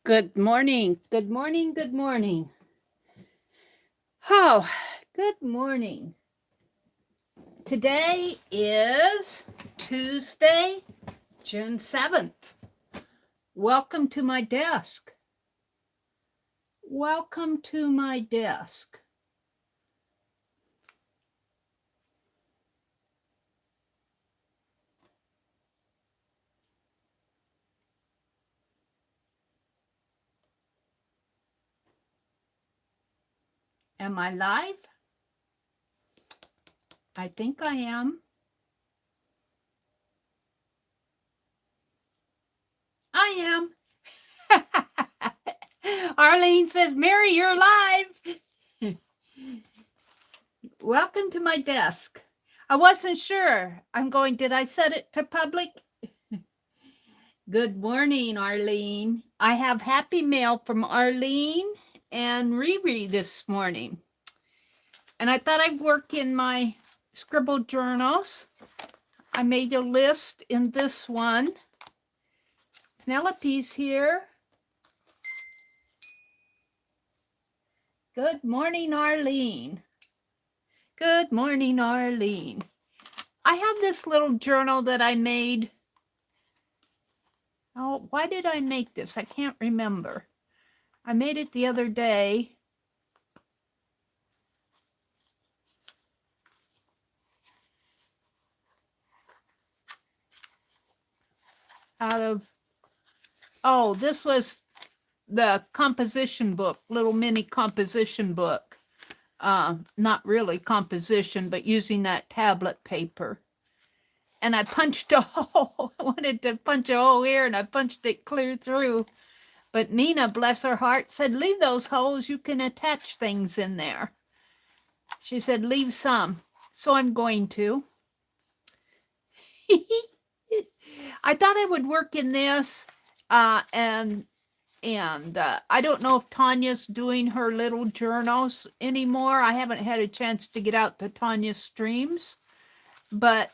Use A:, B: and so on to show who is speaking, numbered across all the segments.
A: Good morning. Good morning. Good morning. Oh, good morning. Today is Tuesday, June 7th. Welcome to my desk. Welcome to my desk. Am I live? I think I am. I am. Arlene says, Meri, you're live. Welcome to my desk. I wasn't sure. Did I set it to public? Good morning, Arlene. I have happy mail from Arlene and Riri this morning. And I thought I'd work in my Scribble journals. I made a list in this one. Penelope's here. Good morning, Arlene. Good morning, Arlene. I have this little journal that I made. Oh, why did I make this? I can't remember. I made it the other day. This was the composition book, little mini composition book. Not really composition, but using that tablet paper. And I punched a hole. I wanted to punch a hole here, and I punched it clear through. But Nina, bless her heart, said, leave those holes. You can attach things in there. She said, leave some. So I'm going to. I thought I would work in this, and I don't know if Tanya's doing her little journals anymore. I haven't had a chance to get out to Tanya's streams, but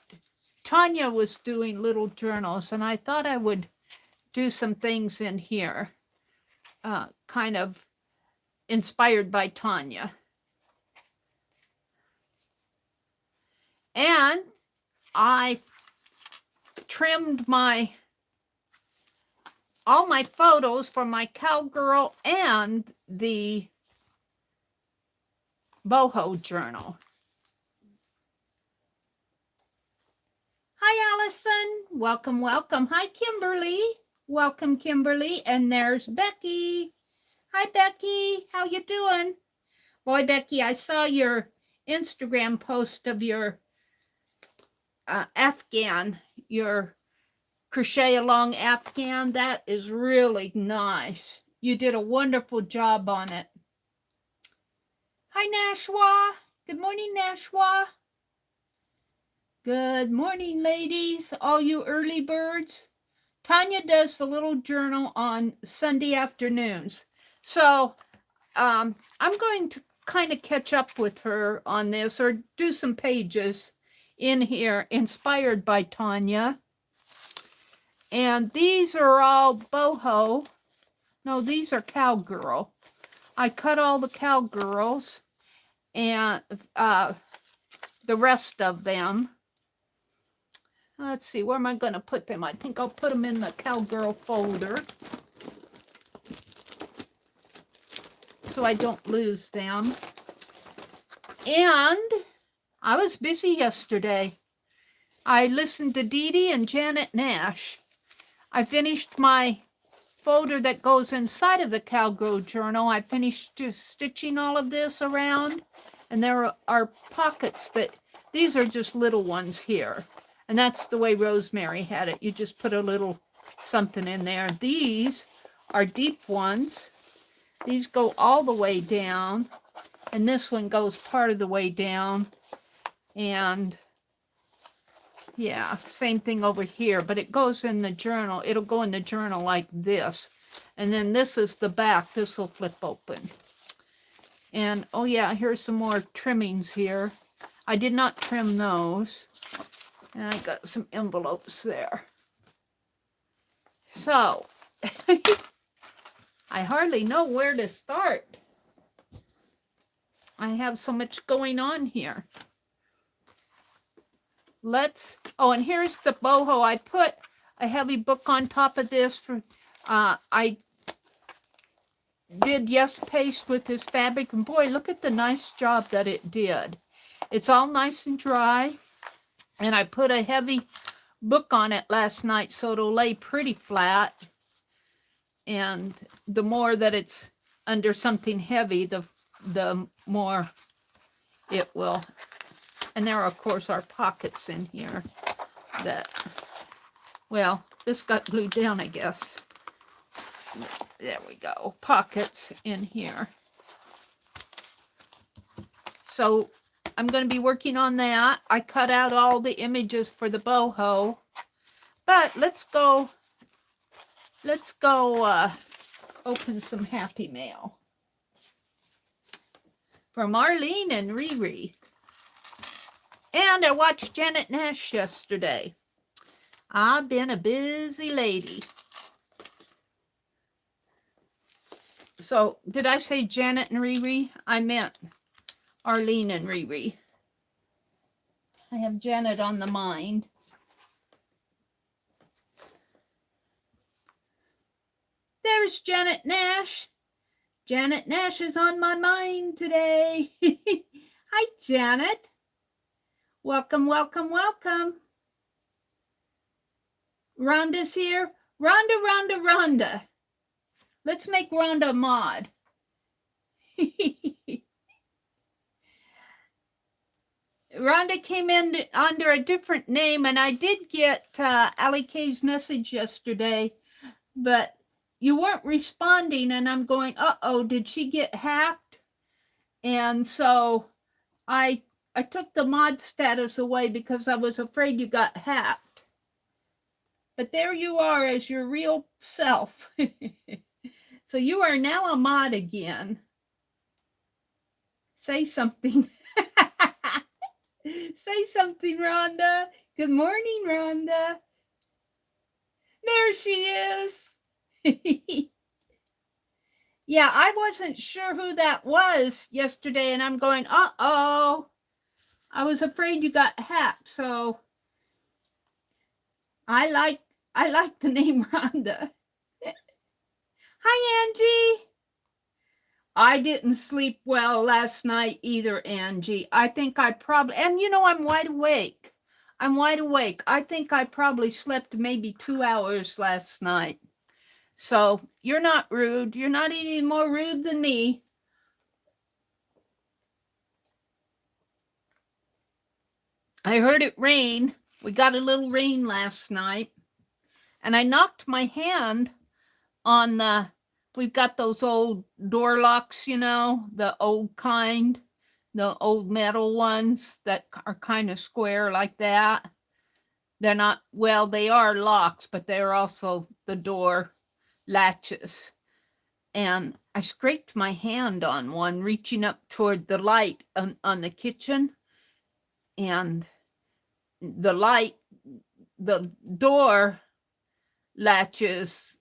A: Tanya was doing little journals, and I thought I would do some things in here, kind of inspired by Tanya. And I trimmed all my photos from my cowgirl and the boho journal. Hi, Allison. Welcome, welcome. Hi, Kimberly. Welcome, Kimberly. And there's Becky. Hi, Becky. How you doing? Boy, Becky, I saw your Instagram post of your Afghan, your crochet along Afghan. That is really nice. You did a wonderful job on it. Hi, Nashwa. Good morning, Nashwa. Good morning, ladies, all you early birds. Tanya does the little journal on Sunday afternoons. So I'm going to kind of catch up with her on this, or do some pages in here inspired by Tanya. And these are all boho. No, these are cowgirl. I cut all the cowgirls and the rest of them. Let's see, where am I going to put them? I think I'll put them in the cowgirl folder so I don't lose them. And I was busy yesterday. I listened to Dee Dee and Janet Nash. I finished my folder that goes inside of the cowgirl journal. I finished just stitching all of this around, and there are pockets that, these are just little ones here. And that's the way Rosemary had it. You just put a little something in there. These are deep ones. These go all the way down. And this one goes part of the way down. And yeah, same thing over here. But it goes in the journal. It'll go in the journal like this. And then this is the back. This will flip open. And oh yeah, here's some more trimmings here. I did not trim those. And I got some envelopes there. So, I hardly know where to start. I have so much going on here. Oh, and here's the boho. I put a heavy book on top of this for, I did Yes Paste with this fabric, and boy, look at the nice job that it did. It's all nice and dry, and I put a heavy book on it last night so it'll lay pretty flat, and the more that it's under something heavy, the more it will. And there, of course, are pockets in here that, well, this got glued down, I guess. There we go. Pockets in here. So I'm going to be working on that. I cut out all the images for the boho. But let's go open some happy mail. From Arlene and Riri. And I watched Janet Nash yesterday. I've been a busy lady. So, did I say Janet and Riri? I meant Arlene and Riri. I have Janet on the mind. There's Janet Nash. Janet Nash is on my mind today. Hi, Janet. Welcome, welcome, welcome. Rhonda's here. Rhonda. Let's make Rhonda a mod. Rhonda came in under a different name, and I did get Allie K's message yesterday, but you weren't responding, and I'm going, uh-oh, did she get hacked? And so I took the mod status away because I was afraid you got hacked. But there you are as your real self. So you are now a mod again. Say something. Say something, Rhonda. Good morning, Rhonda. There she is. Yeah, I wasn't sure who that was yesterday, and I'm going, uh-oh. I was afraid you got hacked, so I like the name Rhonda. Hi, Angie. I didn't sleep well last night either, Angie. I think I probably, and you know, I'm wide awake. I think I probably slept maybe 2 hours last night. So you're not rude. You're not any more rude than me. I heard it rain. We got a little rain last night. And I knocked my hand on we've got those old door locks, you know, the old kind, the old metal ones that are kind of square like that. They're not, well, they are locks, but they're also the door latches. And I scraped my hand on one, reaching up toward the light on the kitchen. And the door latches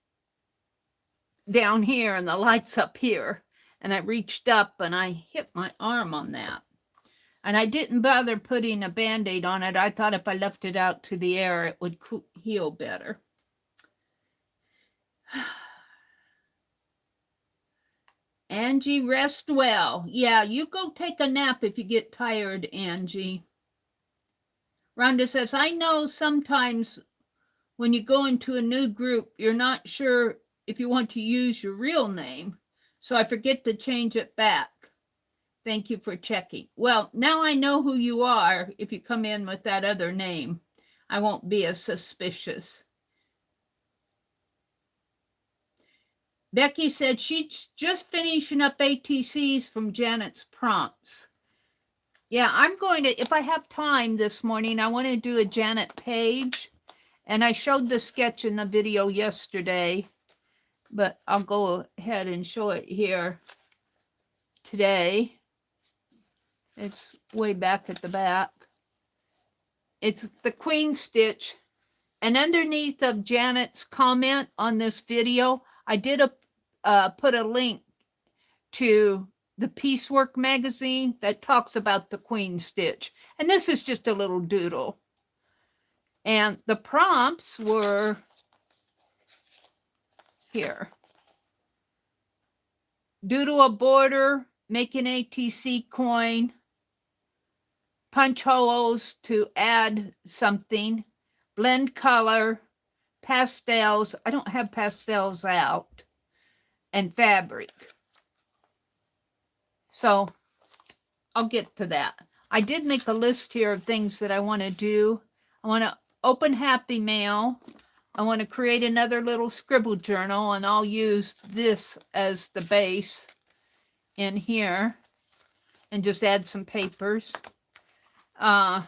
A: down here and the light's up here. And I reached up and I hit my arm on that. And I didn't bother putting a Band-Aid on it. I thought if I left it out to the air, it would heal better. Angie, rest well. Yeah, you go take a nap if you get tired, Angie. Rhonda says, I know sometimes when you go into a new group, you're not sure if you want to use your real name. So I forget to change it back. Thank you for checking. Well, now I know who you are. If you come in with that other name, I won't be as suspicious. Becky said she's just finishing up ATCs from Janet's prompts. Yeah, I'm going to, if I have time this morning, I want to do a Janet page. And I showed the sketch in the video yesterday, but I'll go ahead and show it here today. It's way back at the back. It's the queen stitch. And underneath of Janet's comment on this video, I did put a link to the Piecework magazine that talks about the queen stitch. And this is just a little doodle. And the prompts were here. Doodle a border, make an ATC coin, punch holes to add something, blend color, pastels. I don't have pastels out, and fabric. So I'll get to that. I did make a list here of things that I want to do. I want to open Happy Mail. I want to create another little scribble journal, and I'll use this as the base in here and just add some papers. I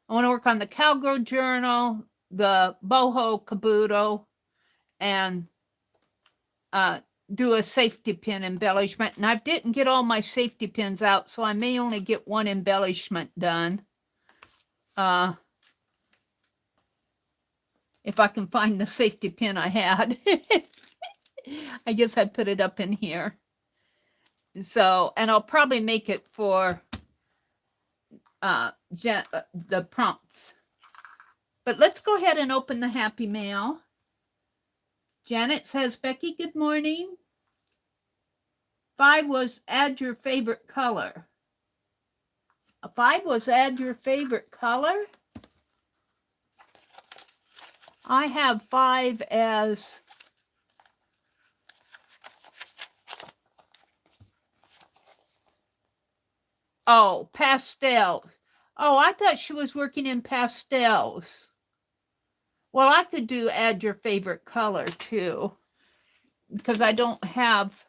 A: want to work on the cowgirl journal, the boho caboodle, and do a safety pin embellishment. And I didn't get all my safety pins out, so I may only get one embellishment done. If I can find the safety pin I had. I guess I put it up in here. So, and I'll probably make it for the prompts. But let's go ahead and open the Happy Mail. Janet says, Becky, good morning. 5 was add your favorite color. 5 was add your favorite color. I have 5 as pastel. Oh, I thought she was working in pastels. Well, I could do add your favorite color too, because I don't have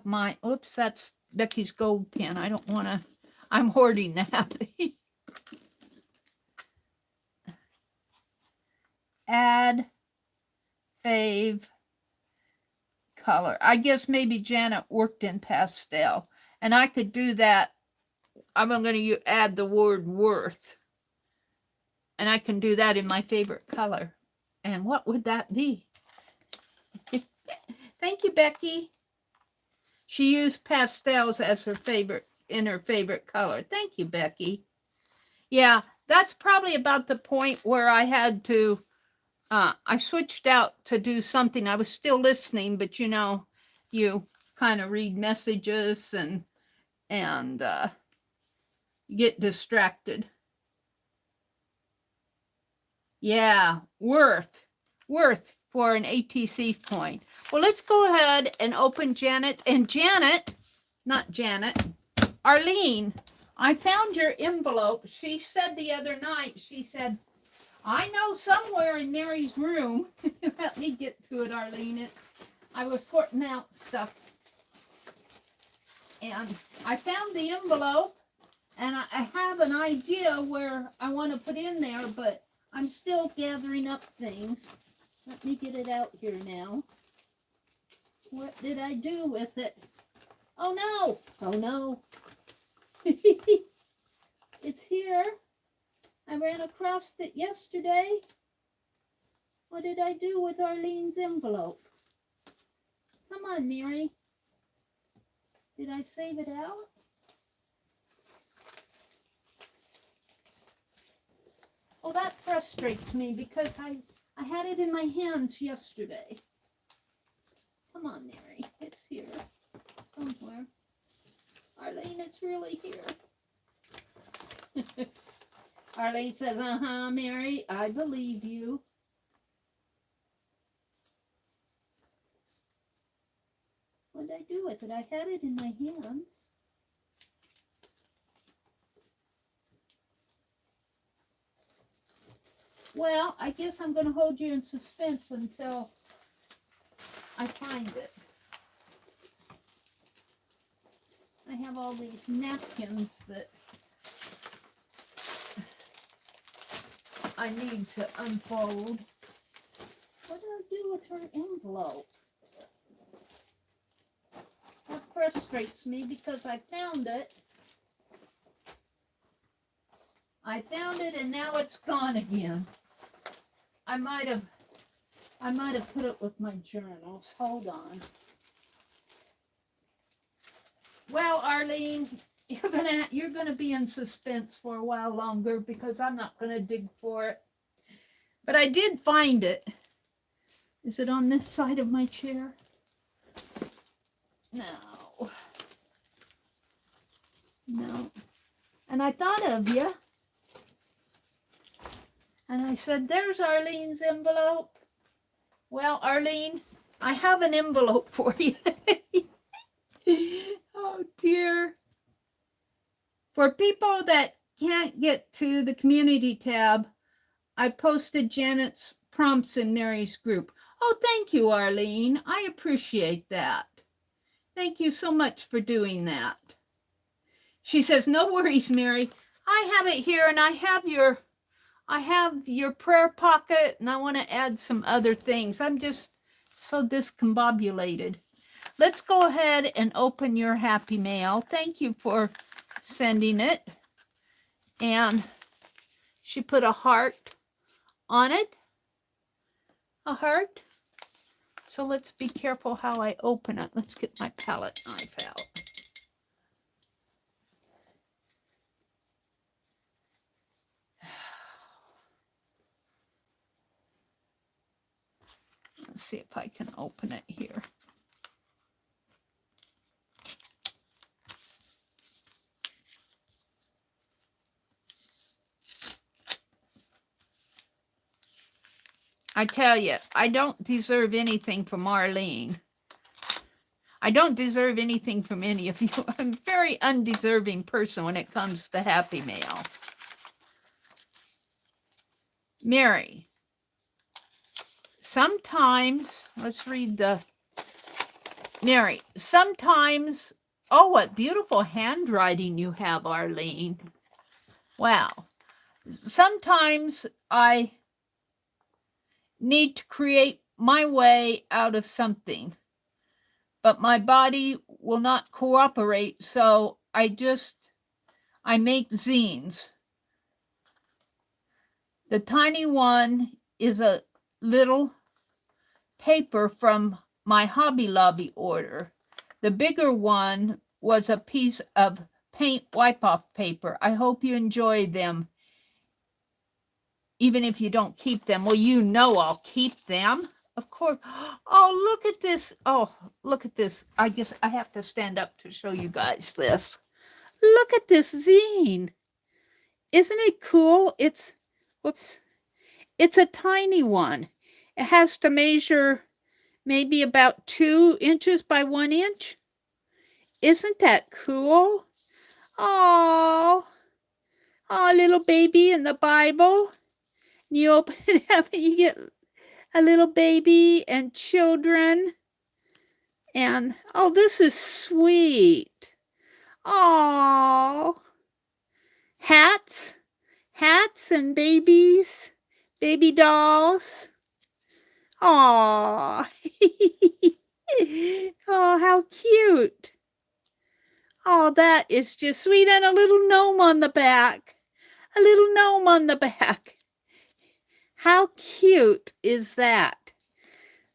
A: my, oops, that's Becky's gold pin. I don't want to, I'm hoarding that. Add fave color. I guess maybe Janet worked in pastel, and I could do that. I'm going to add the word worth, and I can do that in my favorite color. And what would that be? Thank you, Becky. She used pastels as her favorite, in her favorite color. Thank you, Becky. Yeah, that's probably about the point where I had to, I switched out to do something. I was still listening, but you know, you kind of read messages and get distracted. Yeah, worth for an ATC coin. Well, let's go ahead and open Janet. And Janet, not Janet, Arlene, I found your envelope. She said the other night, she said, I know somewhere in Mary's room. Let me get to it, Arlene. I was sorting out stuff. And I found the envelope, and I have an idea where I want to put in there, but I'm still gathering up things. Let me get it out here now. What did I do with it? Oh, no. Oh, no. It's here. I ran across it yesterday. What did I do with Arlene's envelope? Come on, Meri. Did I save it out? Oh, that frustrates me because I had it in my hands yesterday. Come on, Meri. It's here somewhere. Arlene, it's really here. Arlene says, Meri, I believe you. What did I do with it? I had it in my hands. Well, I guess I'm going to hold you in suspense until I find it. I have all these napkins that I need to unfold. What did I do with her envelope? That frustrates me because I found it. I found it and now it's gone again. I might have I might have put it with my journals. Hold on. Well, Arlene, you're gonna be in suspense for a while longer because I'm not gonna dig for it. But I did find it. Is it on this side of my chair? No. No. And I thought of you. And I said, there's Arlene's envelope. Well, Arlene, I have an envelope for you. Oh, dear. For people that can't get to the community tab, I posted Janet's prompts in Mary's group. Oh, thank you, Arlene. I appreciate that. Thank you so much for doing that. She says, no worries, Meri. I have it here, and I have your prayer pocket, and I want to add some other things. I'm just so discombobulated. Let's go ahead and open your happy mail. Thank you for sending it. And she put a heart on it. A heart. So let's be careful how I open it. Let's get my palette knife out. Let's see if I can open it here. I tell you, I don't deserve anything from Arlene. I don't deserve anything from any of you. I'm a very undeserving person when it comes to happy mail. Meri, sometimes, let's read the, Meri, sometimes, oh, what beautiful handwriting you have, Arlene. Wow. Sometimes I need to create my way out of something, but my body will not cooperate, so I make zines. The tiny one is a little paper from my Hobby Lobby order. The bigger one was a piece of paint wipe-off paper. I hope you enjoy them, even if you don't keep them. Well, you know I'll keep them, of course. Oh, look at this. Oh, look at this. I guess I have to stand up to show you guys this. Look at this zine. Isn't it cool? It's, whoops. It's a tiny one. It has to measure maybe about 2 inches by 1 inch. Isn't that cool? Oh, little baby in the Bible. You open it up and you get a little baby and children. And, oh, this is sweet. Oh, hats and babies, baby dolls. Oh, oh, how cute. Oh, that is just sweet. And a little gnome on the back. A little gnome on the back. How cute is that?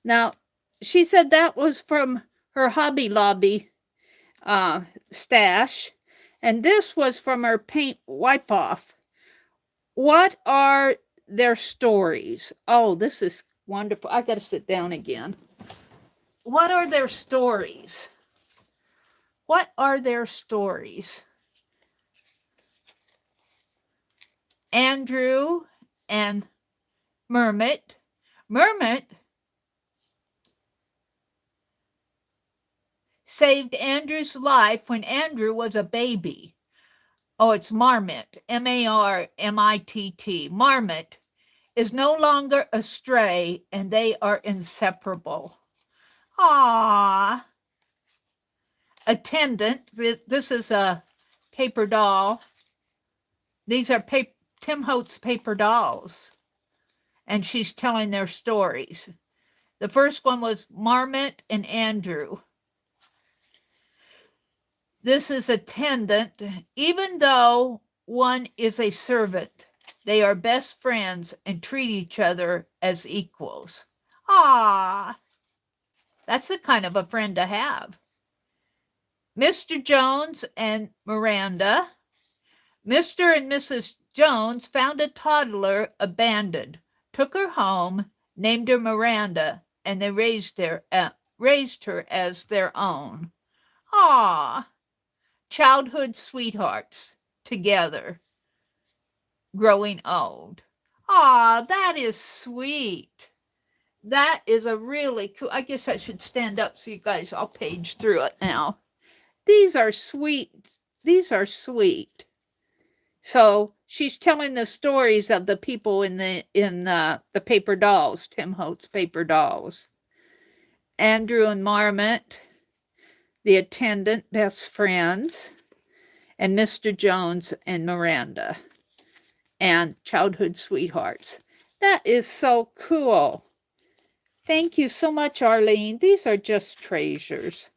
A: Now, she said that was from her Hobby Lobby stash. And this was from her paint wipe-off. What are their stories? Oh, this is wonderful. I got to sit down again. What are their stories? What are their stories? Andrew and Mermit. Mermit saved Andrew's life when Andrew was a baby. Oh, it's Marmot. M-A-R-M-I-T-T. Marmot is no longer a stray, and they are inseparable. Ah. Attendant. This is a paper doll. These are Tim Holtz paper dolls. And she's telling their stories. The first one was Marmot and Andrew. This is Attendant. Even though one is a servant, they are best friends and treat each other as equals. Ah, that's the kind of a friend to have. Mr. Jones and Miranda. Mr. and Mrs. Jones found a toddler abandoned, took her home, named her Miranda, and they raised her as their own. Ah, childhood sweethearts together, growing old. Ah, that is sweet. That is a really cool. I guess I should stand up so you guys, I'll page through it now. These are sweet. These are sweet. So she's telling the stories of the people in the paper dolls, Tim Holtz paper dolls. Andrew and Marmot, the attendant, best friends, and Mr. Jones and Miranda, and childhood sweethearts. That is so cool. Thank you so much, Arlene. These are just treasures.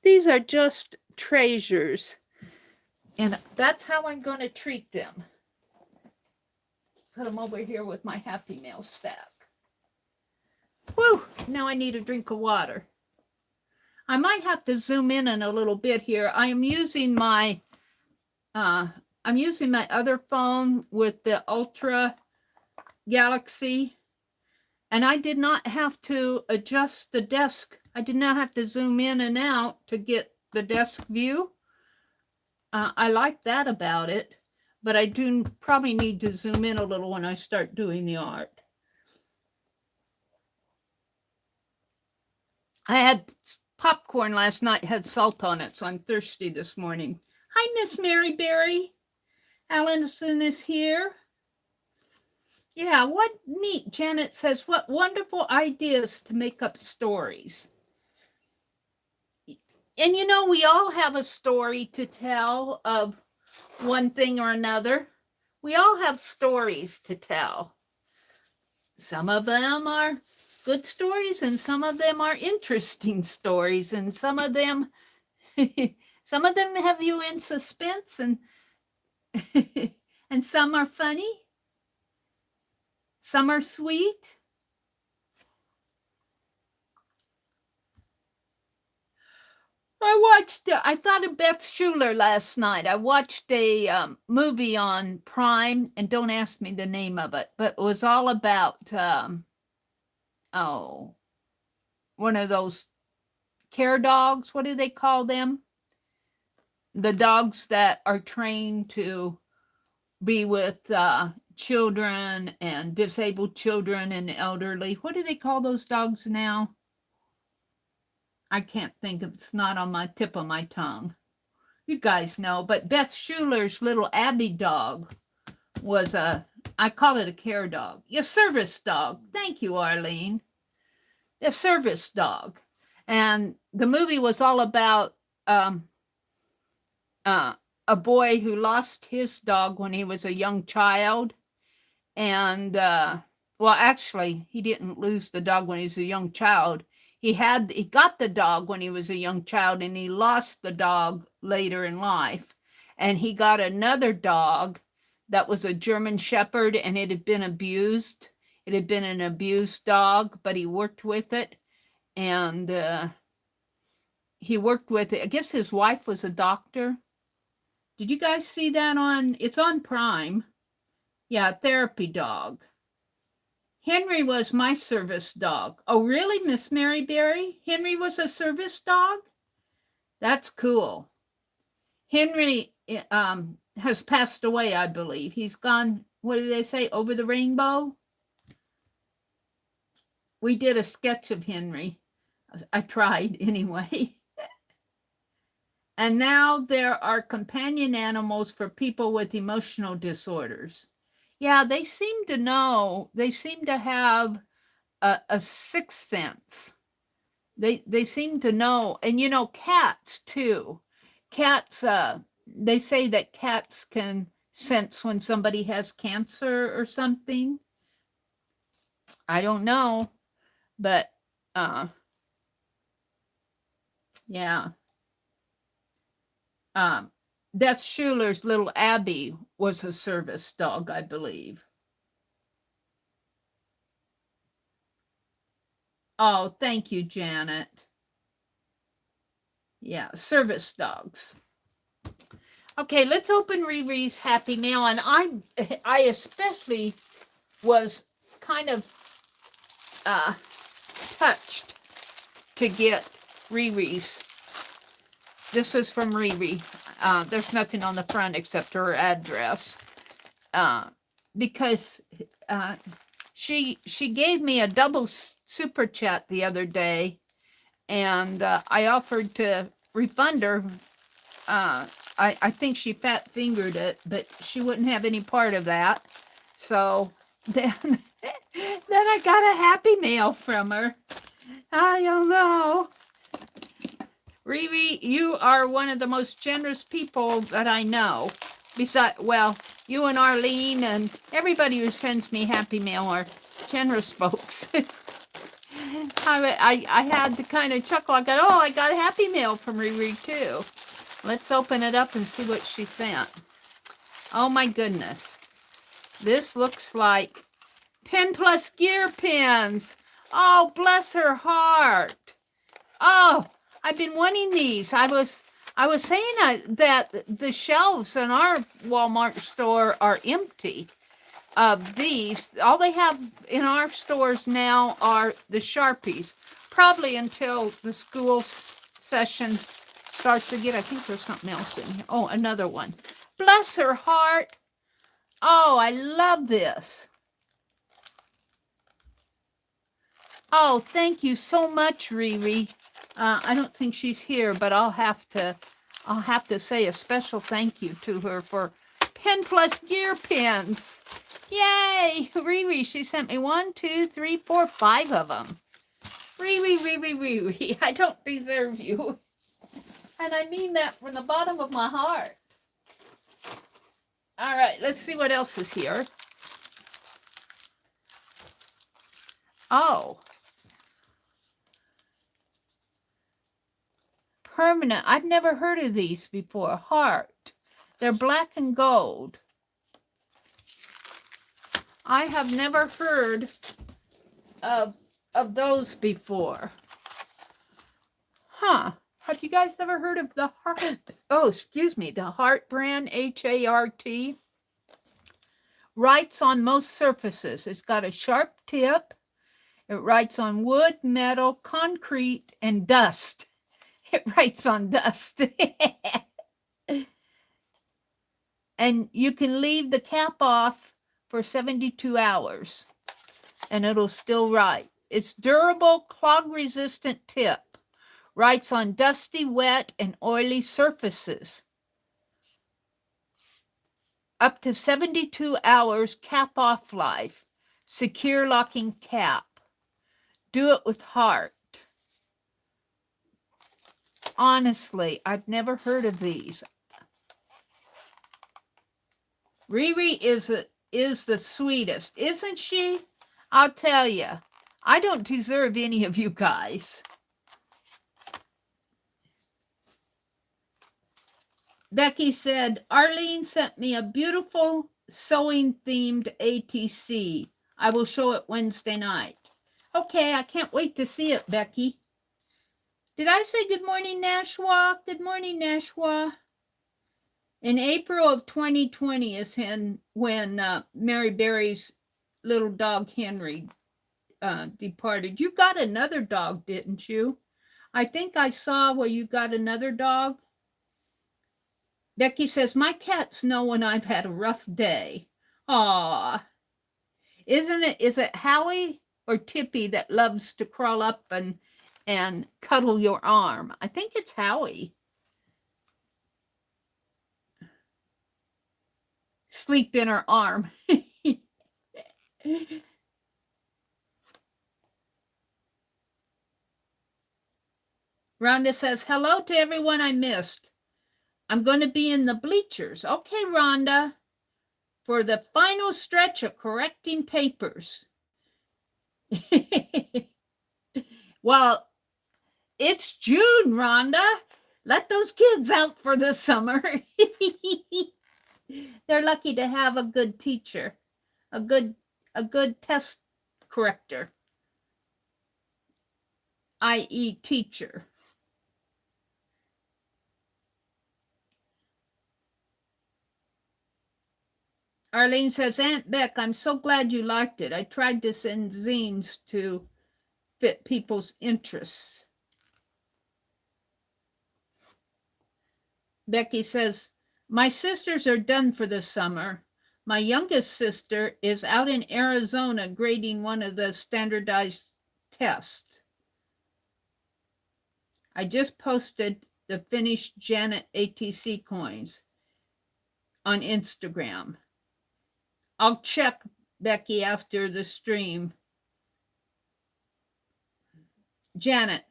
A: These are just treasures. And that's how I'm going to treat them. Put them over here with my Happy Meal stack. Whew, now I need a drink of water. I might have to zoom in a little bit here. I am using my other phone with the Ultra Galaxy, and I did not have to adjust the desk. I did not have to zoom in and out to get the desk view. I like that about it, but I do probably need to zoom in a little when I start doing the art. I had popcorn last night, had salt on it, so I'm thirsty this morning. Hi, Miss Mary Berry. Allison is here. Yeah, what neat. Janet says, what wonderful ideas to make up stories. And you know, we all have a story to tell of one thing or another. We all have stories to tell. Some of them are good stories, and some of them are interesting stories, and some of them have you in suspense, and and some are funny. Some are sweet. I thought of Beth Schuler last night. I watched a movie on Prime, and don't ask me the name of it, but it was all about, one of those care dogs. What do they call them? The dogs that are trained to be with children and disabled children and elderly. What do they call those dogs now? I can't think of, it's not on my tip of my tongue. You guys know, but Beth Schuler's little Abby dog was I call it a care dog. A service dog. Thank you, Arlene. A service dog. And the movie was all about a boy who lost his dog when he was a young child. And, well, actually, he didn't lose the dog when he was a young child. He got the dog when he was a young child, and he lost the dog later in life. And he got another dog that was a German Shepherd, and it had been abused. It had been an abused dog, but he worked with it. And he worked with it. I guess his wife was a doctor. Did you guys see that it's on Prime. Yeah, therapy dog. Henry was my service dog. Oh, really, Miss Mary Berry? Henry was a service dog? That's cool. Henry has passed away, I believe. He's gone, what do they say, over the rainbow? We did a sketch of Henry. I tried anyway. And now there are companion animals for people with emotional disorders. Yeah, they seem to know. They seem to have a sixth sense. They seem to know. And, you know, cats, too. Cats, they say that cats can sense when somebody has cancer or something. I don't know. But, yeah. Beth Schuler's little Abby was a service dog, I believe. Oh, thank you, Janet. Yeah, service dogs. Okay, let's open Riri's Happy Mail. And I especially was kind of touched to get Riri's. This was from Riri. There's nothing on the front except her address. Because she gave me a double super chat the other day, and I offered to refund her. I think she fat fingered it, but she wouldn't have any part of that. So then I got a Happy Mail from her. I don't know. Riri, you are one of the most generous people that I know. Besides, well, you and Arlene and everybody who sends me Happy Mail are generous folks. I had to kind of chuckle. I got a Happy Mail from Riri too. Let's open it up and see what she sent. Oh my goodness. This looks like Pen Plus Gear pens. Oh, bless her heart. Oh, I've been wanting these. I was saying that the shelves in our Walmart store are empty of these. All they have in our stores now are the Sharpies. Probably until the school session starts again. I think there's something else in here. Oh, another one. Bless her heart. Oh, I love this. Oh, thank you so much, Riri. I don't think she's here, but I'll have to say a special thank you to her for Pen Plus Gear pens. Yay! Riri, she sent me 1, 2, 3, 4, 5 of them. Riri, I don't deserve you. And I mean that from the bottom of my heart. All right, let's see what else is here. Oh. Permanent. I've never heard of these before. Heart. They're black and gold. I have never heard of those before. Huh. Have you guys ever heard of the Heart? Oh, excuse me. The Heart brand, H-A-R-T. Writes on most surfaces. It's got a sharp tip. It writes on wood, metal, concrete, and dust. It writes on dust. And you can leave the cap off for 72 hours and it'll still write. It's durable, clog-resistant tip. Writes on dusty, wet, and oily surfaces. Up to 72 hours cap off life. Secure locking cap. Do it with Heart. Honestly, I've never heard of these. Riri is the sweetest, isn't she? I'll tell you, I don't deserve any of you guys. Becky said, Arlene sent me a beautiful sewing-themed ATC. I will show it Wednesday night. Okay, I can't wait to see it, Becky. Did I say good morning, Nashwa? Good morning, Nashwa. In April of 2020 is when Mary Berry's little dog Henry departed. You got another dog, didn't you? I think I saw where you got another dog. Becky says, my cats know when I've had a rough day. Aw. Is it Howie or Tippy that loves to crawl up and cuddle your arm? I think it's Howie. Sleep in her arm. Rhonda says, hello to everyone I missed. I'm going to be in the bleachers. Okay, Rhonda. For the final stretch of correcting papers. Well, it's June, Rhonda. Let those kids out for the summer. They're lucky to have a good teacher, a good test corrector. i.e. teacher. Arlene says, Aunt Beck, I'm so glad you liked it. I tried to send zines to fit people's interests. Becky says, my sisters are done for the summer. My youngest sister is out in Arizona grading one of the standardized tests. I just posted the finished Janet ATC coins on Instagram. I'll check, Becky, after the stream. Janet,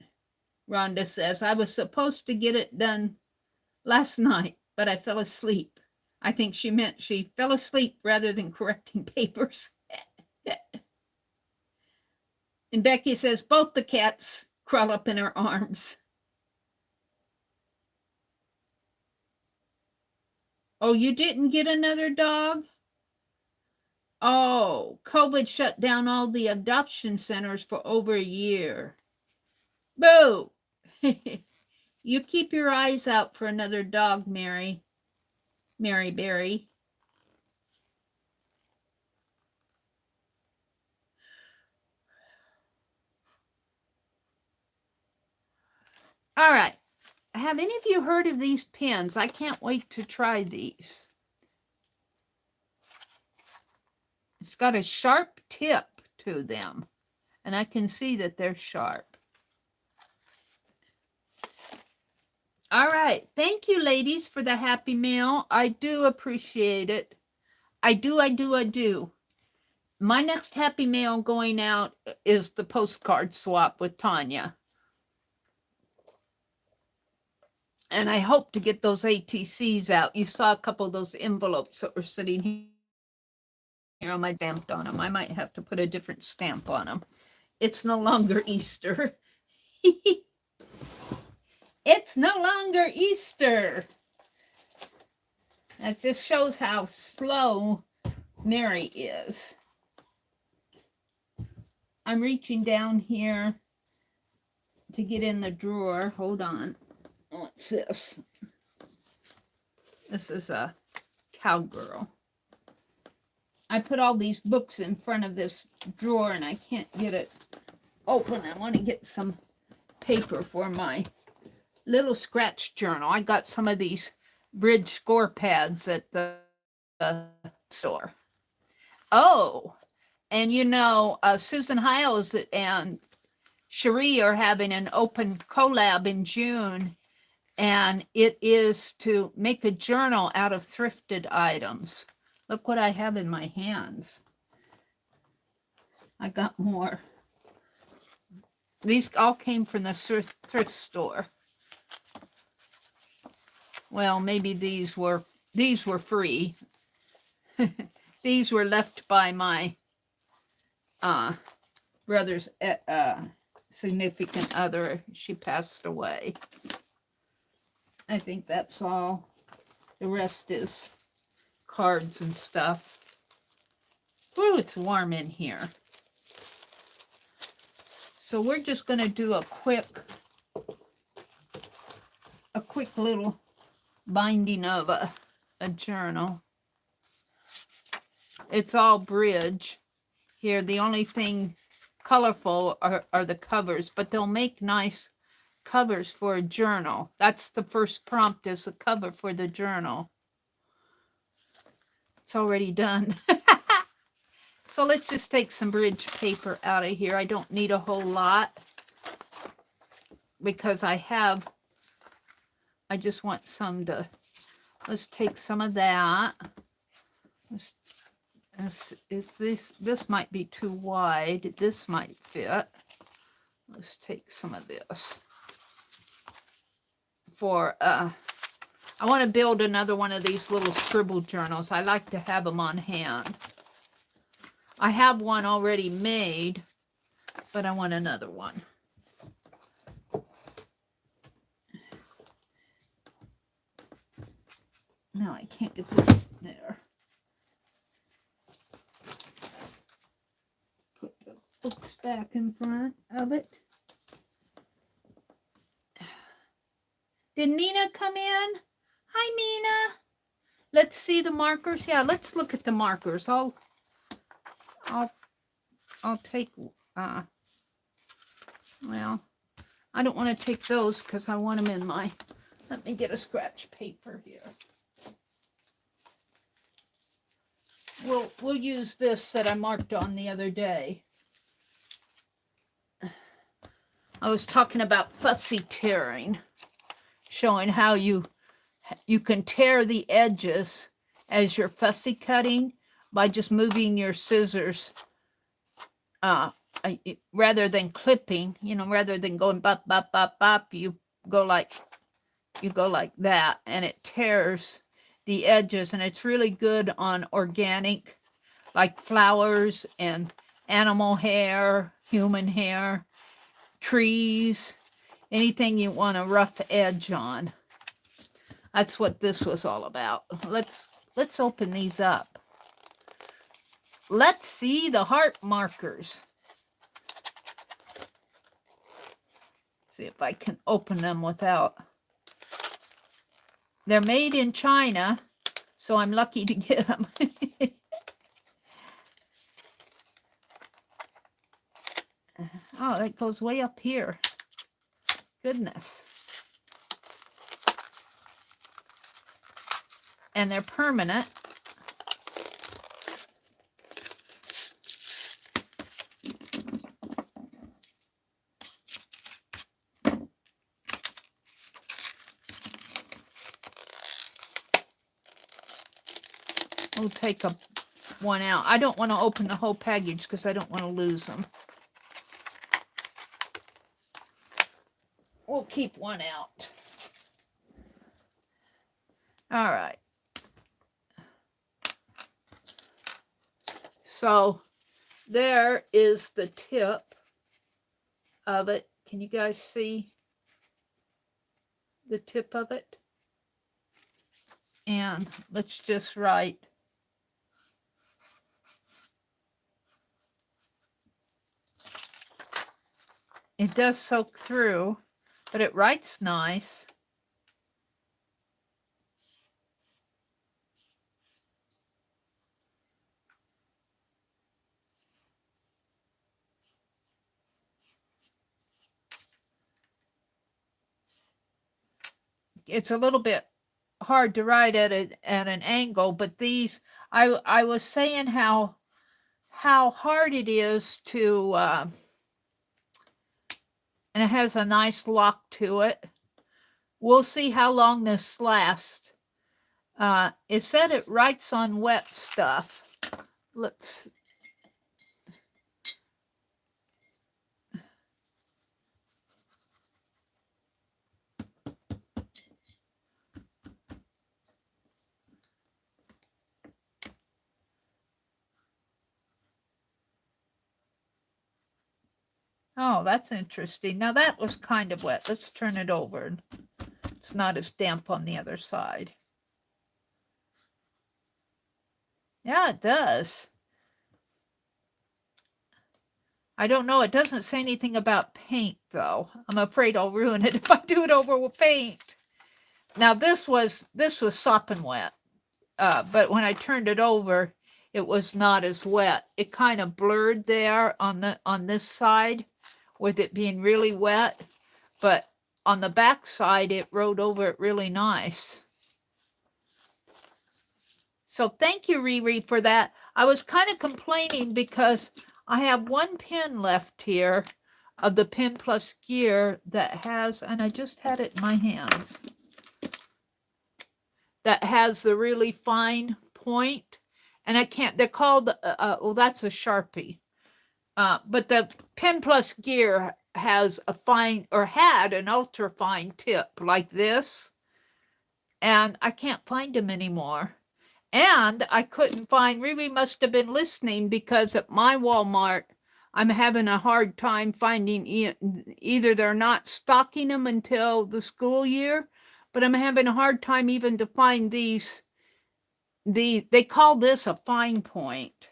A: Rhonda says, I was supposed to get it done last night, but I fell asleep. I think she meant she fell asleep rather than correcting papers. And Becky says, both the cats crawl up in her arms. Oh, you didn't get another dog? Oh, COVID shut down all the adoption centers for over a year. Boo! You keep your eyes out for another dog, Mary. Mary Berry. All right. Have any of you heard of these pens? I can't wait to try these. It's got a sharp tip to them, and I can see that they're sharp. All right. Thank you, ladies, for the happy mail. I do appreciate it. I do. My next happy mail going out is the postcard swap with Tanya. And I hope to get those ATCs out. You saw a couple of those envelopes that were sitting here on my stamped on them. I might have to put a different stamp on them. It's no longer Easter. It's no longer Easter. That just shows how slow Meri is. I'm reaching down here to get in the drawer. Hold on. What's this? This is a cowgirl. I put all these books in front of this drawer and I can't get it open. I want to get some paper for my little scratch journal. I got some of these bridge score pads at the store. Oh, and you know, Susan Hiles and Cherie are having an open collab in June, and it is to make a journal out of thrifted items. Look what I have in my hands. I got more. These all came from the thrift store. Well, maybe these were free. These were left by my brother's significant other. She passed away. I think that's all. The rest is cards and stuff. Ooh, it's warm in here. So we're just going to do a quick little binding of a journal. It's all bridge here. The only thing colorful are the covers, but they'll make nice covers for a journal. That's the first prompt, is the cover for the journal. It's already done. So let's just take some bridge paper out of here. I don't need a whole lot because I just want some to, let's take some of that. This might be too wide. This might fit. Let's take some of this. I want to build another one of these little scribble journals. I like to have them on hand. I have one already made, but I want another one. No, I can't get this there. Put the books back in front of it. Did Mina come in? Hi, Mina. Let's see the markers. Yeah, let's look at the markers. I'll take, well, I don't want to take those because I want them in my, let me get a scratch paper here. We'll use this that I marked on the other day. I was talking about fussy tearing, showing how you can tear the edges as you're fussy cutting by just moving your scissors rather than clipping, rather than going bop, bop, bop, bop, you go like that, and it tears the edges, and it's really good on organic, like flowers and animal hair, human hair, trees, anything you want a rough edge on. That's what this was all about. Let's open these up. Let's see the heart markers. See if I can open them without. They're made in China, so I'm lucky to get them. Oh, that goes way up here. Goodness. And they're permanent. We'll take one out. I don't want to open the whole package because I don't want to lose them. We'll keep one out. All right. So there is the tip of it. Can you guys see the tip of it? And let's just write it does soak through, but it writes nice. It's a little bit hard to write at an angle, but these, I was saying how hard it is to, and it has a nice lock to it. We'll see how long this lasts. It said it writes on wet stuff. Let's. Oh, that's interesting. Now that was kind of wet. Let's turn it over. It's not as damp on the other side. Yeah, it does. I don't know. It doesn't say anything about paint, though. I'm afraid I'll ruin it if I do it over with paint. Now this was sopping wet, but when I turned it over, it was not as wet. It kind of blurred there on this side, with it being really wet, but on the back side, it wrote over it really nice. So thank you, Riri, for that. I was kind of complaining because I have one pin left here of the Pen Plus Gear that has, and I just had it in my hands, that has the really fine point, and I can't, they're called, well, that's a Sharpie. But the Pen Plus Gear has a fine, or had an ultra fine tip like this, and I can't find them anymore. And I couldn't find, Riri must have been listening, because at my Walmart, I'm having a hard time finding, either they're not stocking them until the school year, but I'm having a hard time even to find these, they call this a fine point.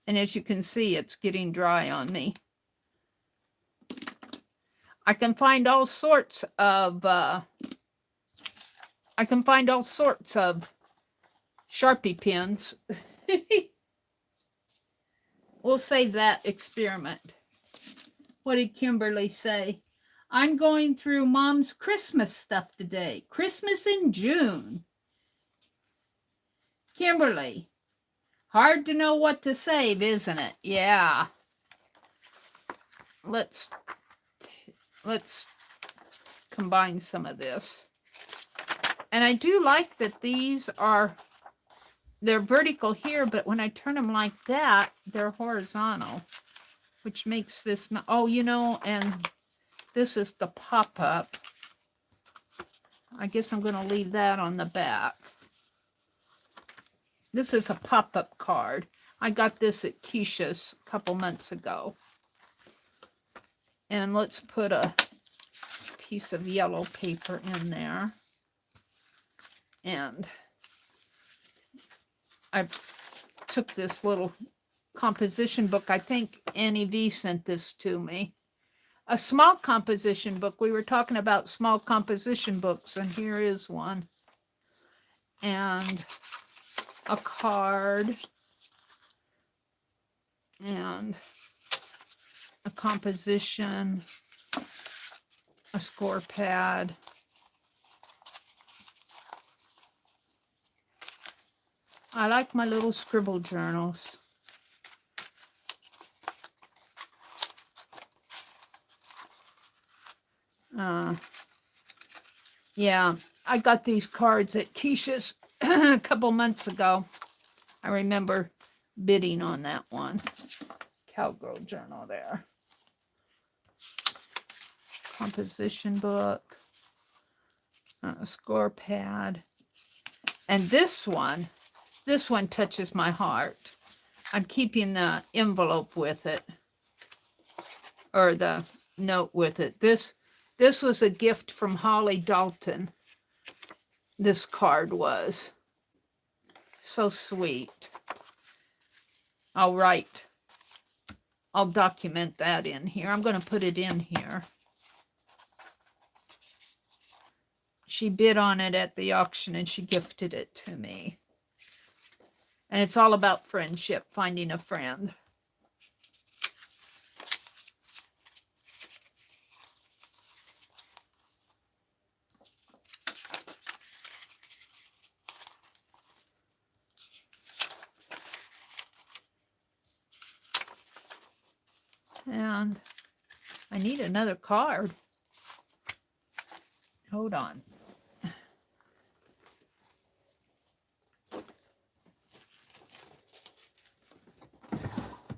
A: And as you can see, it's getting dry on me. I can find all sorts of Sharpie pens. We'll save that experiment. What did Kimberly say? I'm going through Mom's Christmas stuff today. Christmas in June. Kimberly, hard to know what to save, isn't it? Yeah. Let's combine some of this. And I do like that they're vertical here, but when I turn them like that, they're horizontal, which makes this, and this is the pop-up. I guess I'm going to leave that on the back. This is a pop-up card. I got this at Keisha's a couple months ago. And let's put a piece of yellow paper in there. And I took this little composition book. I think Annie V sent this to me. A small composition book. We were talking about small composition books, and here is one. And a card. And a composition. A score pad. I like my little scribble journals. Yeah, I got these cards at Keisha's a couple months ago. I remember bidding on that one. Cowgirl journal there. Composition book. A score pad. And this one touches my heart. I'm keeping the envelope with it. Or the note with it. This was a gift from Holly Dalton. This card was. So sweet. I'll document that in here. I'm going to put it in here. She bid on it at the auction and she gifted it to me. And it's all about friendship, finding a friend. And I need another card. Hold on.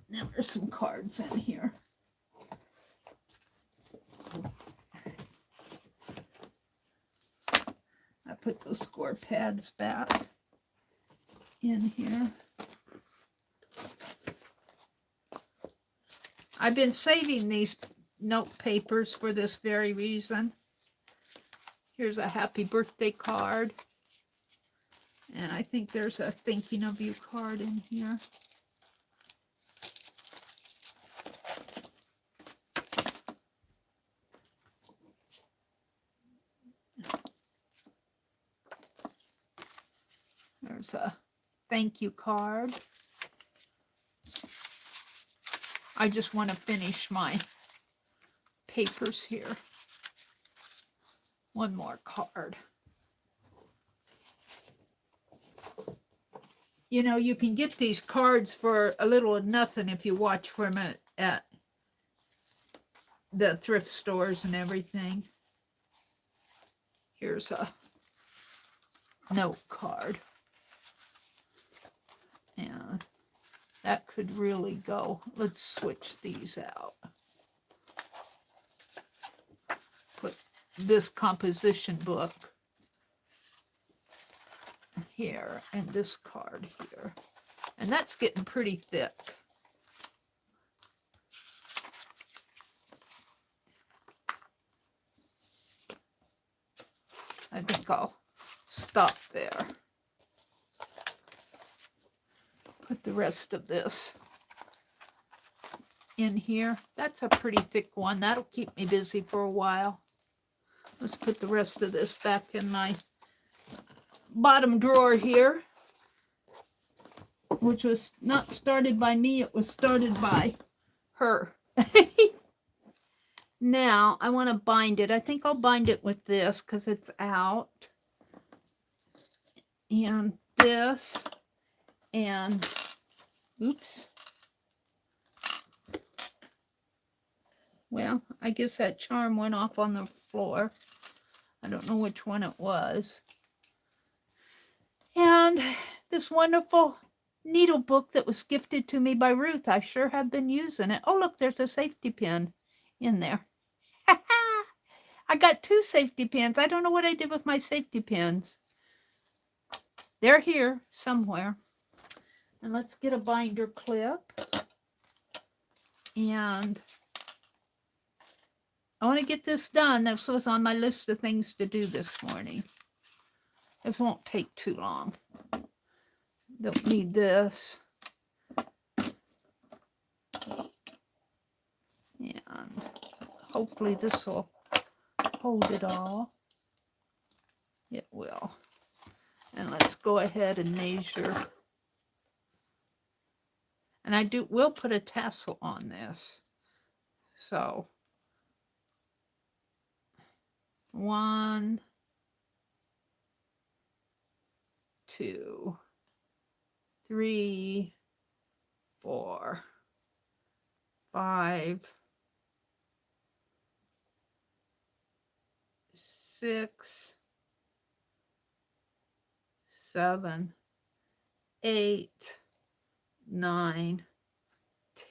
A: Now there's some cards in here. I put those score pads back in here. I've been saving these note papers for this very reason. Here's a happy birthday card. And I think there's a thinking of you card in here. There's a thank you card. I just want to finish my papers here. One more card. You know, you can get these cards for a little of nothing if you watch for them at the thrift stores and everything. Here's a note card. And that could really go. Let's switch these out. Put this composition book here and this card here. And that's getting pretty thick. I think I'll stop there. Put the rest of this in here. That's a pretty thick one. That'll keep me busy for a while. Let's put the rest of this back in my bottom drawer here, which was not started by me. It was started by her. Now, I want to bind it. I think I'll bind it with this because it's out. And this. And, oops. Well, I guess that charm went off on the floor. I don't know which one it was. And this wonderful needle book that was gifted to me by Ruth. I sure have been using it. Oh, look, there's a safety pin in there. I got 2 safety pins. I don't know what I did with my safety pins. They're here somewhere. And let's get a binder clip. And I want to get this done. This was on my list of things to do this morning. This won't take too long. Don't need this. And hopefully this will hold it all. It will. And let's go ahead and measure. And I will put a tassel on this. So 1, 2, 3, 4, 5, 6, 7, 8, 9,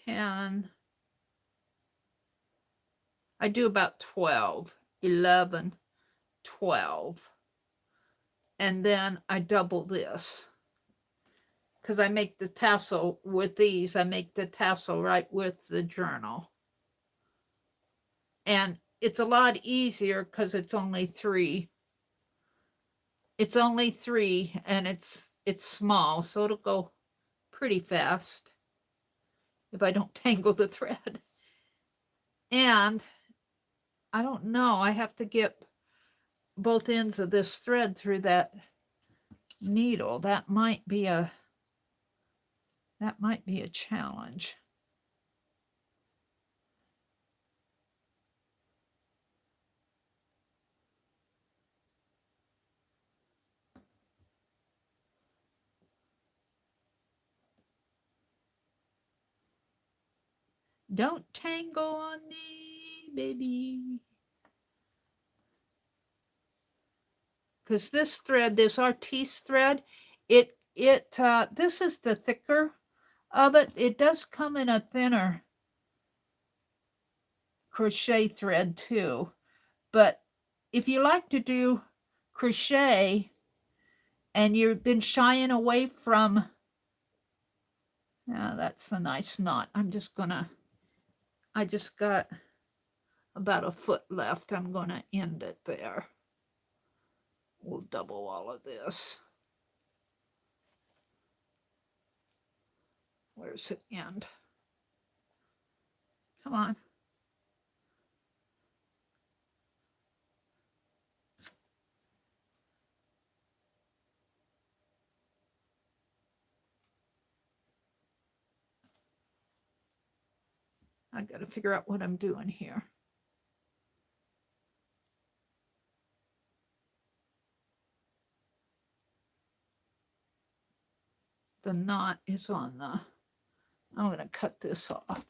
A: 10. I do about 12, 11, 12. And then I double this. Because I make the tassel with these. I make the tassel right with the journal. And it's a lot easier because it's only 3. It's only 3 and it's small. So it'll go pretty fast if I don't tangle the thread. And I don't know. I have to get both ends of this thread through that needle. That might be a challenge. Don't tangle on me, baby. Because this thread, this Artiste thread, this is the thicker of it. It does come in a thinner crochet thread too. But if you like to do crochet and you've been shying away from, that's a nice knot. I just got about a foot left. I'm going to end it there. We'll double all of this. Where's it end? Come on. I got to figure out what I'm doing here. The knot is on the, I'm going to cut this off.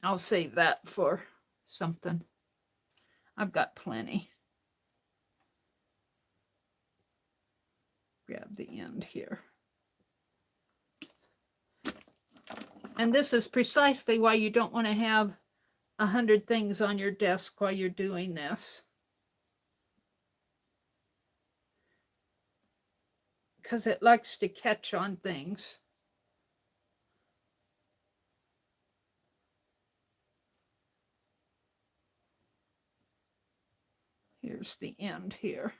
A: I'll save that for something. I've got plenty. Grab the end here. And this is precisely why you don't want to have 100 things on your desk while you're doing this. Because it likes to catch on things. Here's the end here.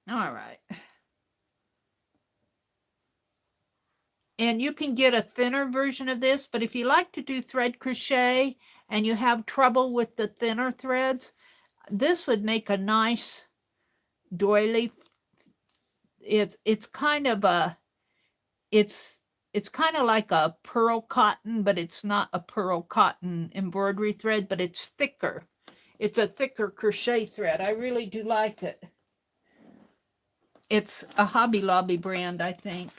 A: All right. And you can get a thinner version of this, but if you like to do thread crochet and you have trouble with the thinner threads, this would make a nice doily. It's kind of a, it's kind of like a pearl cotton, but it's not a pearl cotton embroidery thread, but it's thicker. It's a thicker crochet thread. I really do like it. It's a Hobby Lobby brand, I think.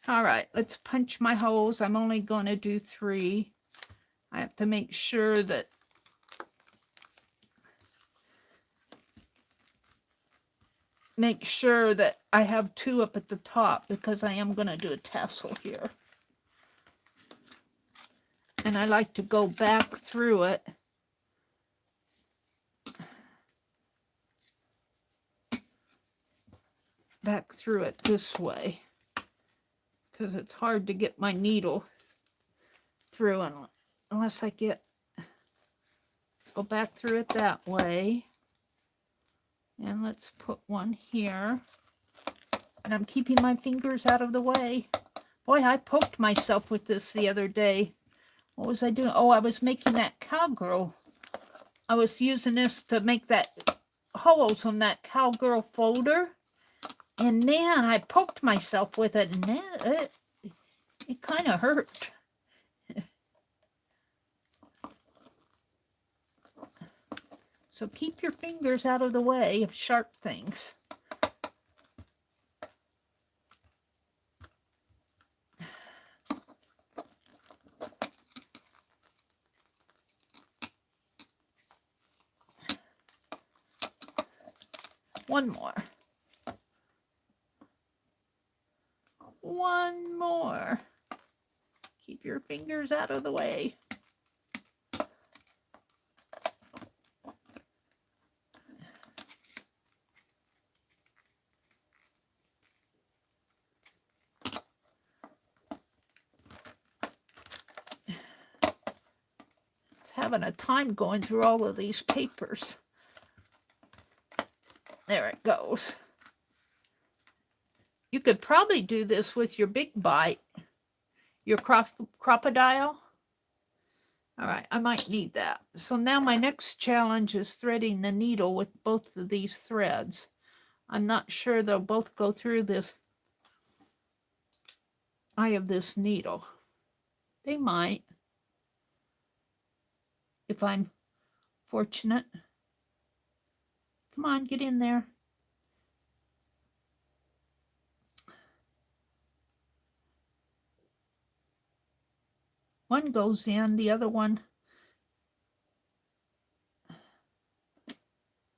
A: All right, let's punch my holes. I'm only going to do 3. I have to make sure that I have 2 up at the top, because I am going to do a tassel here. And I like to go back through it. Back through it this way, because it's hard to get my needle through unless I go back through it that way. And let's put one here. And I'm keeping my fingers out of the way. Boy, I poked myself with this the other day. What was I doing? Oh, I was making that cowgirl. I was using this to make that holes on that cowgirl folder. And man, I poked myself with it, and it kind of hurt. So keep your fingers out of the way of sharp things. One more. One more. Keep your fingers out of the way. It's having a time going through all of these papers. There it goes. You could probably do this with your big bite, your crocodile. All right, I might need that. So now my next challenge is threading the needle with both of these threads. I'm not sure they'll both go through this eye of this needle. They might, if I'm fortunate. Come on, get in there. One goes in, the other one,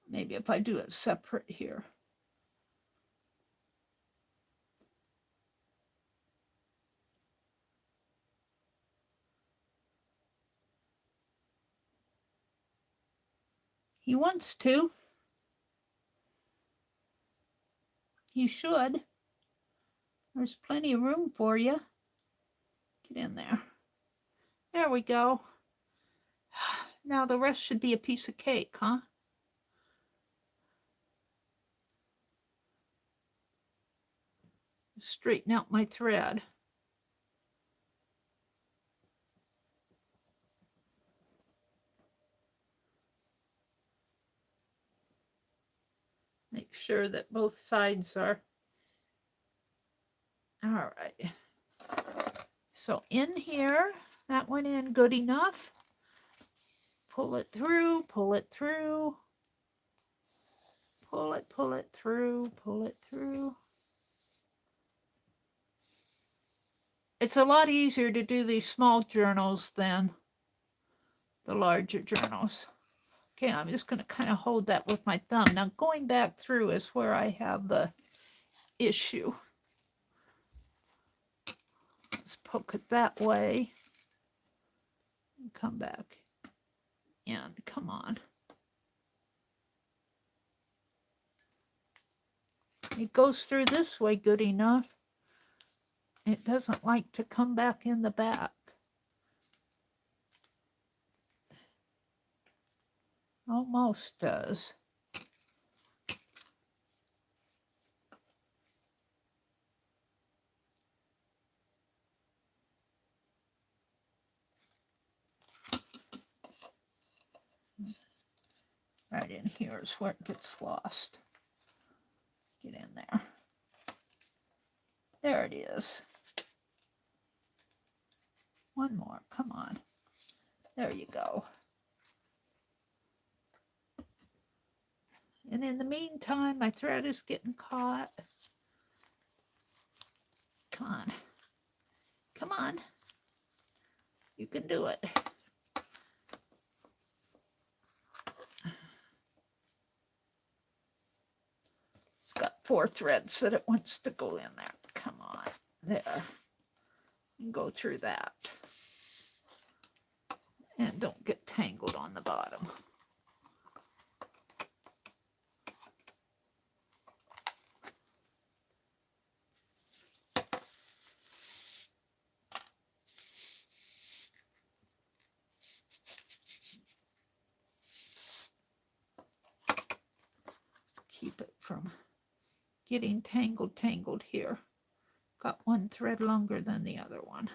A: maybe if I do it separate here. He wants to. You should. There's plenty of room for you. Get in there. There we go. Now the rest should be a piece of cake, huh? Straighten out my thread. Make sure that both sides are. All right. So in here, that went in good enough. Pull it through, pull it through. Pull it through, pull it through. It's a lot easier to do these small journals than the larger journals. Okay, I'm just going to kind of hold that with my thumb. Now going back through is where I have the issue. Let's poke it that way. And come back in. Come on. It goes through this way good enough. It doesn't like to come back in the back. Almost does. Right in here is where it gets lost. Get in there. There it is. One more, come on. There you go. And in the meantime, my thread is getting caught. Come on. Come on. You can do it. It's got 4 threads that it wants to go in there. Come on. There. And go through that. And don't get tangled on the bottom. Keep it from getting tangled here. Got one thread longer than the other one.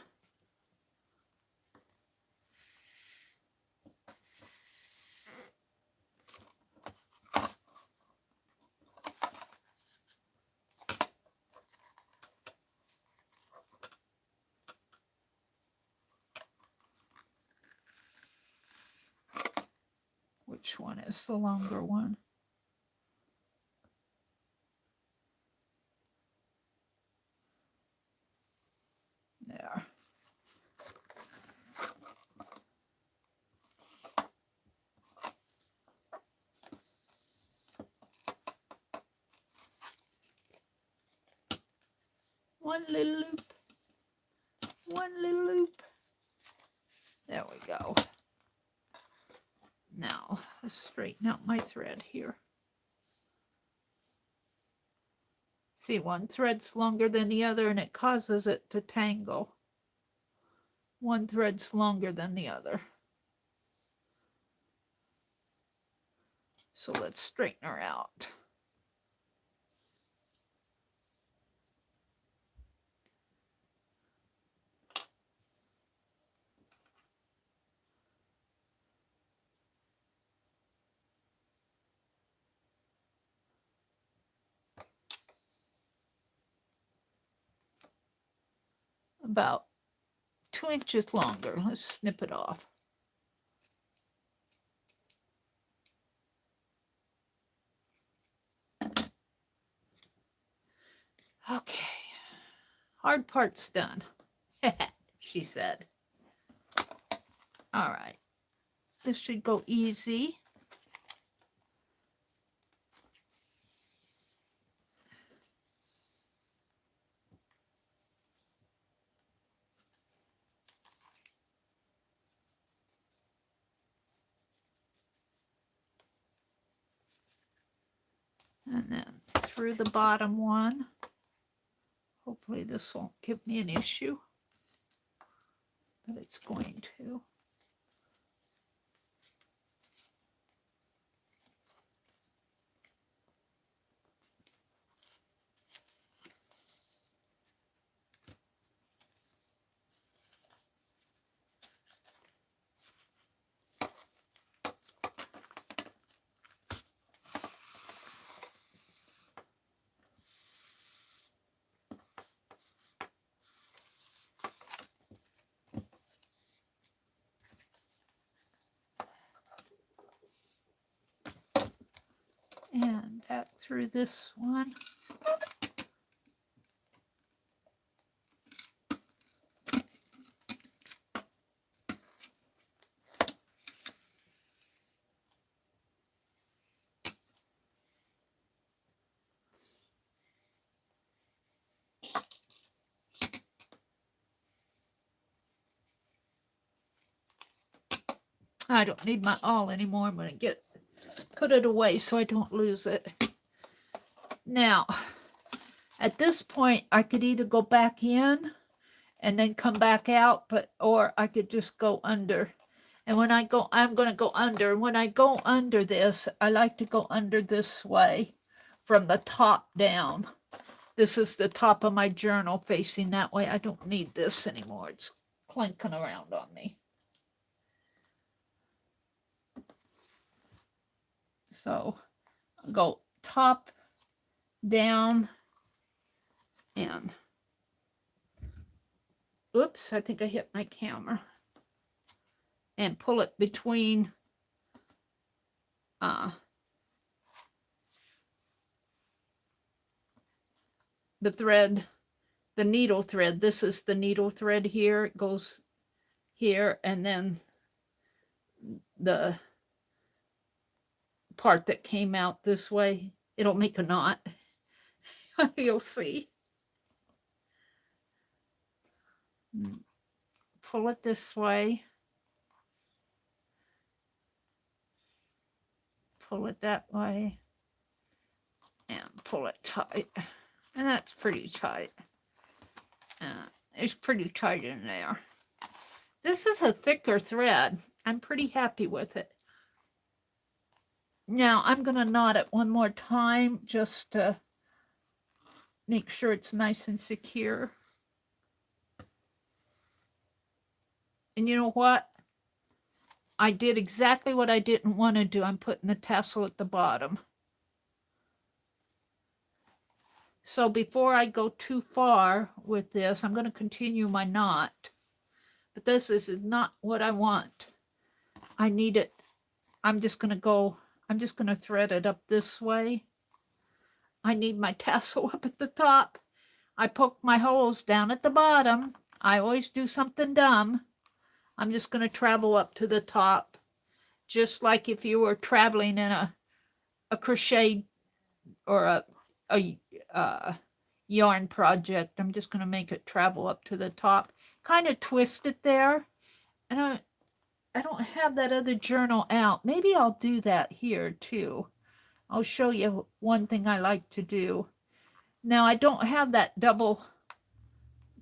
A: Which one is the longer one? There. One little loop. One little loop. There we go. Now, let's straighten out my thread here. See, one thread's longer than the other and it causes it to tangle. One thread's longer than the other. So let's straighten her out. About 2 inches longer. Let's snip it off. Okay. Hard part's done, she said. All right. This should go easy. And then through the bottom one. Hopefully this won't give me an issue, but it's going to. And back through this one. I don't need my awl anymore. I'm going to put it away so I don't lose it. Now, at this point, I could either go back in and then come back out, or I could just go under. And when I go, I'm going to go under. And when I go under this, I like to go under this way from the top down. This is the top of my journal facing that way. I don't need this anymore. It's clinking around on me. So I'll go top, down, and oops, I think I hit my camera. And pull it between the thread, the needle thread. This is the needle thread here. It goes here, and then the part that came out this way, it'll make a knot. You'll see. Pull it this way. Pull it that way. And pull it tight. And that's pretty tight. It's pretty tight in there. This is a thicker thread. I'm pretty happy with it. Now I'm going to knot it one more time just to make sure it's nice and secure. And you know what? I did exactly what I didn't want to do. I'm putting the tassel at the bottom. So before I go too far with this, I'm going to continue my knot. But this is not what I want. I need it. I'm just going to thread it up this way. I need my tassel up at the top. I poke my holes down at the bottom. I always do something dumb. I'm just going to travel up to the top, just like if you were traveling in a crochet or a yarn project. I'm just going to make it travel up to the top, kind of twist it there. And I don't have that other journal out. Maybe I'll do that here too. I'll show you one thing I like to do. Now I don't have that double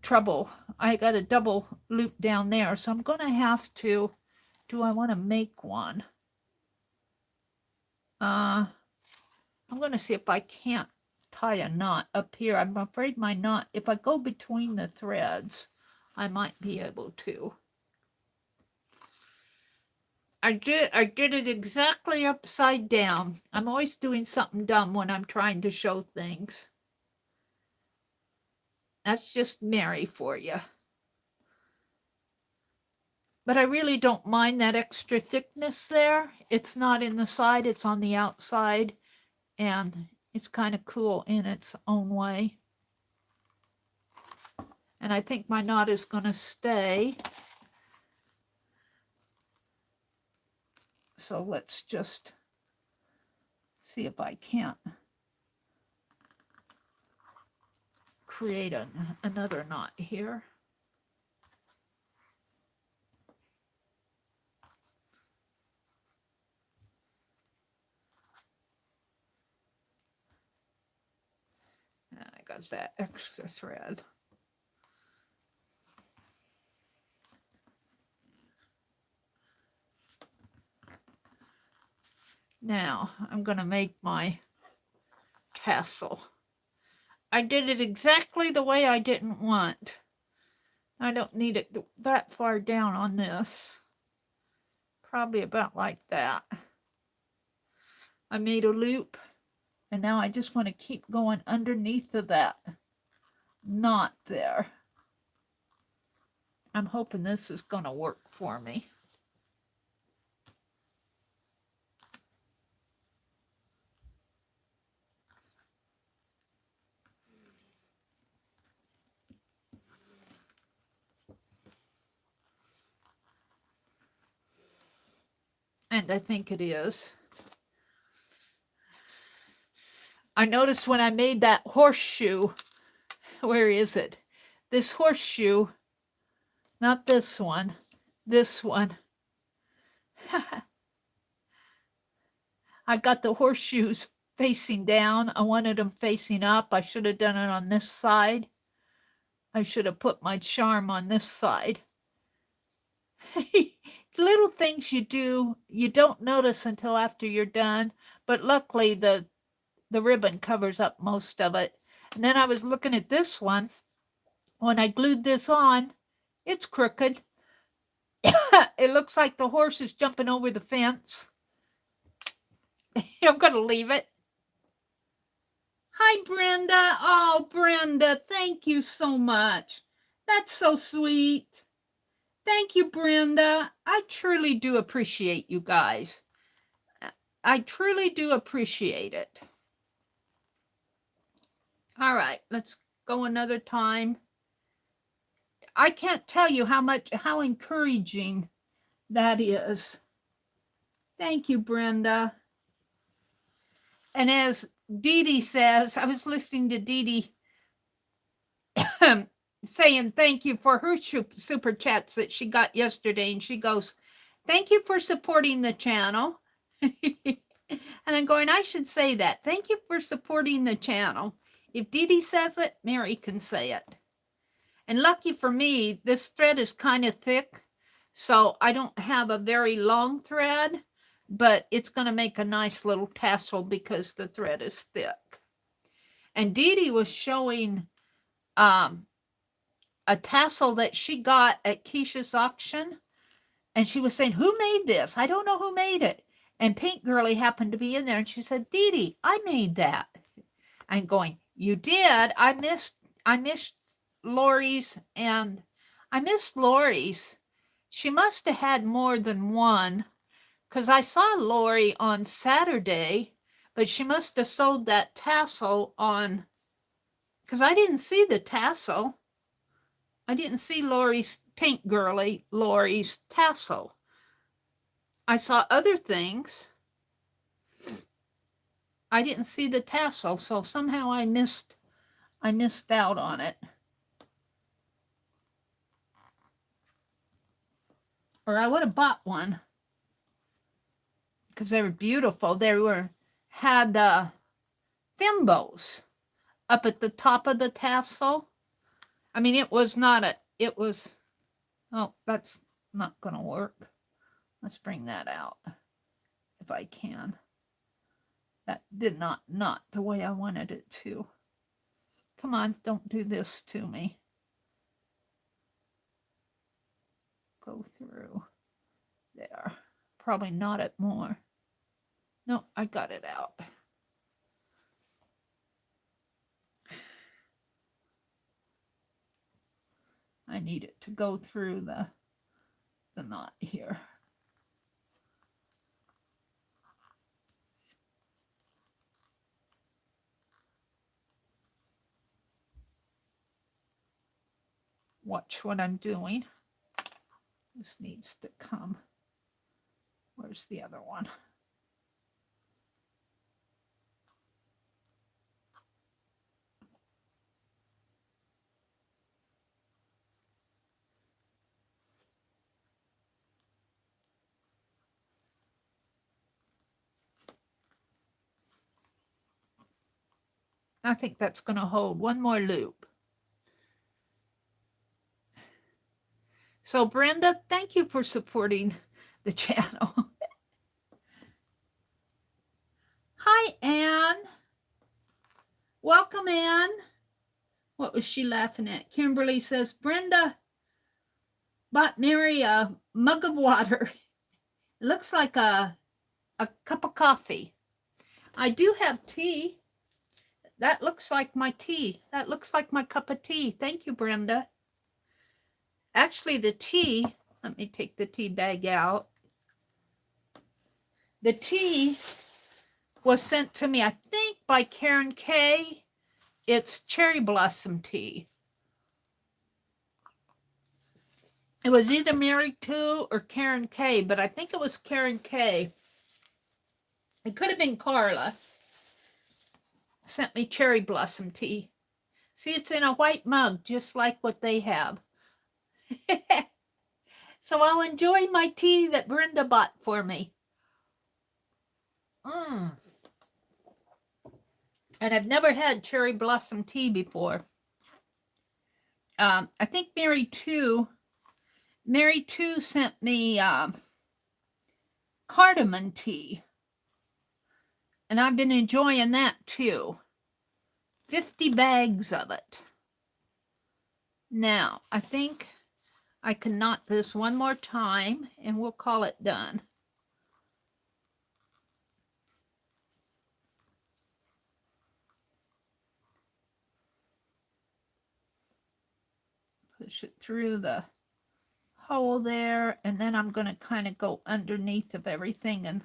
A: treble. I got a double loop down there, so I'm going to have to, do I want to make one? I'm going to see if I can't tie a knot up here. I'm afraid my knot, if I go between the threads, I might be able to. I did it exactly upside down. I'm always doing something dumb when I'm trying to show things. That's just Meri for you. But I really don't mind that extra thickness there. It's not in the side, it's on the outside. And it's kind of cool in its own way. And I think my knot is going to stay. So let's just see if I can't create another knot here. I got that extra thread. Now I'm going to make my tassel. I did it exactly the way I didn't want. I don't need it that far down on this. Probably about like that. I made a loop, and now I just want to keep going underneath of that knot there. I'm hoping this is going to work for me. And I think it is. I noticed when I made that horseshoe, where is it? This horseshoe, not this one, this one. I got the horseshoes facing down. I wanted them facing up. I should have done it on this side. I should have put my charm on this side. Little things you do, you don't notice until after you're done. But luckily, the ribbon covers up most of it. And then I was looking at this one. When I glued this on, it's crooked. It looks like the horse is jumping over the fence. I'm going to leave it. Hi, Brenda. Oh, Brenda, thank you so much. That's so sweet. Thank you, Brenda. I truly do appreciate you guys. I truly do appreciate it. All right, let's go another time. I can't tell you how encouraging that is. Thank you, Brenda. And as Dee Dee says, I was listening to Dee Dee saying thank you for her super chats that she got yesterday. And she goes, thank you for supporting the channel. And I'm going, I should say that. Thank you for supporting the channel. If Dee Dee says it, Meri can say it. And lucky for me, this thread is kind of thick, so I don't have a very long thread, but it's going to make a nice little tassel because the thread is thick. And Dee Dee was showing a tassel that she got at Keisha's auction, and she was saying, who made this? I don't know who made it. And Pink Girlie happened to be in there, and she said, Dee Dee, I made that. I'm going, you did? I missed Lori's, and I missed Lori's. She must have had more than one, because I saw Lori on Saturday, but she must have sold that tassel on, because I didn't see the tassel. I didn't see Lori's, Pink Girlie, Lori's tassel. I saw other things. I didn't see the tassel, so somehow I missed out on it. Or I would have bought one because they were beautiful. They had thimbos up at the top of the tassel. I mean, it was, oh, that's not going to work. Let's bring that out if I can. That did not the way I wanted it to. Come on, don't do this to me. Go through there. Probably knot it more. No, I got it out. I need it to go through the knot here. Watch what I'm doing. This needs to come. Where's the other one? I think that's going to hold one more loop. So Brenda, thank you for supporting the channel. Hi, Anne. Welcome, Anne. What was she laughing at? Kimberly says, Brenda bought Meri a mug of water. It looks like a cup of coffee. I do have tea. That looks like my tea. That looks like my cup of tea. Thank you, Brenda. Actually, the tea, let me take the tea bag out. The tea was sent to me, I think, by Karen K. It's cherry blossom tea. It was either Meri 2 or Karen K, but I think it was Karen K. It could have been Carla. Sent me cherry blossom tea. See, it's in a white mug, just like what they have. So I'll enjoy my tea that Brenda bought for me. And I've never had cherry blossom tea before. I think Meri 2 sent me cardamom tea. And I've been enjoying that too. 50 bags of it. Now, I think I can knot this one more time and we'll call it done. push it through the hole there, and then I'm going to kind of go underneath of everything and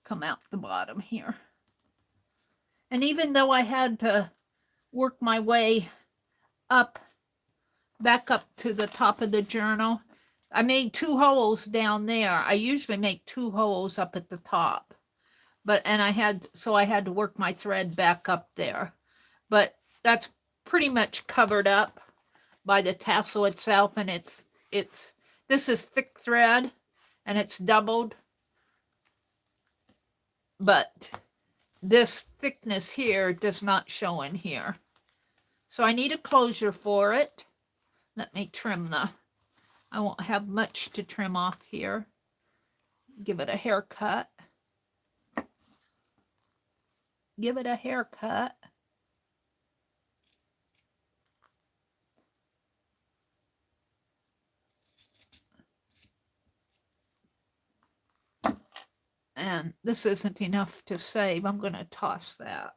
A: come out the bottom here. And even though I had to work my way up, back up to the top of the journal, I made 2 holes down there. I usually make 2 holes up at the top, and I had to work my thread back up there. But that's pretty much covered up by the tassel itself, and this is thick thread and it's doubled, but this thickness here does not show in here. So I need a closure for it. Let me trim I won't have much to trim off here. Give it a haircut. Give it a haircut. And this isn't enough to save. I'm going to toss that.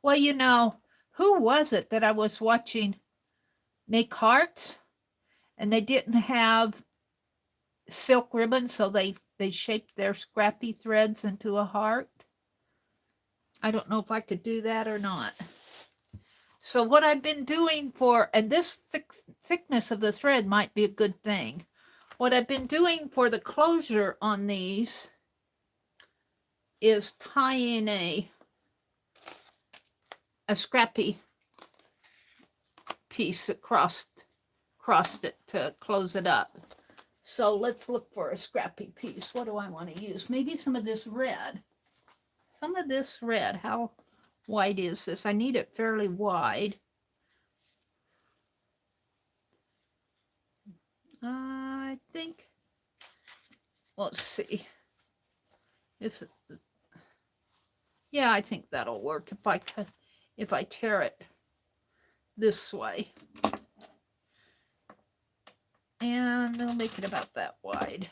A: Well, you know, who was it that I was watching make hearts? And they didn't have silk ribbon, so they shaped their scrappy threads into a heart. I don't know if I could do that or not. So what I've been doing and this thickness of the thread might be a good thing. What I've been doing for the closure on these is tying a scrappy piece across it to close it up. So let's look for a scrappy piece. What do I want to use? Maybe some of this red. Some of this red. How wide is this? I need it fairly wide. I think, let's see. Yeah, I think that'll work if I tear it this way. And I'll make it about that wide.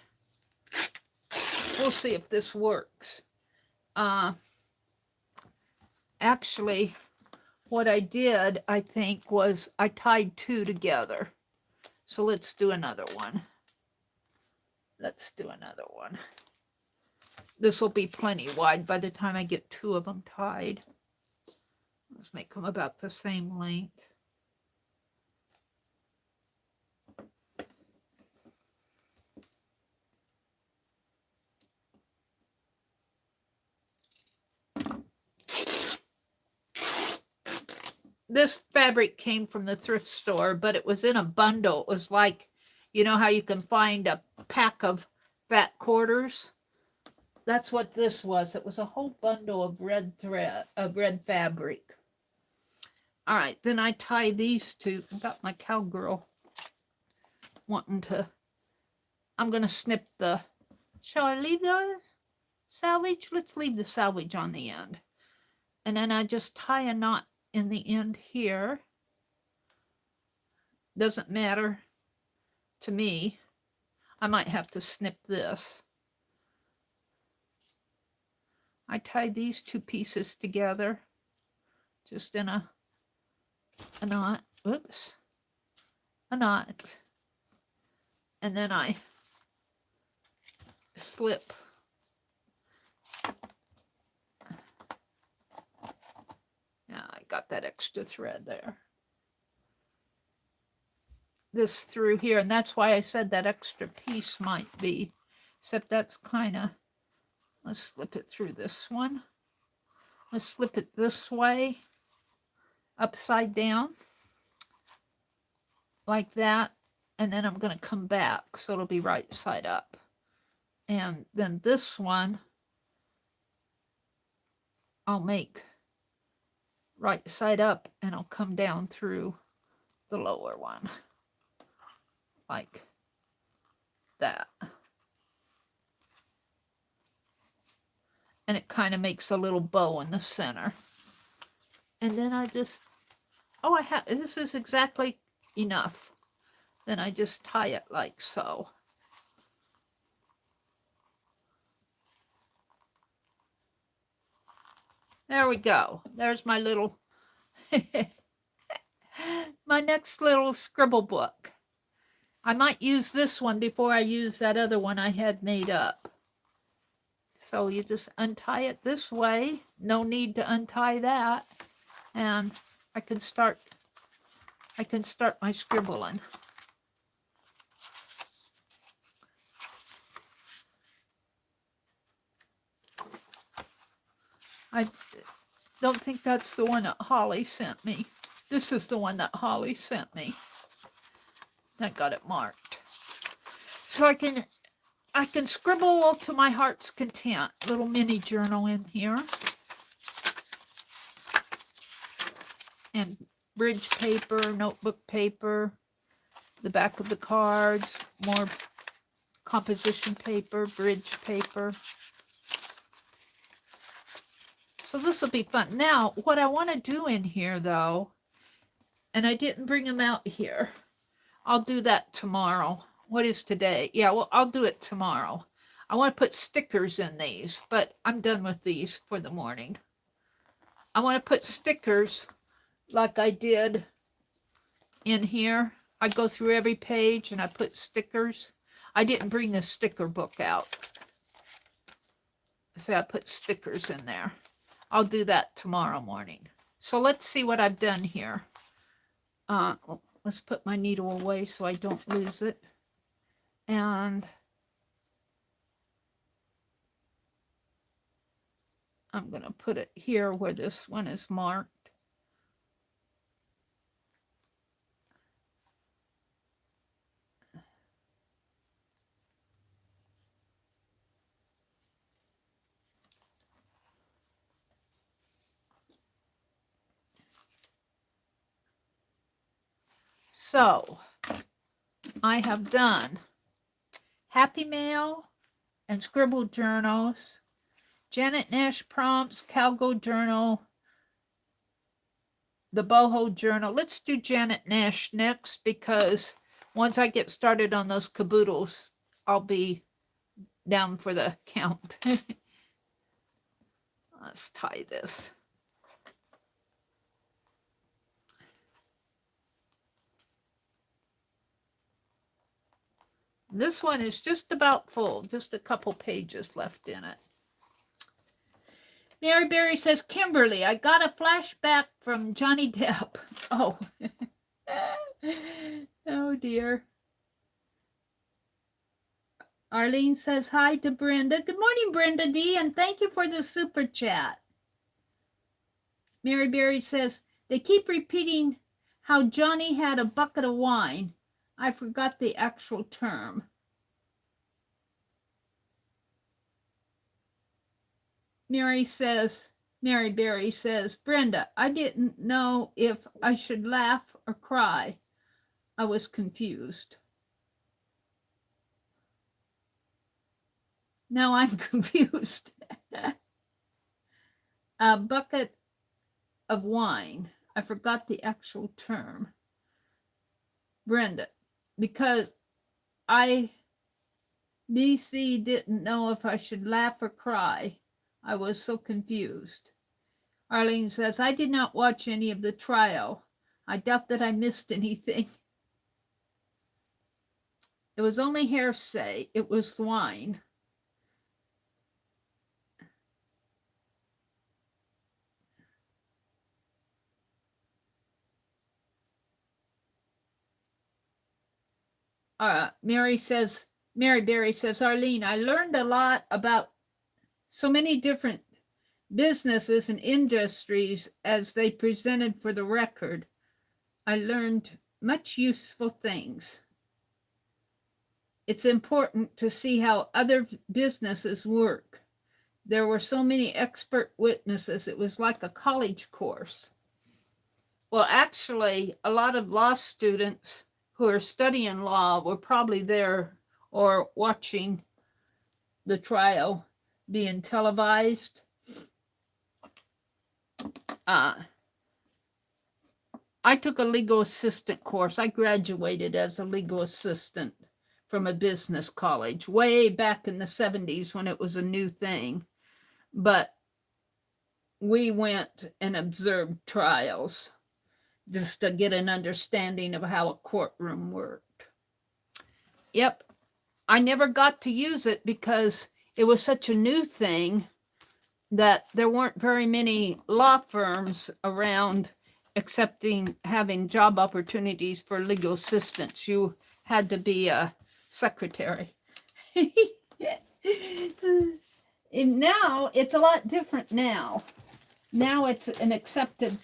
A: We'll see if this works. Actually, what I did, I think, was I tied 2 together. So let's do another one. Let's do another one. This will be plenty wide by the time I get 2 of them tied. Let's make them about the same length. This fabric came from the thrift store, but it was in a bundle. It was like, you know how you can find a pack of fat quarters? That's what this was. It was a whole bundle of red fabric. All right, then I tie these 2. I got my cowgirl wanting to. I'm going to snip shall I leave the salvage? Let's leave the salvage on the end. And then I just tie a knot in the end here. Doesn't matter to me. I might have to snip this. I tied these 2 pieces together just in a knot. Oops. A knot. And then I slip I got that extra thread there. This through here, and that's why I said that extra piece might be, except that's kind of, let's slip it through this one. Let's slip it this way, upside down, like that, and then I'm going to come back, so it'll be right side up. And then this one, I'll make right side up, and I'll come down through the lower one like that, and it kind of makes a little bow in the center. And then I just this is exactly enough. Then I just tie it like so. There we go. There's my little my next little scribble book. I might use this one before I use that other one I had made up. So you just untie it this way. No need to untie that. And I can start my scribbling. I don't think that's the one that Holly sent me. This is the one that Holly sent me. I got it marked. So I can scribble to my heart's content. Little mini journal in here. And bridge paper, notebook paper, the back of the cards, more composition paper, bridge paper. So this will be fun. Now, what I want to do in here, though, and I didn't bring them out here. I'll do that tomorrow. What is today? Yeah, well, I'll do it tomorrow. I want to put stickers in these, but I'm done with these for the morning. I want to put stickers like I did in here. I go through every page and I put stickers. I didn't bring the sticker book out. So I put stickers in there. I'll do that tomorrow morning. So let's see what I've done here. Let's put my needle away so I don't lose it. And I'm going to put it here where this one is marked. So I have done Happy Mail and Scribble Journals, Janet Nash Prompts, Calgo Journal, the Boho Journal. Let's do Janet Nash next, because once I get started on those caboodles, I'll be down for the count. Let's tie this. This one is just about full, just a couple pages left in it. Mary Berry says, Kimberly, I got a flashback from Johnny Depp. Oh, oh dear. Arlene says hi to Brenda. Good morning, Brenda D, and thank you for the super chat. Mary Berry says, they keep repeating how Johnny had a bucket of wine. I forgot the actual term. Mary Berry says, Brenda, I didn't know if I should laugh or cry. I was confused. Now I'm confused. A bucket of wine. I forgot the actual term. Brenda, because BC didn't know if I should laugh or cry. I was so confused. Arlene says, I did not watch any of the trial. I doubt that I missed anything. It was only hearsay. It was wine. Mary Berry says, Arlene, I learned a lot about so many different businesses and industries as they presented for the record. I learned much useful things. It's important to see how other businesses work. There were so many expert witnesses. It was like a college course. Well, actually, a lot of law students who are studying law were probably there or watching the trial being televised. I took a legal assistant course. I graduated as a legal assistant from a business college way back in the 70s when it was a new thing. But we went and observed trials. just to get an understanding of how a courtroom worked. Yep, I never got to use it because it was such a new thing that there weren't very many law firms around accepting having job opportunities for legal assistance. You had to be a secretary. And now it's a lot different now. Now it's an accepted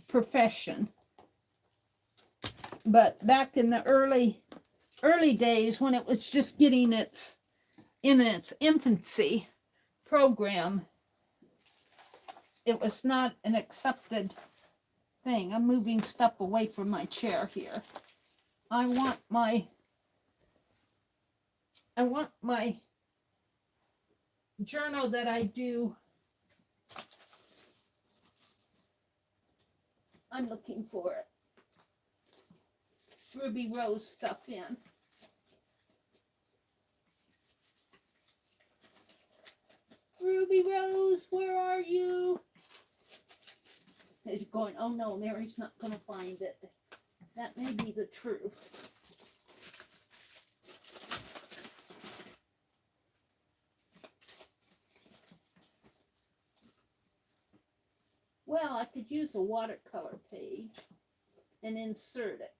A: profession. But back in the early days when it was just getting in its infancy program, it was not an accepted thing. I'm moving stuff away from my chair here. I want my journal that I do. I'm looking for it. Ruby Rose stuff in. Ruby Rose, where are you? He's going, oh no, Mary's not going to find it. That may be the truth. Well, I could use a watercolor page and insert it.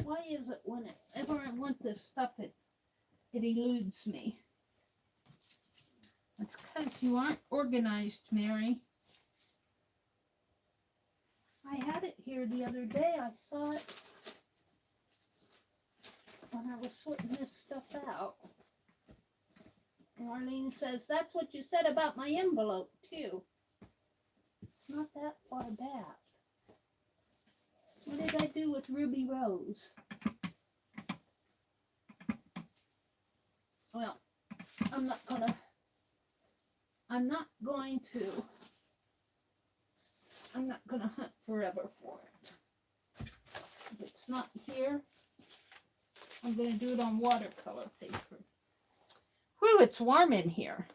A: Why is it whenever I want this stuff, it eludes me? That's because you aren't organized, Mary. I had it here the other day. I saw it when I was sorting this stuff out. And Arlene says, that's what you said about my envelope, too. It's not that far back. What did I do with Ruby Rose? Well, I'm not going to hunt forever for it. If it's not here, I'm going to do it on watercolor paper. Whew, it's warm in here.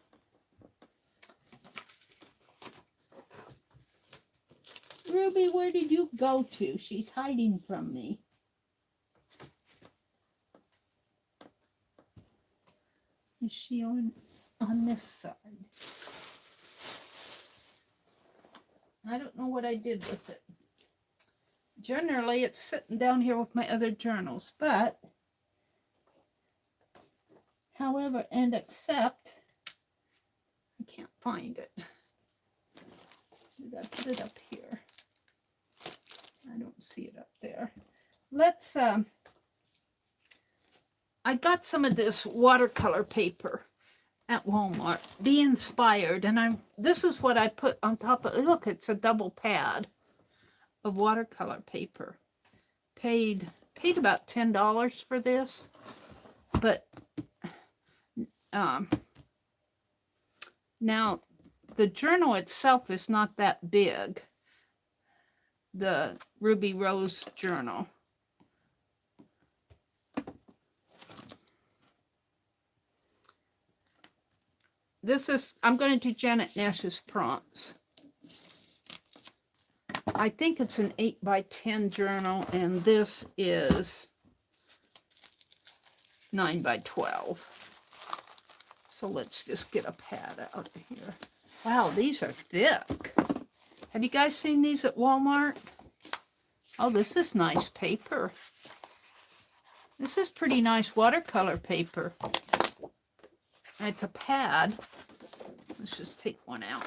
A: Ruby, where did you go to? She's hiding from me. Is she on this side? I don't know what I did with it. Generally, it's sitting down here with my other journals, but however, and except, I can't find it. Did I put it up here? I don't see it up there. Let's, I got some of this watercolor paper at Walmart. Be inspired. And this is what I put on top of, look, it's a double pad of watercolor paper. Paid about $10 for this. But now the journal itself is not that big. The Ruby Rose journal. I'm going to do Janet Nash's prompts. I think it's an 8x10 journal, and this is 9x12. So let's just get a pad out of here. Wow, these are thick. Have you guys seen these at Walmart? Oh, this is nice paper. This is pretty nice watercolor paper. And it's a pad. Let's just take one out.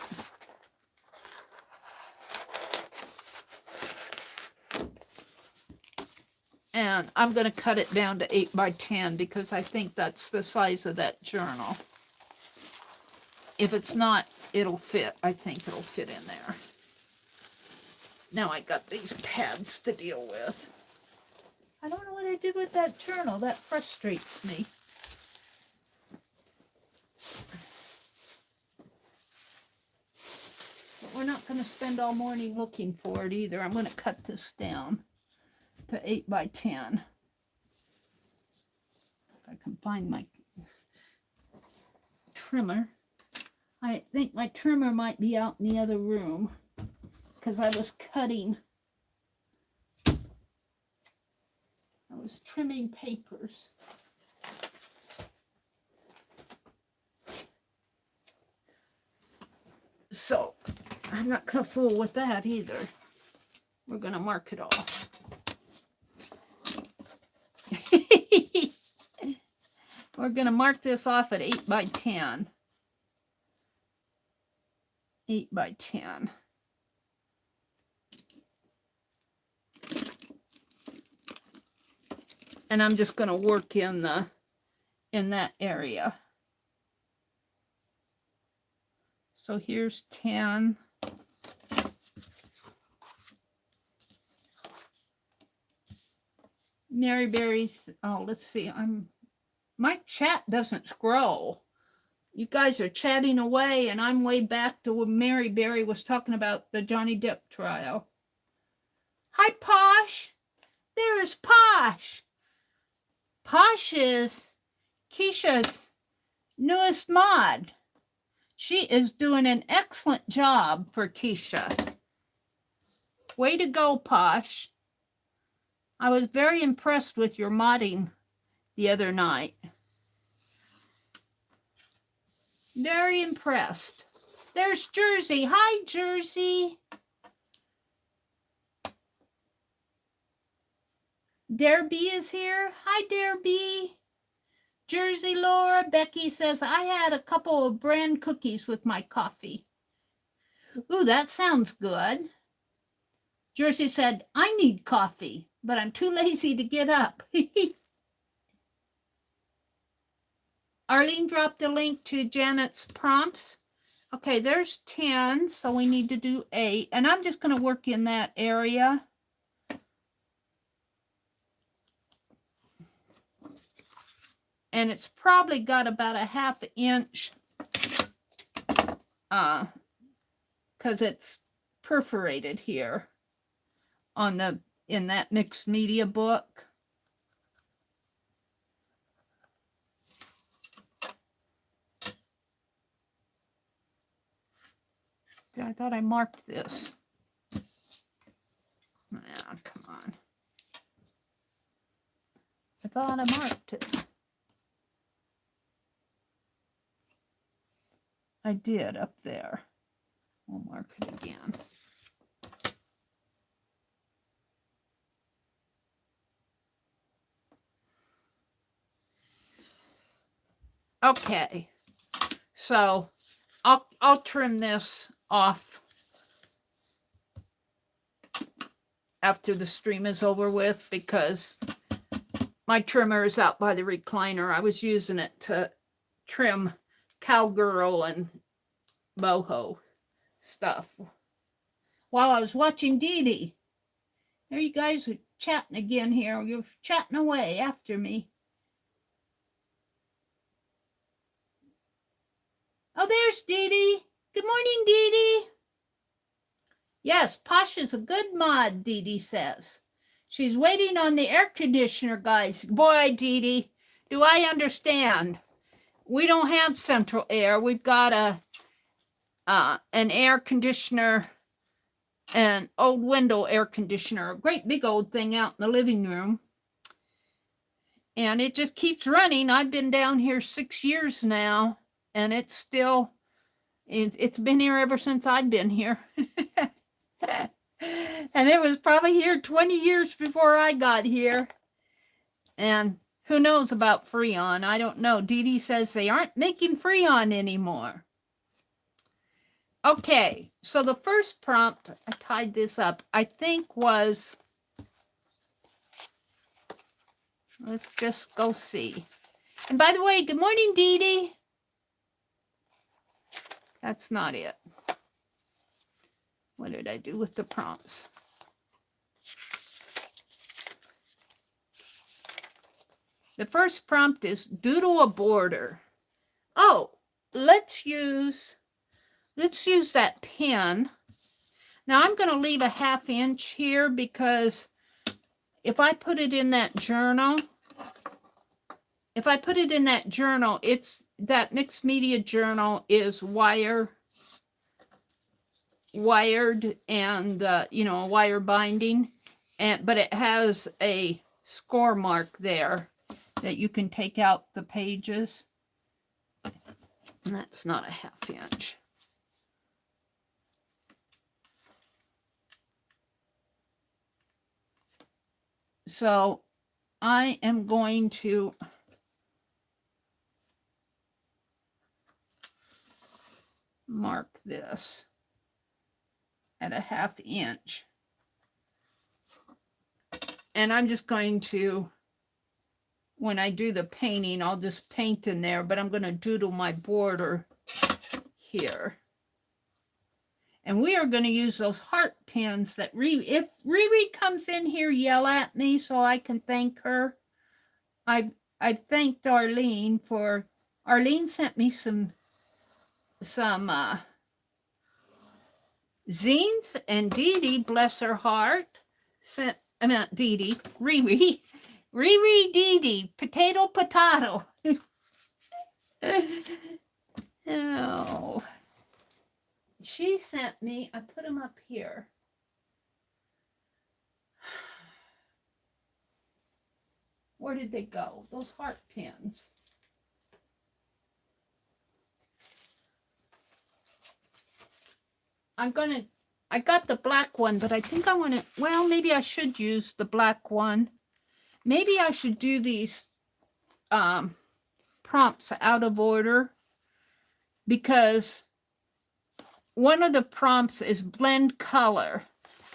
A: And I'm going to cut it down to 8x10 because I think that's the size of that journal. If it's not, it'll fit. I think it'll fit in there. Now I got these pads to deal with. I don't know what I did with that journal. That frustrates me. But we're not going to spend all morning looking for it either. I'm going to cut this down to 8x10. If I can find my trimmer. I think my trimmer might be out in the other room. because I was cutting. I was trimming papers. So I'm not going to fool with that either. We're going to mark it off. We're going to mark this off at 8 by 10. 8 by 10. And I'm just going to work in that area. So here's 10. Mary Berry's, oh, let's see. My chat doesn't scroll. You guys are chatting away, and I'm way back to when Mary Berry was talking about the Johnny Depp trial. Hi, Posh. There's Posh. Posh is Keisha's newest mod. She is doing an excellent job for Keisha. Way to go, Posh. I was very impressed with your modding the other night. Very impressed. There's Jersey. Hi, Jersey. Derby is here. Hi, Derby. Jersey Laura. Becky says, I had a couple of bran cookies with my coffee. Ooh, that sounds good. Jersey said, I need coffee, but I'm too lazy to get up. Arlene dropped a link to Janet's prompts. Okay, there's 10, so we need to do 8. And I'm just going to work in that area. And it's probably got about a 1/2 inch because it's perforated here in that mixed media book. I thought I marked this. Ah, come on. I thought I marked it. I did up there. We'll mark it again. Okay, so I'll trim this off after the stream is over with because my trimmer is out by the recliner. I was using it to trim cowgirl and boho stuff while I was watching Dee Dee. There you guys are chatting again here. You're chatting away after me. Oh, there's Dee Dee. Good morning, Dee Dee. Yes, Posh is a good mod, Dee Dee says. She's waiting on the air conditioner, guys. Boy, Dee Dee, do I understand. We don't have central air. We've got an air conditioner, an old window air conditioner, a great big old thing out in the living room. And it just keeps running. I've been down here 6 years now, and it's still, it's been here ever since I've been here. And it was probably here 20 years before I got here. And who knows about Freon? I don't know. Dee Dee says they aren't making Freon anymore. Okay, so the first prompt, I tied this up, I think was, let's just go see. And by the way, good morning, Dee Dee. That's not it. What did I do with the prompts? The first prompt is doodle a border. Oh, let's use that pen. Now I'm going to leave a 1/2 inch here because if I put it in that journal, it's that mixed media journal is wire. wired and, you know, a wire binding, but it has a score mark there that you can take out the pages. And that's not a 1/2 inch. So I am going to mark this at a 1/2 inch. And I'm just going to, when I do the painting, I'll just paint in there, but I'm going to doodle my border here. And we are going to use those heart pins that if Riri comes in here, yell at me so I can thank her. I thanked Arlene for, Arlene sent me some zines, and Dee Dee, bless her heart, sent, I mean, not Dee Dee, Riri, Dee Dee, potato. Oh. She sent me, I put them up here. Where did they go? Those heart pins. I got the black one, but I think I want to, well, maybe I should use the black one. Maybe I should do these prompts out of order, because one of the prompts is blend color,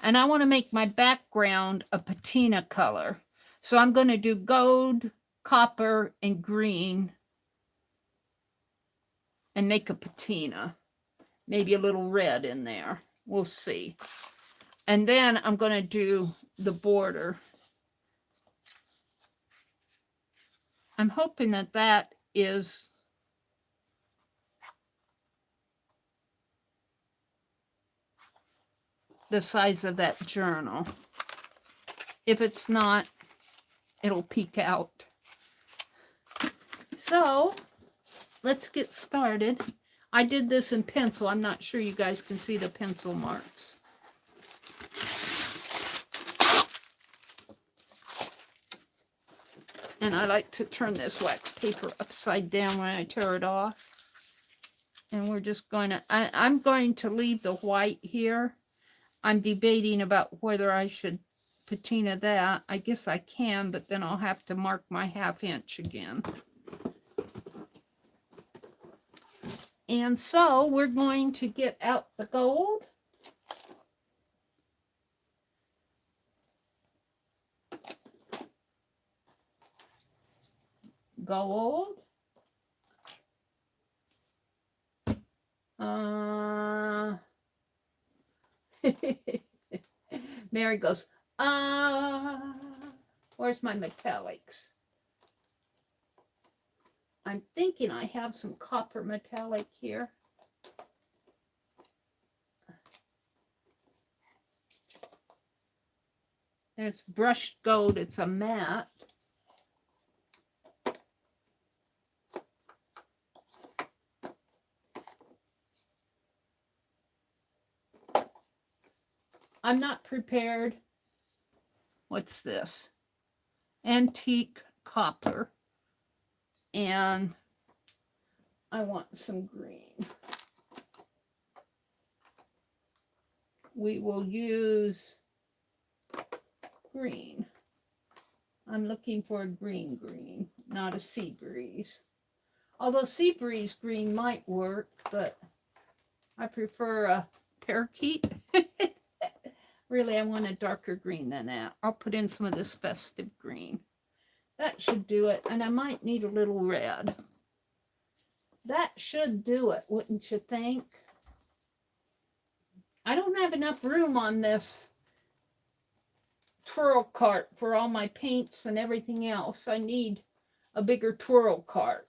A: and I want to make my background a patina color. So I'm going to do gold, copper, and green and make a patina. Maybe a little red in there. We'll see. And then I'm going to do the border. I'm hoping that that is the size of that journal. If it's not, it'll peek out. So let's get started. I did this in pencil. I'm not sure you guys can see the pencil marks. And I like to turn this wax paper upside down when I tear it off. And we're just going to, I'm going to leave the white here. I'm debating about whether I should patina that. I guess I can, but then I'll have to mark my 1/2 inch again. And so we're going to get out the gold. Gold. Meri goes, where's my metallics? I'm thinking I have some copper metallic here. There's brushed gold. It's a matte. I'm not prepared. What's this? Antique copper. And I want some green. We will use green. I'm looking for a green, not a sea breeze. Although sea breeze green might work, but I prefer a parakeet. Really, I want a darker green than that. I'll put in some of this festive green. That should do it. And I might need a little red. That should do it, wouldn't you think? I don't have enough room on this twirl cart for all my paints and everything else. I need a bigger twirl cart.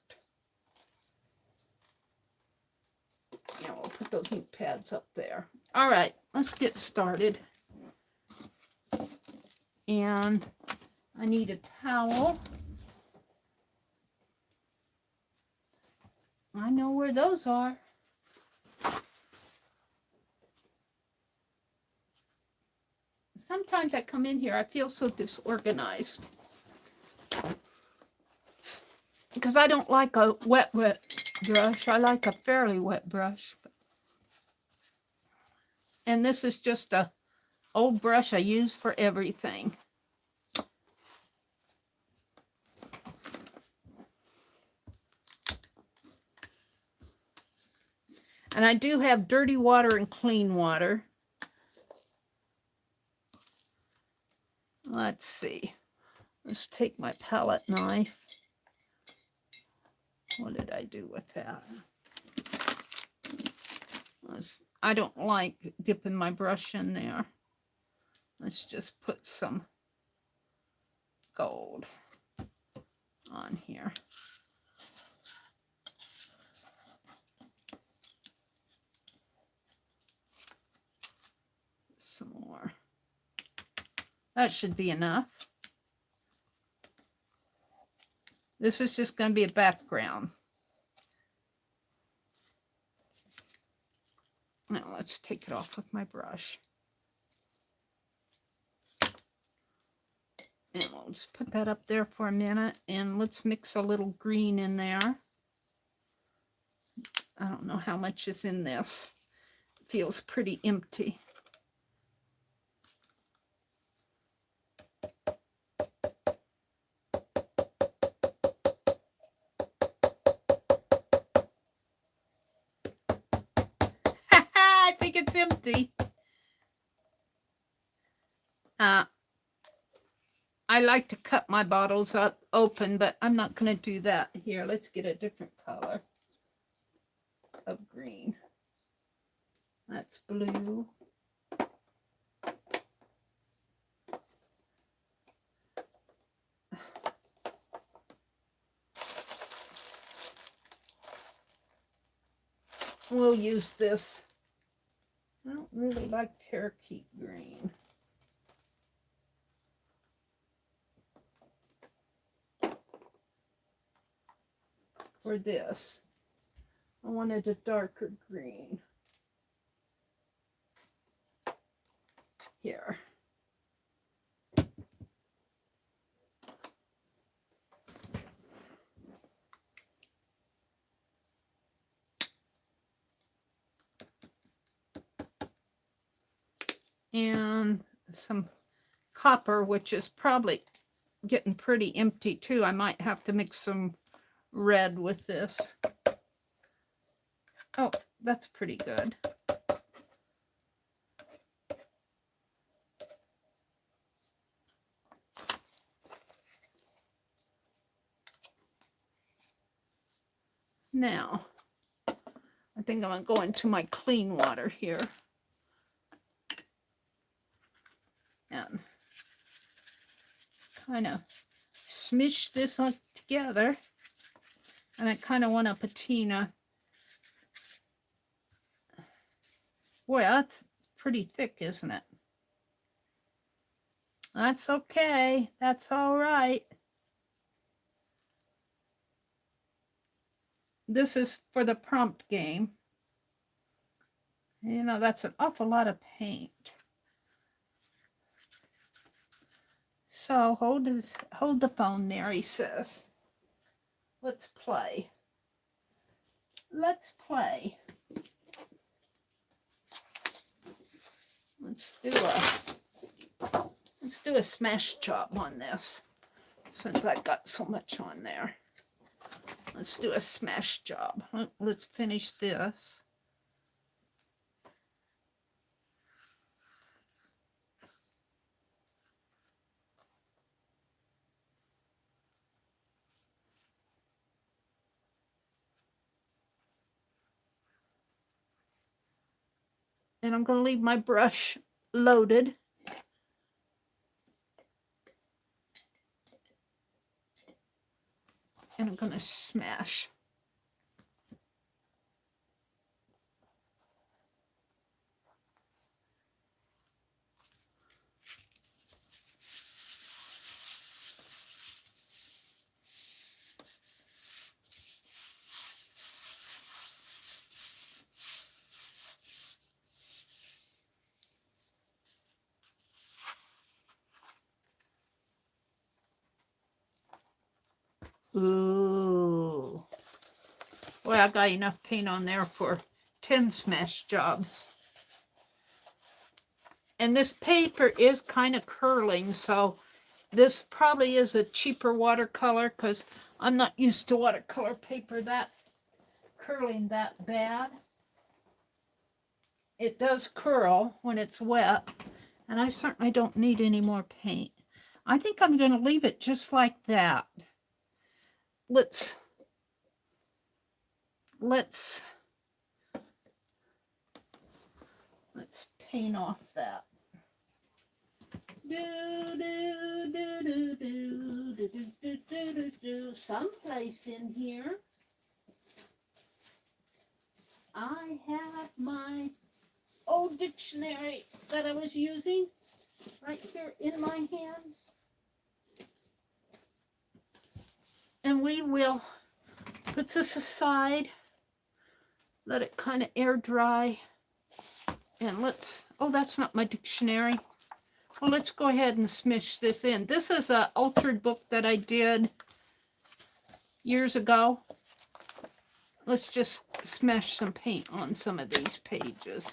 A: Yeah, we'll put those ink pads up there. All right, let's get started. And I need a towel. I know where those are. Sometimes I come in here, I feel so disorganized. Because I don't like a wet brush. I like a fairly wet brush. And this is just a old brush I use for everything. And I do have dirty water and clean water. Let's see. Let's take my palette knife. What did I do with that? I don't like dipping my brush in there. Let's just put some gold on here. Some more. That should be enough. This is just going to be a background. Now let's take it off with my brush. And we'll just put that up there for a minute. And let's mix a little green in there. I don't know how much is in this. It feels pretty empty. I think it's empty. I like to cut my bottles up open, but I'm not going to do that here. Let's get a different color of green. That's blue. We'll use this. I don't really like parakeet green. For this, I wanted a darker green. Here. And some copper, which is probably getting pretty empty too. I might have to mix some red with this. Oh, that's pretty good. Now, I think I'm going to go into my clean water here. And kind of smish this all together. And I kind of want a patina. Boy, that's pretty thick, isn't it? That's okay. That's all right. This is for the prompt game. You know, that's an awful lot of paint. So hold the phone, Meri says. Let's play. Let's play. Let's do a smash job on this, since I've got so much on there. Let's do a smash job. Let's finish this. And I'm going to leave my brush loaded. And I'm going to smash. Ooh. Well, I got enough paint on there for 10 smash jobs. And this paper is kind of curling, so this probably is a cheaper watercolor because I'm not used to watercolor paper that curling that bad. It does curl when it's wet, and I certainly don't need any more paint. I think I'm going to leave it just like that. Let's paint off that. Someplace in here, I have my old dictionary that I was using right here in my hands. And we will put this aside, let it kind of air dry. And let's, oh, that's not my dictionary. Well, let's go ahead and smush this in. This is an altered book that I did years ago. Let's just smash some paint on some of these pages.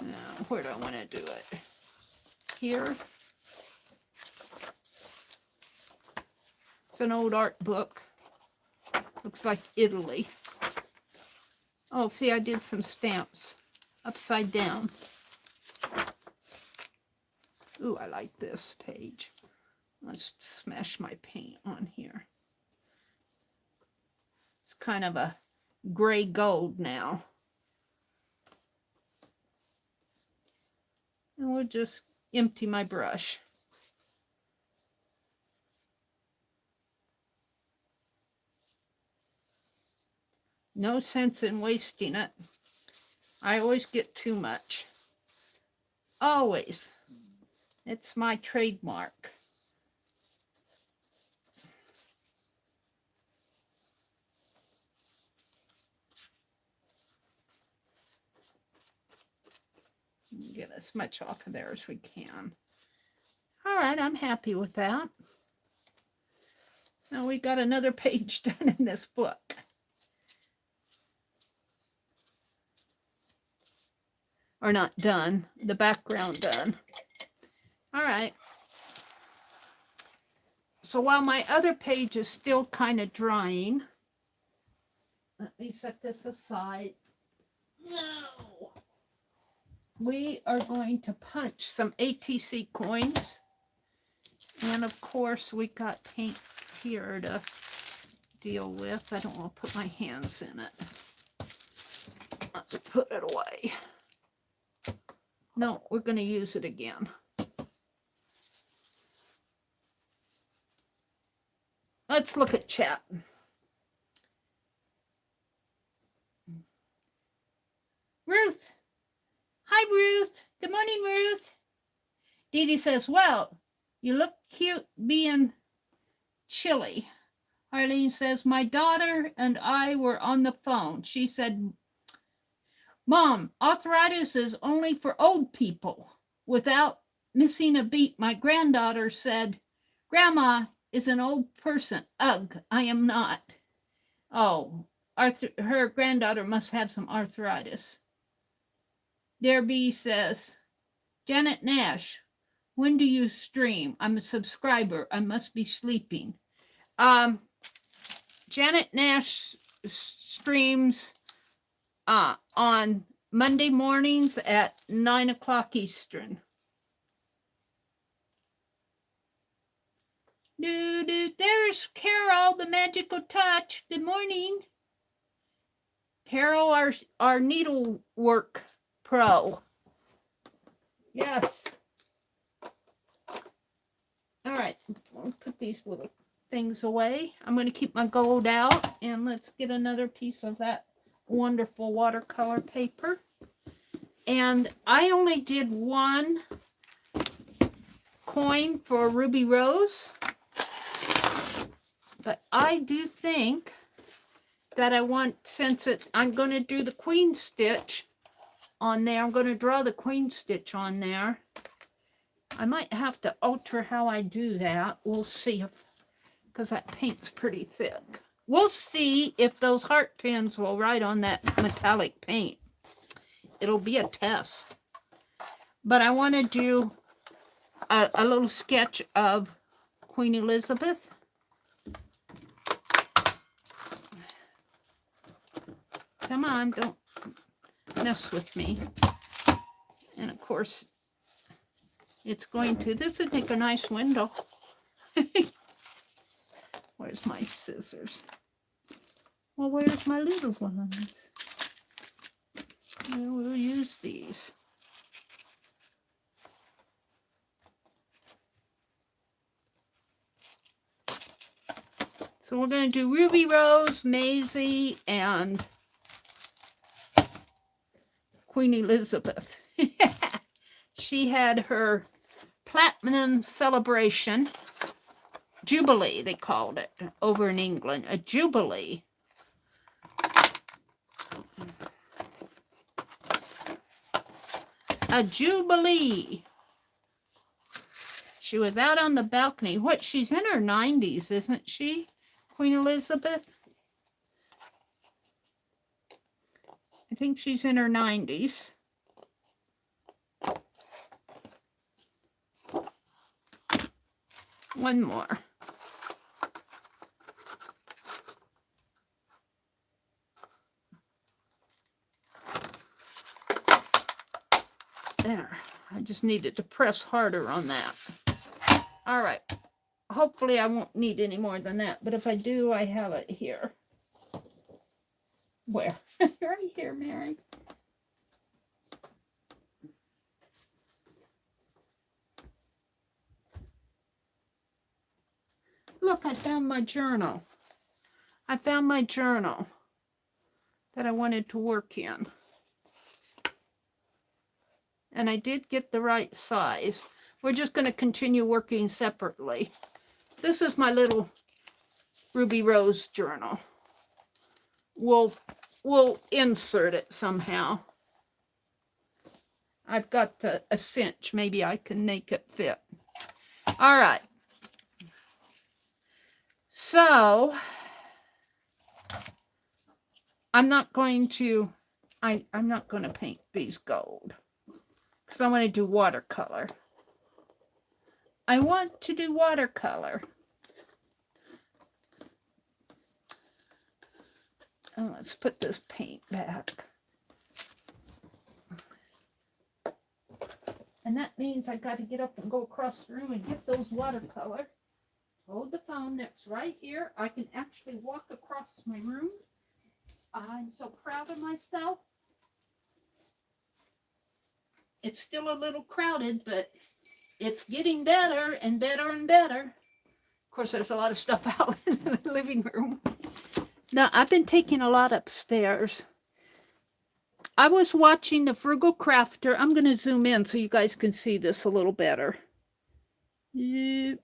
A: Now, where do I want to do it? Here. It's an old art book. Looks like Italy. Oh, see, I did some stamps upside down. Ooh, I like this page. Let's smash my paint on here. It's kind of a gray gold now. And we'll just empty my brush. No sense in wasting it. I always get too much. Always. It's my trademark. Get as much off of there as we can. All right, I'm happy with that. Now we got another page done in this book. Or not done, the background done. All right. So while my other page is still kind of drying, let me set this aside. No. We are going to punch some ATC coins. And of course, we got paint here to deal with. I don't want to put my hands in it. Let's put it away. No, we're going to use it again. Let's look at chat. Ruth. Hi, Ruth. Good morning, Ruth. Dee Dee says, well, you look cute being chilly. Arlene says, my daughter and I were on the phone. She said, Mom, arthritis is only for old people. Without missing a beat, my granddaughter said, Grandma is an old person. Ugh, I am not. Oh, her granddaughter must have some arthritis. Dare B says, Janet Nash, when do you stream? I'm a subscriber. I must be sleeping. Janet Nash streams on Monday mornings at 9 o'clock Eastern. There's Carol, the magical touch. Good morning. Carol, our needlework pro. Yes. All right, I'll put these little things away. I'm going to keep my gold out, and let's get another piece of that wonderful watercolor paper. And I only did one coin for Ruby Rose, but I do think that I want, since I'm going to do the queen stitch on there, I'm going to draw the queen stitch on there. I might have to alter how I do that. We'll see if, because that paint's pretty thick. We'll see if those heart pins will write on that metallic paint. It'll be a test. But I want to do a little sketch of Queen Elizabeth. Come on, don't mess with me. And of course, it's going to, this would make a nice window. Where's my scissors? Well, where's my little ones? Well, we'll use these. So we're going to do Ruby Rose, Maisie, and Queen Elizabeth. She had her platinum celebration. Jubilee, they called it over in England. A jubilee. A jubilee. She was out on the balcony. What? She's in her 90s, isn't she? Queen Elizabeth? I think she's in her 90s. One more. There. I just needed to press harder on that. All right. Hopefully I won't need any more than that, but if I do, I have it here. Where? Right here, Mary. Look, I found my journal. I found my journal that I wanted to work in. And I did get the right size. We're just going to continue working separately. This is my little Ruby Rose journal. We'll insert it somehow. I've got a cinch. Maybe I can make it fit. All right. So I'm not going to paint these gold because I want to do watercolor. I want to do watercolor. Oh, let's put this paint back. And that means I got to get up and go across the room and get those watercolor. Hold the phone, that's right here. I can actually walk across my room. I'm so proud of myself. It's still a little crowded, but it's getting better and better and better. Of course, there's a lot of stuff out in the living room. Now, I've been taking a lot upstairs. I was watching the Frugal Crafter. I'm going to zoom in so you guys can see this a little better. Yep.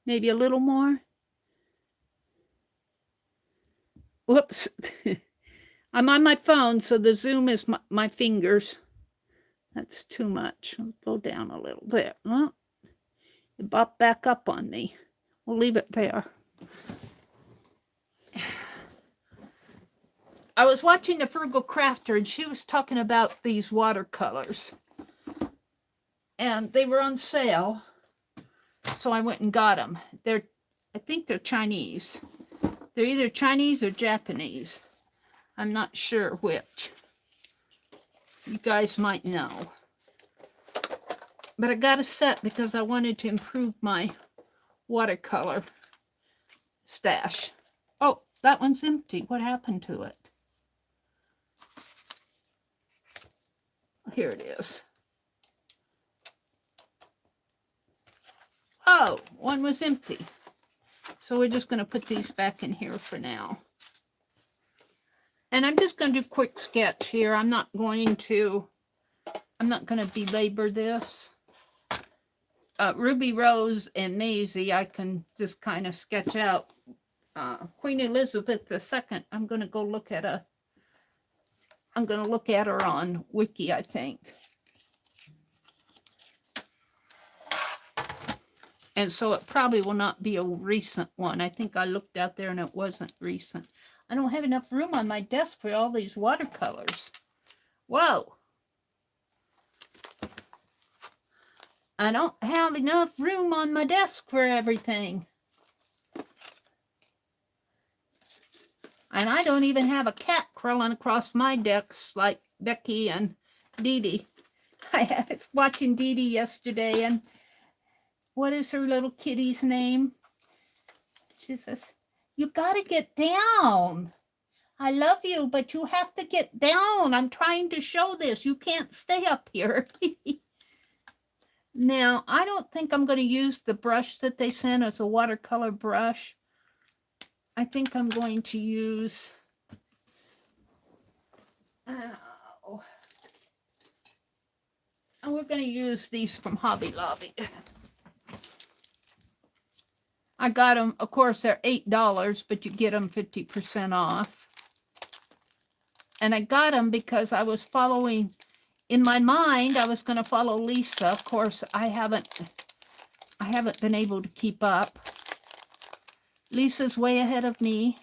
A: Maybe a little more. Whoops. I'm on my phone, so the zoom is my fingers. That's too much. I'll go down a little bit. Well, it bopped back up on me. We'll leave it there. I was watching the Frugal Crafter, and she was talking about these watercolors. And they were on sale, so I went and got them. I think they're Chinese. They're either Chinese or Japanese. I'm not sure which. You guys might know. But I got a set because I wanted to improve my watercolor stash. Oh, that one's empty. What happened to it? Here it is. Oh, one was empty. So we're just going to put these back in here for now. And I'm just going to do a quick sketch here. I'm not going to belabor this. Ruby Rose and Maisie, I can just kind of sketch out. Queen Elizabeth II, I'm going to go look at her on Wiki, I think. And so it probably will not be a recent one. I think I looked out there and it wasn't recent. I don't have enough room on my desk for all these watercolors. Whoa. I don't have enough room on my desk for everything. And I don't even have a cat crawling across my desk like Becky and Dee Dee. I was watching Dee Dee yesterday, and what is her little kitty's name? She says, "You gotta get down. I love you, but you have to get down. I'm trying to show this. You can't stay up here." Now, I don't think I'm going to use the brush that they sent as a watercolor brush. I think I'm going to use... Oh, we're going to use these from Hobby Lobby. I got them, of course, they're $8, but you get them 50% off. And I got them because I was following... In my mind, I was going to follow Lisa. Of course, I haven't been able to keep up. Lisa's way ahead of me.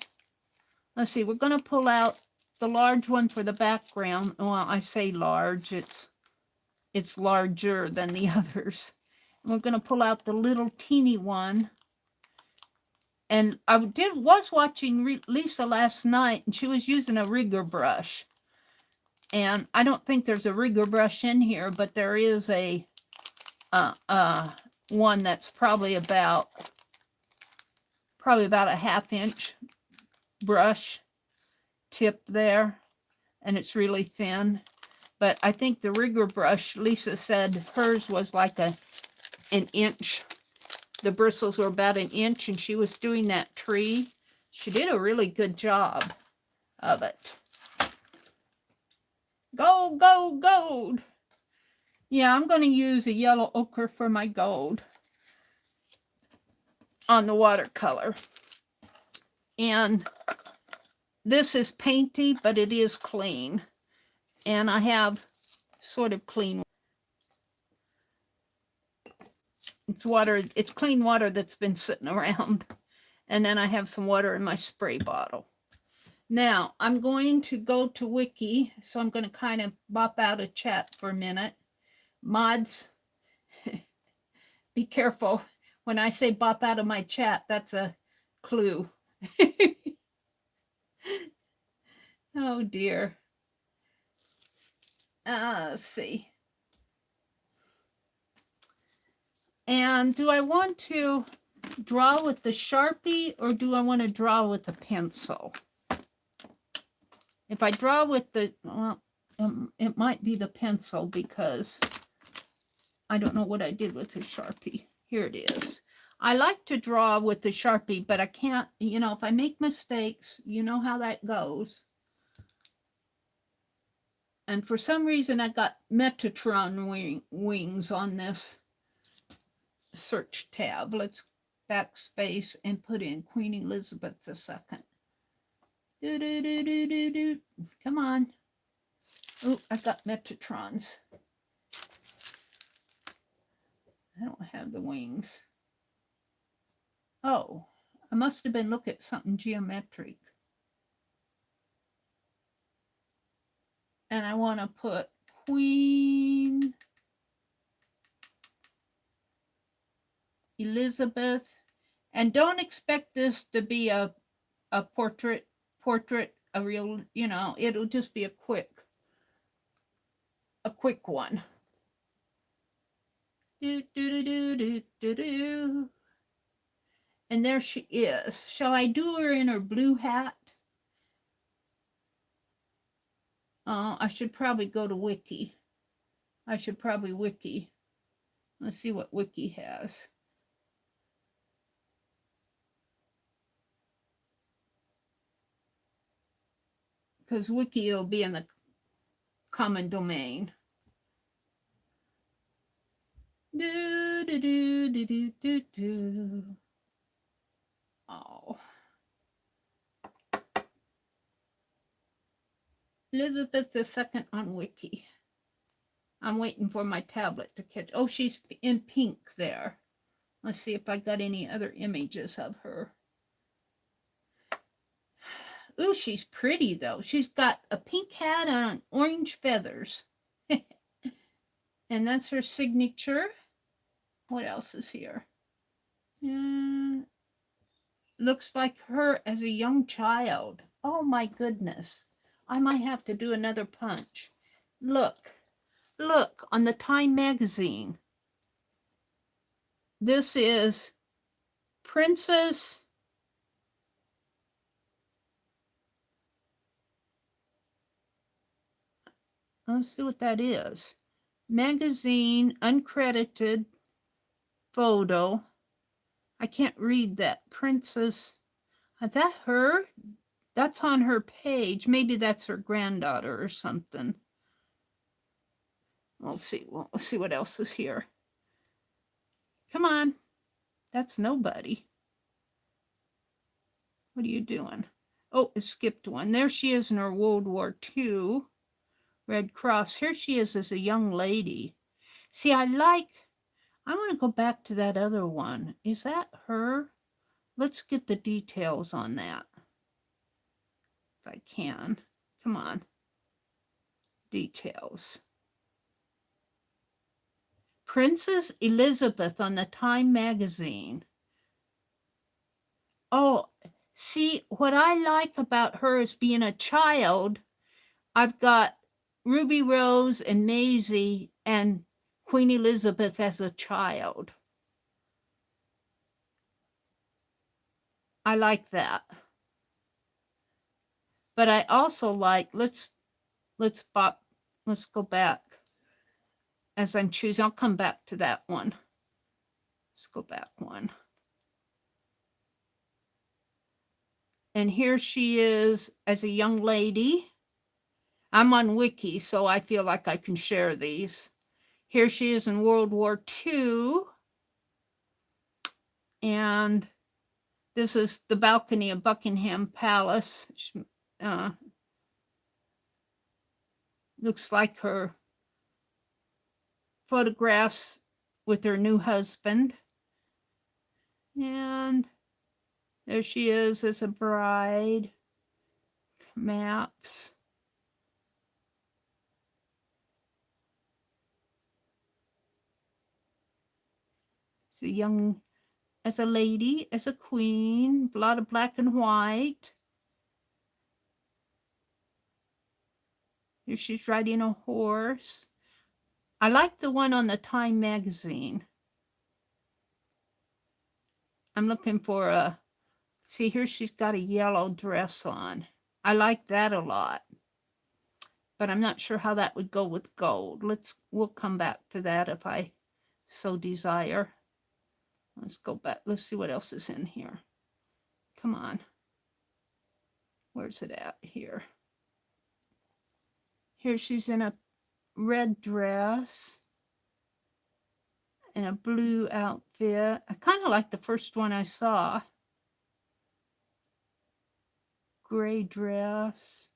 A: Let's see, we're going to pull out the large one for the background. Well, I say large, it's larger than the others. And we're going to pull out the little teeny one. And I was watching Lisa last night, and she was using a rigger brush. And I don't think there's a rigger brush in here, but there is a one that's probably about a 1/2 inch brush tip there, and it's really thin. But I think the rigger brush, Lisa said hers was like an inch. The bristles were about 1 inch, and she was doing that tree. She did a really good job of it. Gold, gold, gold. Yeah, I'm going to use a yellow ochre for my gold on the watercolor. And this is painty, but it is clean. And I have sort of clean. It's water, it's clean water that's been sitting around. And then I have some water in my spray bottle. Now, I'm going to go to Wiki, so I'm going to kind of bop out of chat for a minute. Mods, be careful. When I say bop out of my chat, that's a clue. Oh, dear. Let's see. And do I want to draw with the Sharpie, or do I want to draw with the pencil? If I draw with the, well, it might be the pencil because I don't know what I did with the Sharpie. Here it is. I like to draw with the Sharpie, but I can't, you know, if I make mistakes, you know how that goes. And for some reason, I got Metatron wings on this search tab. Let's backspace and put in Queen Elizabeth II. Do. Come on. Oh, I got Metatrons. I don't have the wings. Oh, I must have been looking at something geometric. And I want to put Queen Elizabeth. And don't expect this to be a portrait, a real, you know, it'll just be a quick one. And there she is. Shall I do her in her blue hat? I should probably go to Wiki. I should probably Wiki. Let's see what Wiki has. Because Wiki will be in the common domain. Oh. Elizabeth II on Wiki. I'm waiting for my tablet to catch. Oh, she's in pink there. Let's see if I got any other images of her. Ooh, she's pretty though. She's got a pink hat on orange feathers. And that's her signature. What else is here? Looks like her as a young child. Oh my goodness. I might have to do another punch. Look on the Time magazine. This is Princess. Let's see what that is. Magazine, uncredited photo. I can't read that. Princess. Is that her? That's on her page. Maybe that's her granddaughter or something. Let's see. Well, let's see what else is here. Come on. That's nobody. What are you doing? Oh, it skipped one. There she is in her World War II Red Cross. Here she is as a young lady. See, I want to go back to that other one. Is that her? Let's get the details on that. If I can. Come on. Details. Princess Elizabeth on the Time magazine. Oh, see, what I like about her as being a child, I've got Ruby Rose and Maisie and Queen Elizabeth as a child. I like that. But I also like, let's go back. As I'm choosing, I'll come back to that one. Let's go back one. And here she is as a young lady. I'm on Wiki, so I feel like I can share these. Here she is in World War II. And this is the balcony of Buckingham Palace. Looks like her photographs with her new husband. And there she is as a bride. Maps. It's a young, as a lady, as a queen, a lot of black and white. Here she's riding a horse. I like the one on the Time magazine. I'm looking for a, see here she's got a yellow dress on. I like that a lot. But I'm not sure how that would go with gold. We'll come back to that if I so desire. Let's go back. Let's see what else is in here. Come on. Where's it at? Here. Here she's in a red dress and a blue outfit. I kind of like the first one I saw. Gray dress.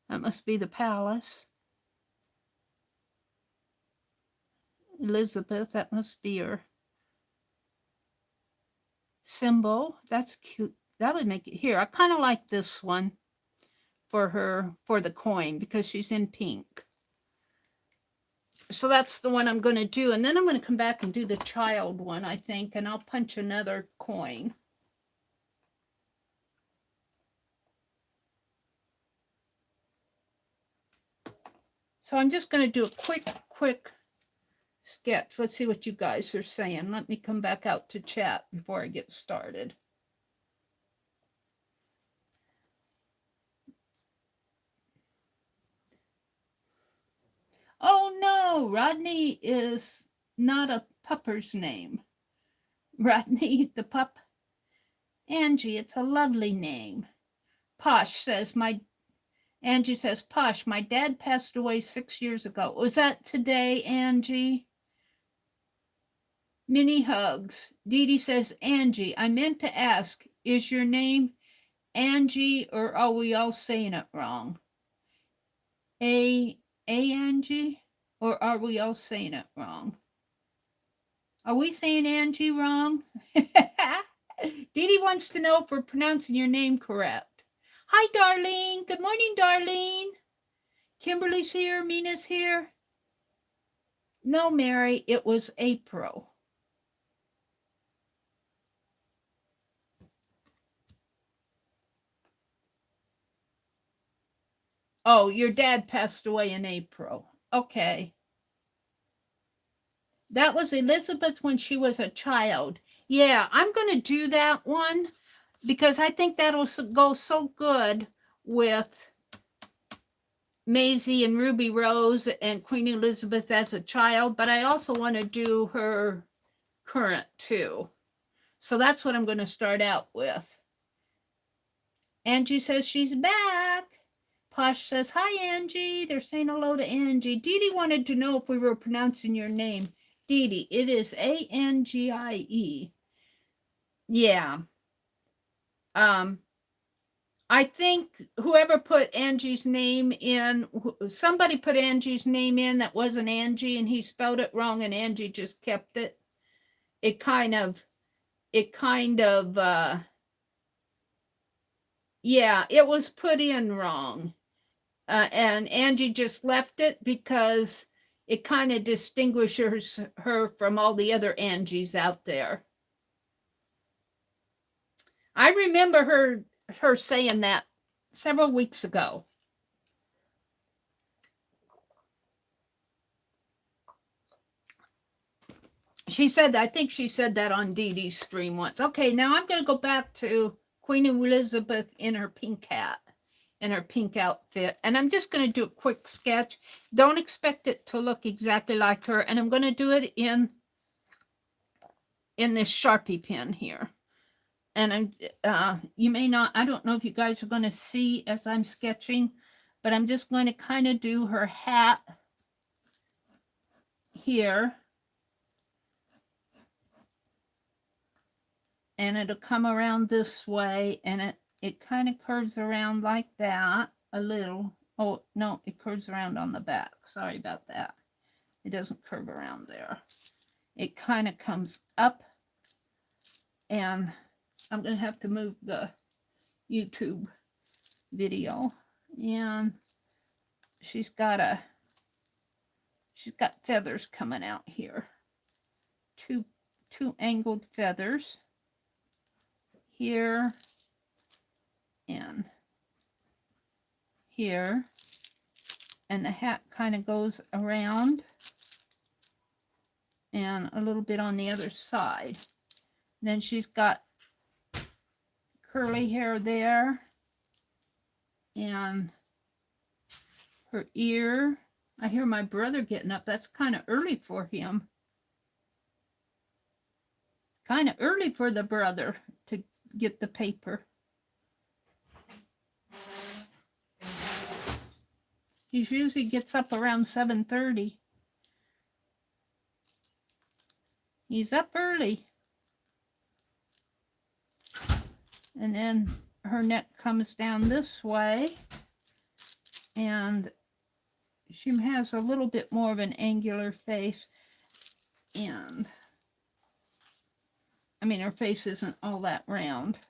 A: That must be the palace. Elizabeth, that must be her symbol. That's cute. That would make it here. I kind of like this one for her, for the coin, because she's in pink. So that's the one I'm going to do. And then I'm going to come back and do the child one, I think, and I'll punch another coin. So I'm just going to do a quick sketch. Let's see what you guys are saying. Let me come back out to chat before I get started. Oh no, Rodney is not a pupper's name. Rodney the pup. Angie, it's a lovely name. Posh says, Angie says, Posh, my dad passed away 6 years ago. Was that today, Angie? Mini hugs. Dee Dee says, Angie, I meant to ask, is your name Angie or are we all saying it wrong? A Angie, or are we all saying it wrong? Are we saying Angie wrong? Dee Dee wants to know if we're pronouncing your name correct. Hi, Darlene. Good morning, Darlene. Kimberly's here. Mina's here. No, Mary, it was April. Oh, your dad passed away in April. Okay. That was Elizabeth when she was a child. Yeah, I'm going to do that one because I think that'll go so good with Maisie and Ruby Rose and Queen Elizabeth as a child, but I also want to do her current too. So that's what I'm going to start out with. Angie says she's back. Posh says, hi, Angie. They're saying hello to Angie. Dee Dee wanted to know if we were pronouncing your name. Dee Dee, it is A-N-G-I-E. Yeah. I think whoever put Angie's name in, somebody put Angie's name in that wasn't Angie, and he spelled it wrong, and Angie just kept it. It kind of, yeah, it was put in wrong. And Angie just left it because it kind of distinguishes her from all the other Angies out there. I remember her saying that several weeks ago. She said, I think she said that on Dee Dee's stream once. Okay, now I'm going to go back to Queen Elizabeth in her pink hat, in her pink outfit. And I'm just going to do a quick sketch. Don't expect it to look exactly like her. And I'm going to do it in this Sharpie pen here. And you may not, I don't know if you guys are going to see as I'm sketching, but I'm just going to kind of do her hat here. And it'll come around this way, and it kind of curves around like that a little. Oh, no, it curves around on the back. Sorry about that. It doesn't curve around there. It kind of comes up, and I'm going to have to move the YouTube video. And she's got feathers coming out here. Two angled feathers. Here and here, and the hat kind of goes around and a little bit on the other side. Then she's got curly hair there and her ear. I hear my brother getting up. That's kind of early for him. Kind of early for the brother to get the paper. He usually gets up around 7:30. He's up early. And then her neck comes down this way. And she has a little bit more of an angular face. And I mean, her face isn't all that round.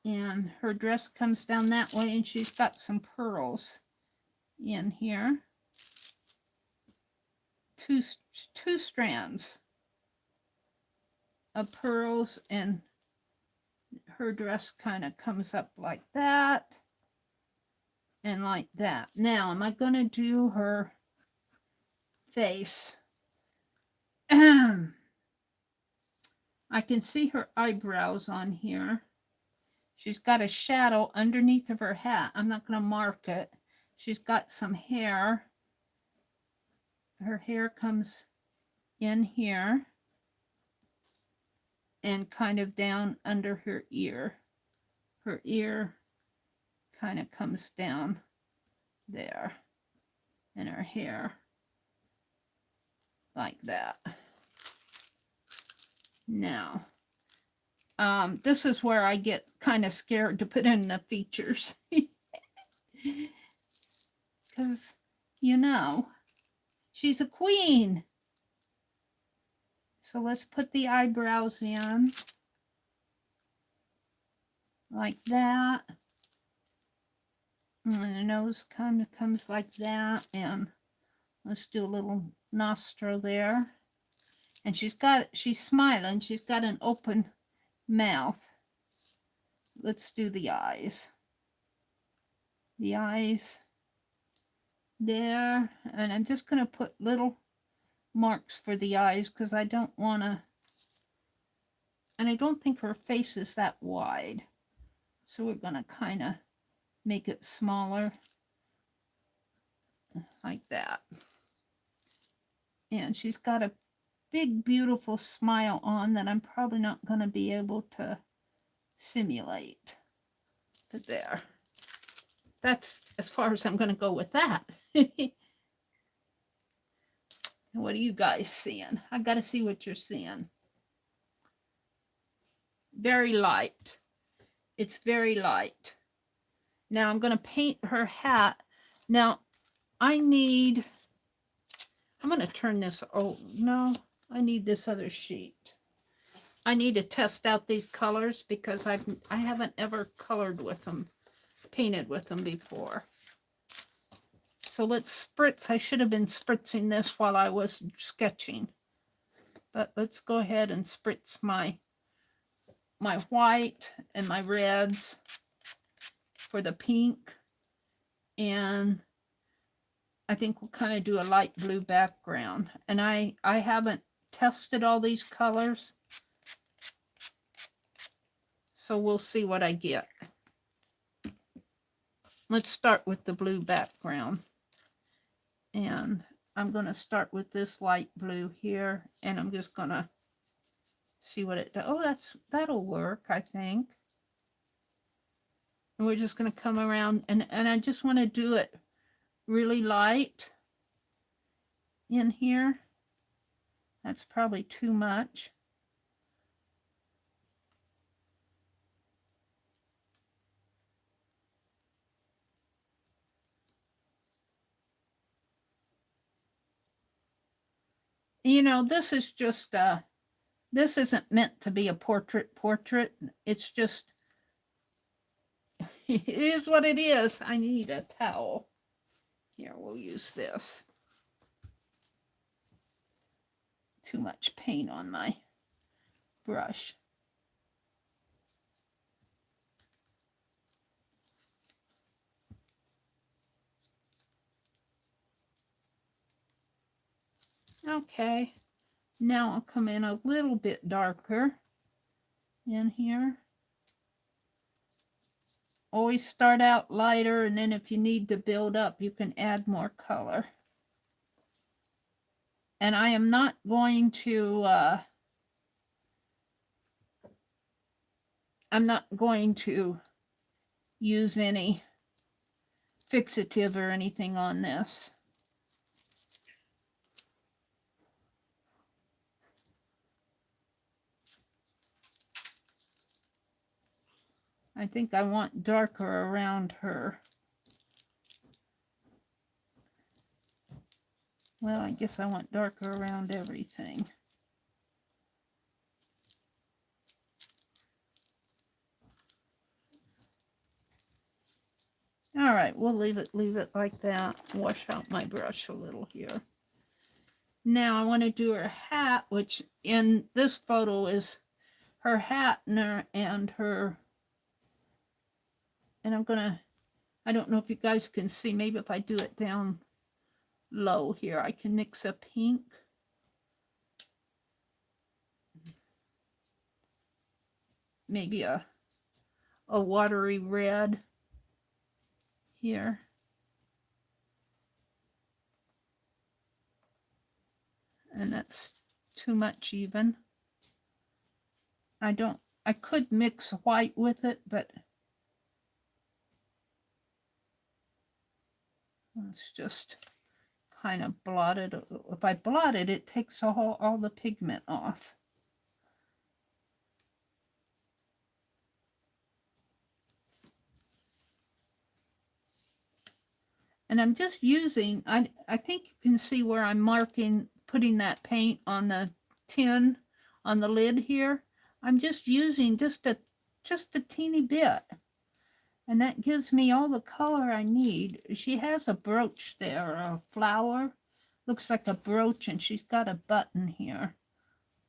A: And her dress comes down that way, and she's got some pearls in here. Two strands of pearls, and her dress kind of comes up like that and like that. Now, am I going to do her face? I can see her eyebrows on here. She's got a shadow underneath of her hat. I'm not going to mark it. She's got some hair. Her hair comes in here and kind of down under her ear. Her ear kind of comes down there. And her hair like that. Now, this is where I get kind of scared to put in the features. Because, you know, she's a queen. So let's put the eyebrows in like that. And the nose kind of comes like that. And let's do a little nostril there. And she's smiling. She's got an open mouth. Let's do the eyes. The eyes there. And I'm just going to put little marks for the eyes because I don't want to, and I don't think her face is that wide. So we're going to kind of make it smaller like that. And she's got a big, beautiful smile on that I'm probably not going to be able to simulate. But there. That's as far as I'm going to go with that. What are you guys seeing? I got to see what you're seeing. Very light. It's very light. Now I'm going to paint her hat. Now I'm going to turn this. Oh, no, I need this other sheet. I need to test out these colors because I haven't ever colored with them, painted with them before. So let's spritz. I should have been spritzing this while I was sketching. But let's go ahead and spritz my white and my reds for the pink. And I think we'll kind of do a light blue background. And I haven't tested all these colors. So we'll see what I get. Let's start with the blue background. And I'm going to start with this light blue here. And I'm just going to see what it does. Oh, that'll work, I think. And we're just going to come around. And I just want to do it really light in here. That's probably too much. You know, this is just this isn't meant to be a portrait. It's just, it is what it is. I need a towel. Here, we'll use this. Too much paint on my brush. Okay, now I'll come in a little bit darker in here. Always start out lighter, and then if you need to build up, you can add more color. And I am not going to, use any fixative or anything on this. I think I want darker around her. Well, I guess I want darker around everything. All right, we'll leave it like that. Wash out my brush a little here. Now I want to do her hat, which in this photo is her hat and her. And I'm gonna, I don't know if you guys can see, maybe if I do it down low here, I can mix a pink. Maybe a watery red here. And that's too much even. I could mix white with it, but let's just kind of blot it. If I blot it, it takes all the pigment off. And I'm just using, I think you can see where I'm marking, putting that paint on the tin on the lid here, I'm just using just a teeny bit. And that gives me all the color I need. She has a brooch there, a flower. Looks like a brooch, and she's got a button here.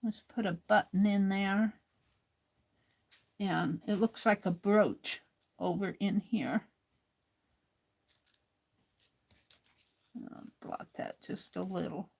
A: Let's put a button in there. And it looks like a brooch over in here. I'll blot that just a little.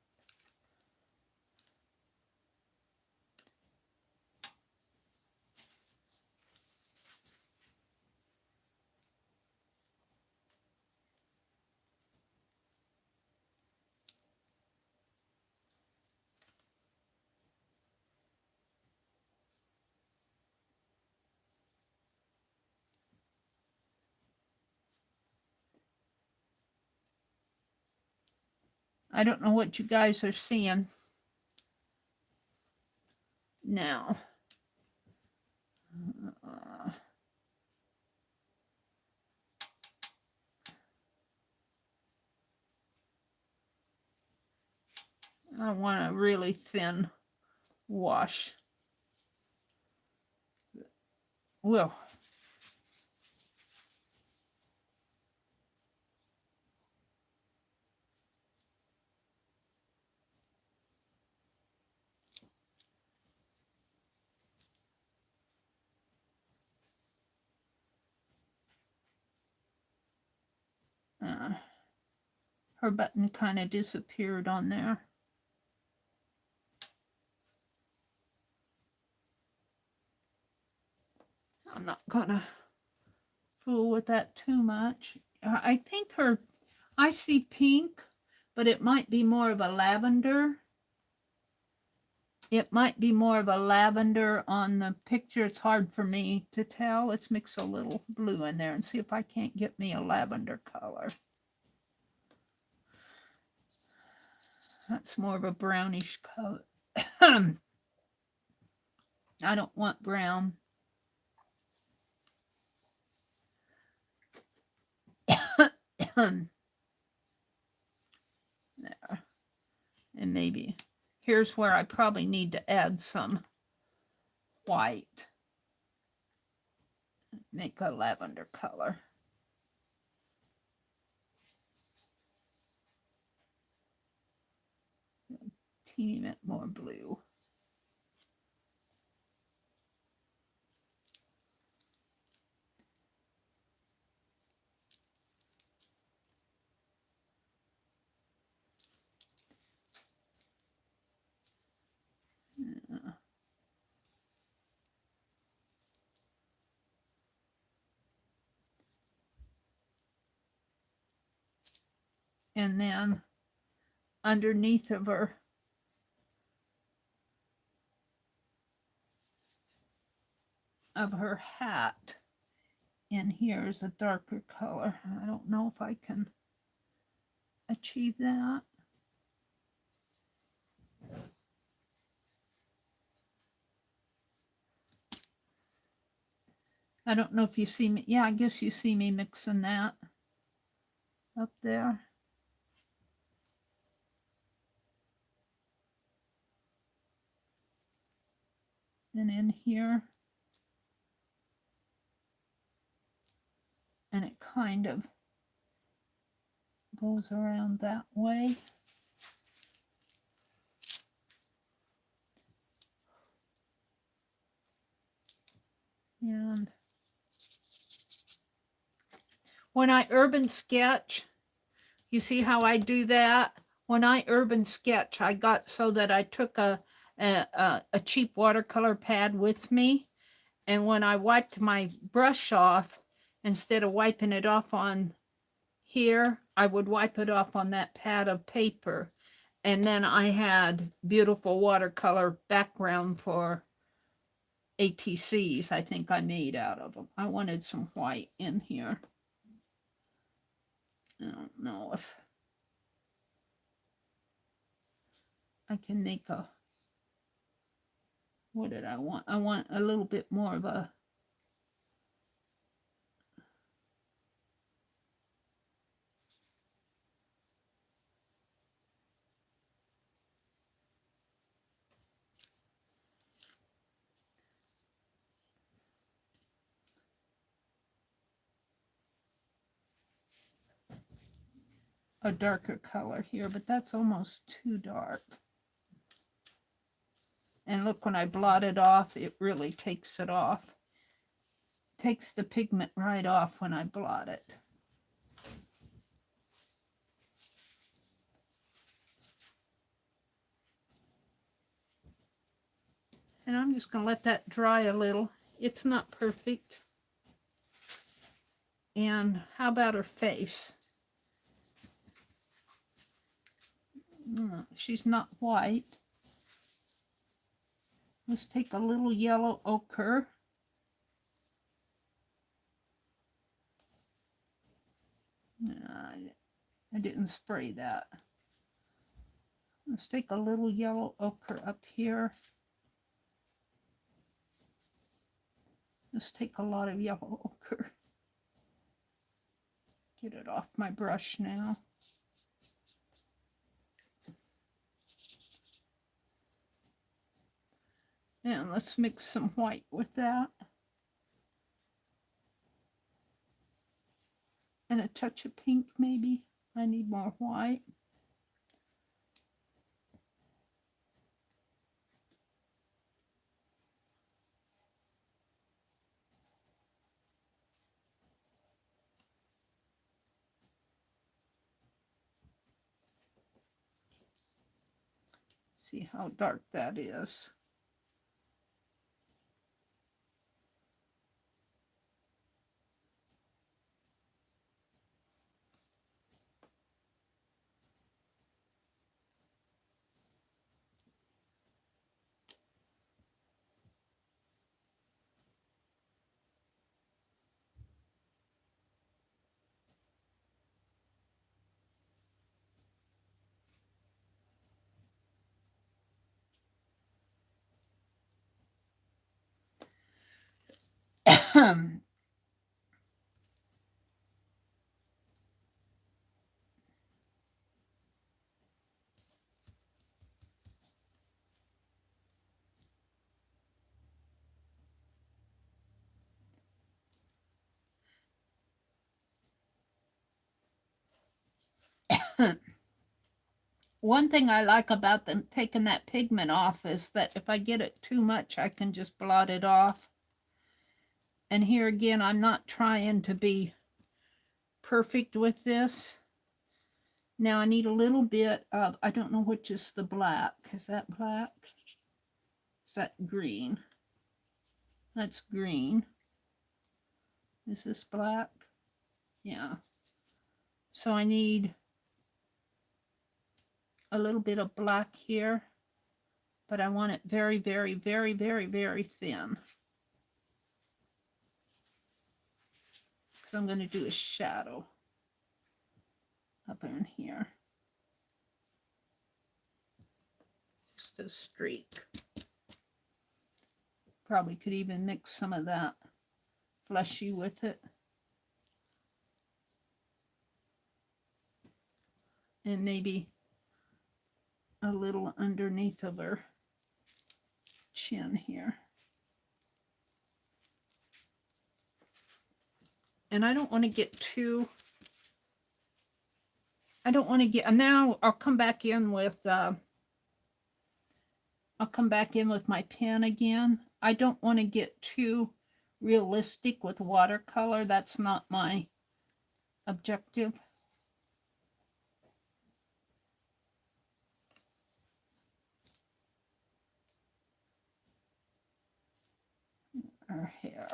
A: I don't know what you guys are seeing now. I want a really thin wash. Well, her button kind of disappeared on there. I'm not gonna fool with that too much. I think I see pink, but it might be more of a lavender. It might be more of a lavender on the picture. It's hard for me to tell. Let's mix a little blue in there and see if I can't get me a lavender color. That's more of a brownish color. I don't want brown. There. And maybe here's where I probably need to add some white. Make a lavender color. A teeny bit more blue. And then underneath of her hat in here is a darker color. I don't know if I can achieve that. I don't know if you see me. Yeah, I guess you see me mixing that up there. And in here. And it kind of goes around that way. And when I urban sketch, you see how I do that? When I urban sketch, I got so that I took a cheap watercolor pad with me. And when I wiped my brush off, instead of wiping it off on here, I would wipe it off on that pad of paper. And then I had beautiful watercolor background for ATCs I think I made out of them. I wanted some white in here. I don't know if I can make a, what did I want? I want a little bit more of a, a darker color here, but that's almost too dark. And look, when I blot it off, it really takes it off. Takes the pigment right off when I blot it. And I'm just going to let that dry a little. It's not perfect. And how about her face? She's not white. Let's take a little yellow ochre. I didn't spray that. Let's take a little yellow ochre up here. Let's take a lot of yellow ochre. Get it off my brush now. And let's mix some white with that. And a touch of pink maybe. I need more white. See how dark that is. One thing I like about them taking that pigment off is that if I get it too much, I can just blot it off. And here again, I'm not trying to be perfect with this. Now I need a little bit of, I don't know which is the black. Is that black? Is that green? That's green. Is this black? Yeah. So I need a little bit of black here, but I want it very, very, very, very, very thin. So I'm going to do a shadow up in here. Just a streak. Probably could even mix some of that fleshy with it. And maybe a little underneath of her chin here. And I don't want to get too, I don't want to get, now I'll come back in with, my pen again. I don't want to get too realistic with watercolor. That's not my objective. Her hair.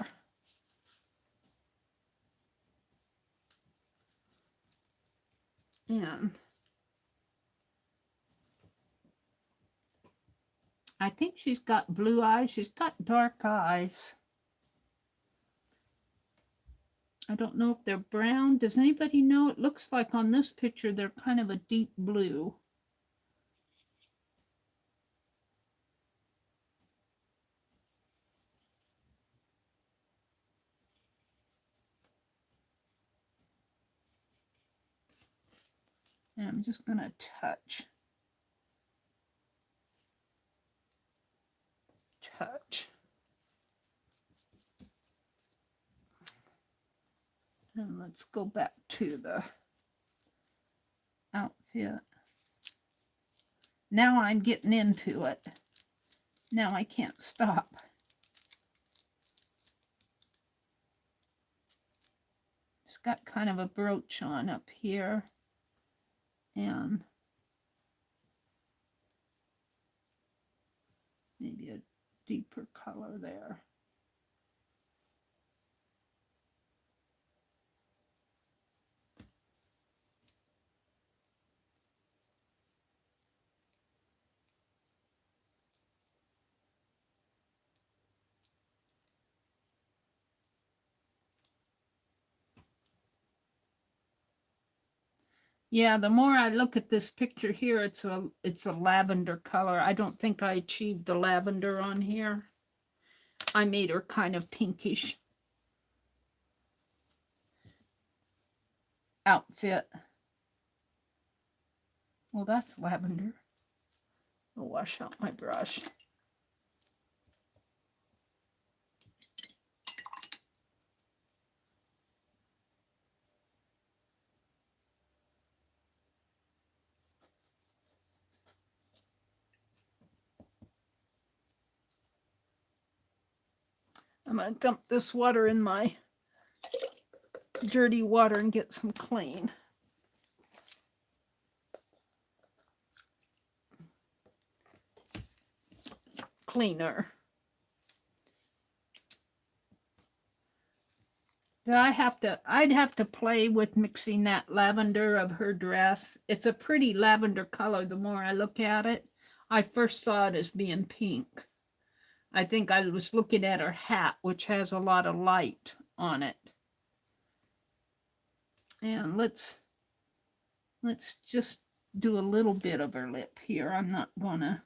A: And I think she's got blue eyes. She's got dark eyes. I don't know if they're brown. Does anybody know? It looks like on this picture they're kind of a deep blue. And I'm just going to touch. And let's go back to the outfit. Now I'm getting into it. Now I can't stop. It's got kind of a brooch on up here. And maybe a deeper color there. Yeah, the more I look at this picture here, it's a lavender color. I don't think I achieved the lavender on here. I made her kind of pinkish outfit. Well, that's lavender. I'll wash out my brush. I'm going to dump this water in my dirty water and get some clean. Cleaner. I'd have to play with mixing that lavender of her dress. It's a pretty lavender color the more I look at it. I first saw it as being pink. I think I was looking at her hat, which has a lot of light on it. And let's just do a little bit of her lip here. I'm not gonna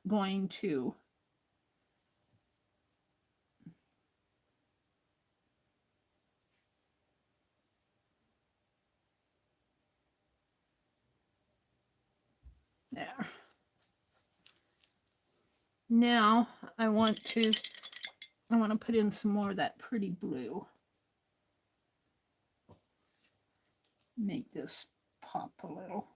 A: going to there. Now I want to put in some more of that pretty blue. Make this pop a little.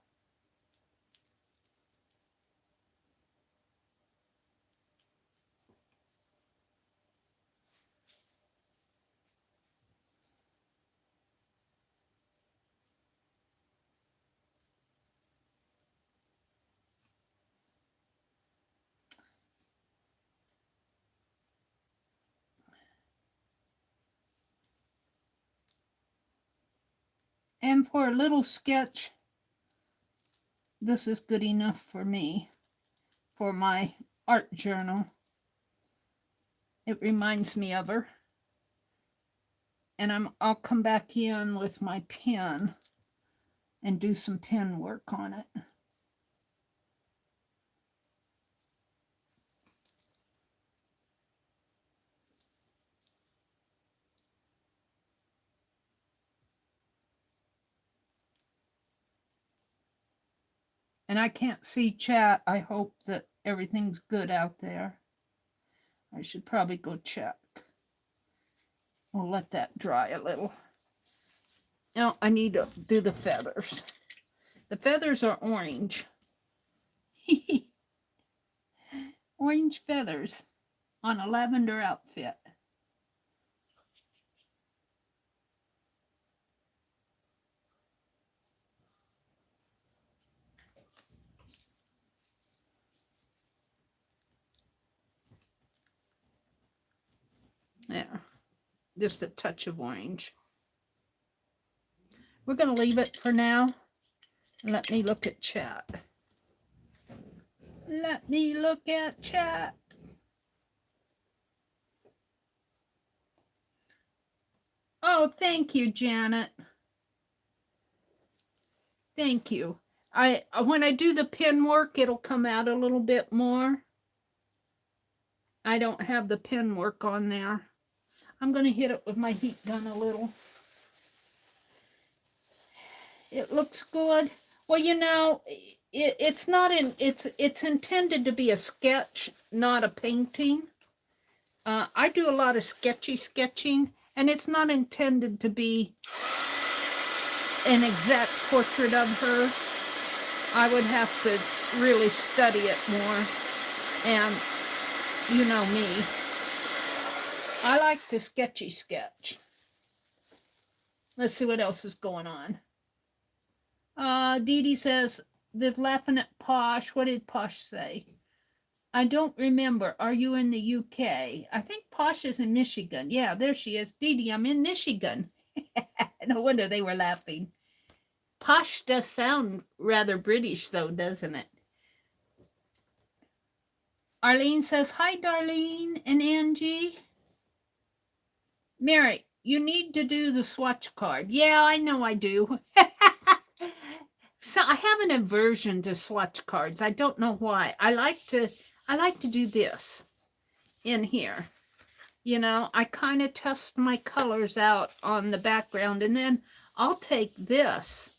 A: And for a little sketch, this is good enough for me, for my art journal. It reminds me of her. And I'll come back in with my pen and do some pen work on it. And I can't see chat. I hope that everything's good out there. I should probably go check. We'll let that dry a little. Now I need to do the feathers. The feathers are orange. Orange feathers on a lavender outfit. There, just a touch of orange. We're going to leave it for now. Let me look at chat. Let me look at chat. Oh, thank you, Janet. Thank you. When I do the pen work, it'll come out a little bit more. I don't have the pen work on there. I'm going to hit it with my heat gun a little. It looks good. Well, you know, it's not in. It's intended to be a sketch, not a painting. I do a lot of sketching, And it's not intended to be an exact portrait of her. I would have to really study it more. And you know me, I like to sketchy sketch. Let's see what else is going on. Dee Dee says, they're laughing at Posh. What did Posh say? I don't remember. Are you in the UK? I think Posh is in Michigan. Yeah, there she is. Dee Dee, I'm in Michigan. No wonder they were laughing. Posh does sound rather British, though, doesn't it? Arlene says, hi, Darlene and Angie. Meri, you need to do the swatch card. Yeah, I know I do. So I have an aversion to swatch cards. I don't know why. I like to do this in here. You know, I kind of test my colors out on the background, and then I'll take this.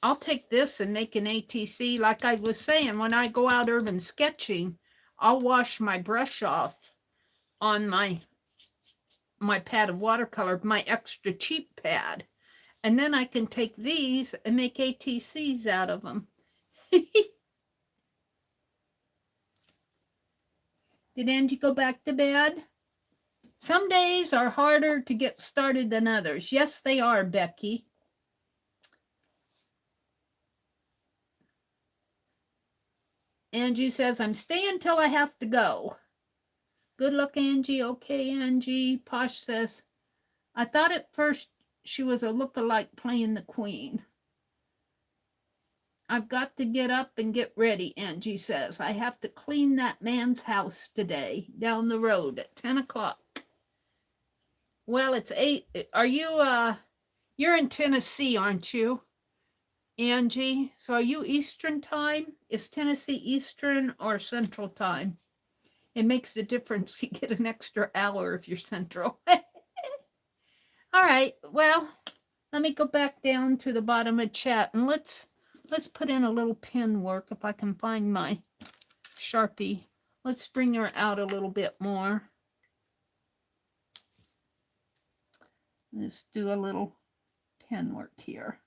A: I'll take this and make an ATC. Like I was saying, when I go out urban sketching, I'll wash my brush off on my pad of watercolor, my extra cheap pad. And then I can take these and make ATCs out of them. Did Angie go back to bed? Some days are harder to get started than others. Yes, they are, Becky. Angie says, I'm staying till I have to go. Good luck, Angie. Okay, Angie. Posh says, I thought at first she was a look-alike playing the queen. I've got to get up and get ready, Angie says. I have to clean that man's house today down the road at 10 o'clock. Well, it's 8. Are you, you're in Tennessee, aren't you, Angie? So are you Eastern time? Is Tennessee Eastern or Central time? It makes a difference. You get an extra hour if you're Central. All right, well, let me go back down to the bottom of chat, and let's put in a little pen work if I can find my Sharpie. Let's bring her out a little bit more. Let's do a little pen work here.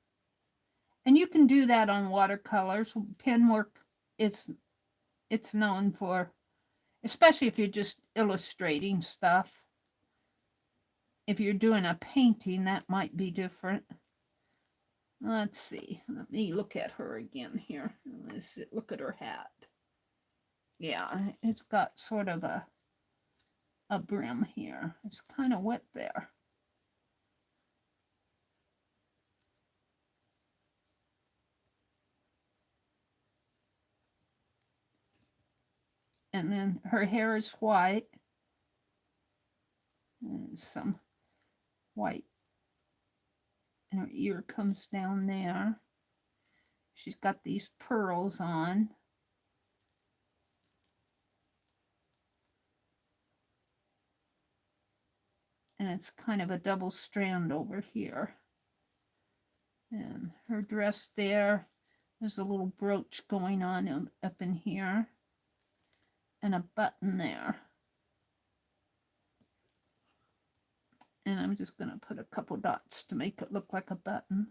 A: And you can do that on watercolors. Pen work, it's known for, especially if you're just illustrating stuff. If you're doing a painting, that might be different. Let's see. Let me look at her again here. Let's look at her hat. Yeah, it's got sort of a brim here. It's kind of wet there. And then her hair is white. And some white. And her ear comes down there. She's got these pearls on. And it's kind of a double strand over here. And her dress there, there's a little brooch going on up in here. And a button there. And I'm just going to put a couple dots to make it look like a button.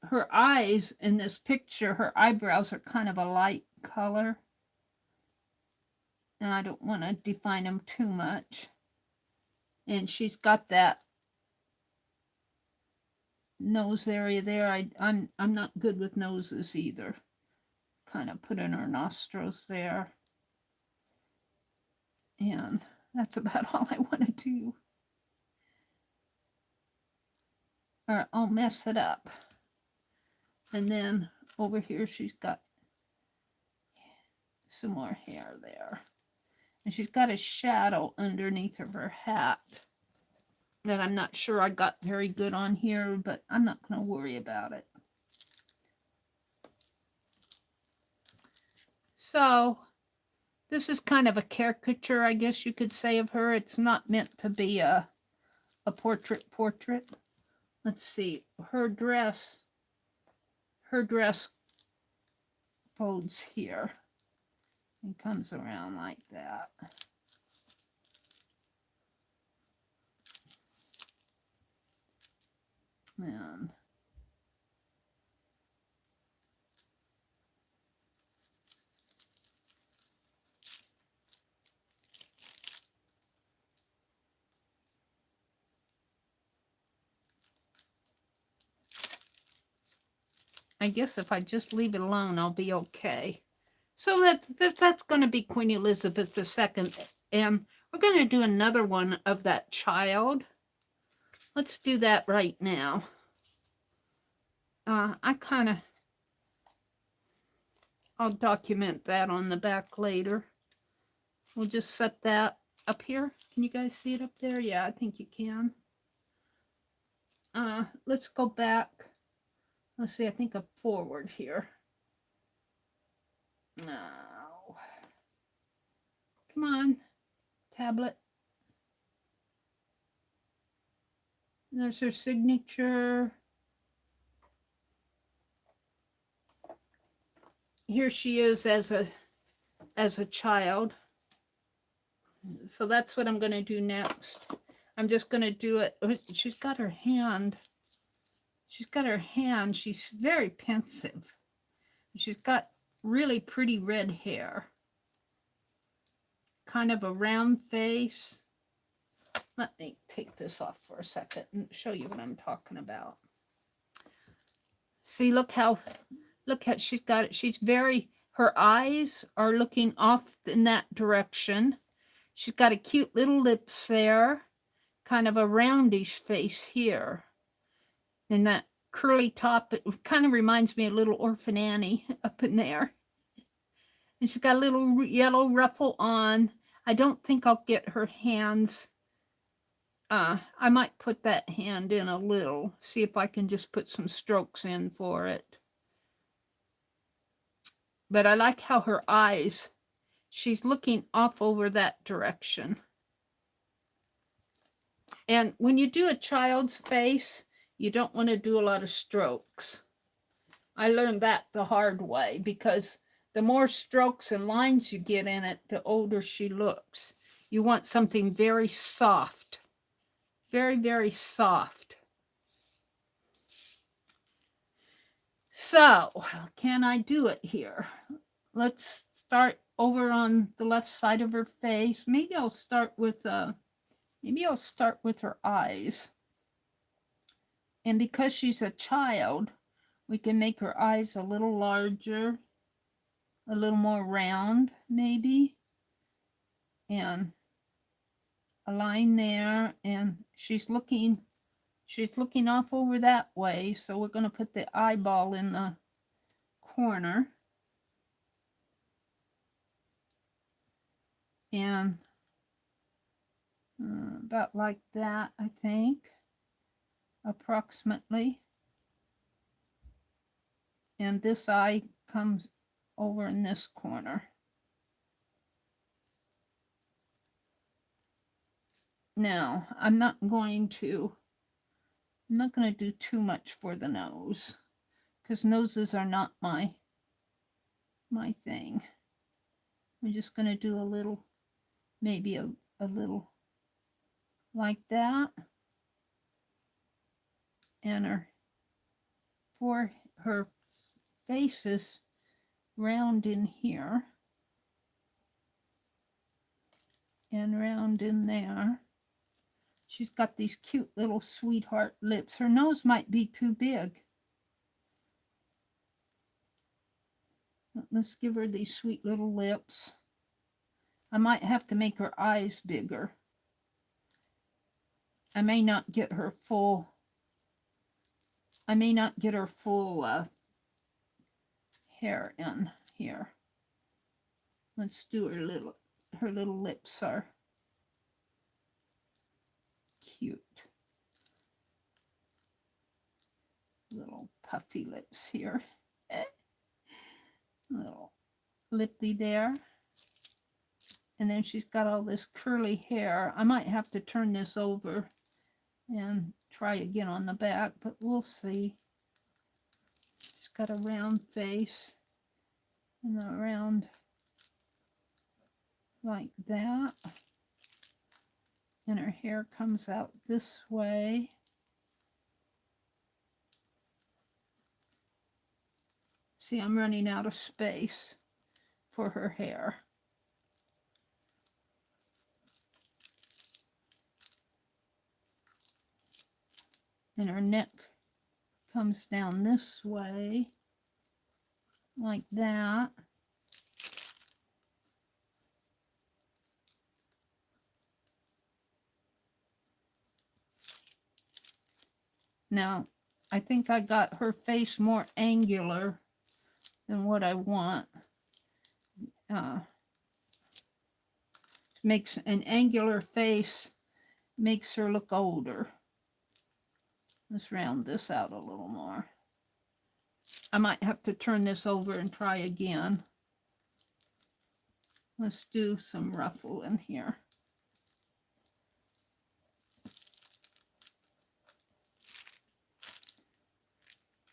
A: Her eyes in this picture, her eyebrows are kind of a light color. And I don't want to define them too much. And she's got that nose area there. I'm not good with noses either. Kind of put in her nostrils there. And that's about all I want to do. Or I'll mess it up. And then over here she's got some more hair there. And she's got a shadow underneath of her hat that I'm not sure I got very good on here, but I'm not going to worry about it. So this is kind of a caricature, I guess you could say, of her. It's not meant to be a portrait. Let's see. Her dress folds here and comes around like that. And I guess if I just leave it alone, I'll be okay. So that's going to be Queen Elizabeth II. And we're going to do another one of that child. Let's do that right now. I'll document that on the back later. We'll just set that up here. Can you guys see it up there? Yeah, I think you can. Let's go back. Let's see, I think I'm forward here. No. Come on, tablet. There's her signature. Here she is as a child. So that's what I'm going to do next. I'm just going to do it. She's got her hand. She's got her hand. She's very pensive. She's got really pretty red hair. Kind of a round face. Let me take this off for a second and show you what I'm talking about. See, look how she's got it. She's very, her eyes are looking off in that direction. She's got a cute little lips there. Kind of a roundish face here. And that curly top, it kind of reminds me of little Orphan Annie up in there. And she's got a little yellow ruffle on. I don't think I'll get her hands. I might put that hand in a little. See if I can just put some strokes in for it. But I like how her eyes, she's looking off over that direction. And when you do a child's face, you don't want to do a lot of strokes. I learned that the hard way, because the more strokes and lines you get in it, the older she looks. You want something very soft. Very, very soft. So, can I do it here? Let's start over on the left side of her face. Maybe I'll start with her eyes. And because she's a child, we can make her eyes a little larger, a little more round, maybe. And a line there, and she's looking off over that way, so we're going to put the eyeball in the corner. And about like that, I think, approximately. And this eye comes over in this corner. Now, I'm not going to do too much for the nose, because noses are not my thing. I'm just going to do a little, maybe a little like that. And her face is round in here and round in there. She's got these cute little sweetheart lips. Her nose might be too big. Let's give her these sweet little lips. I might have to make her eyes bigger. I may not get her full hair in here. Let's do her little lips are cute. Little puffy lips here. Little lippy there. And then she's got all this curly hair. I might have to turn this over and try again on the back, but we'll see. She's got a round face. and around like that. And her hair comes out this way. See, I'm running out of space for her hair. And her neck comes down this way, like that. Now, I think I got her face more angular than what I want. Makes an angular face, makes her look older. Let's round this out a little more. I might have to turn this over and try again. Let's do some ruffle in here.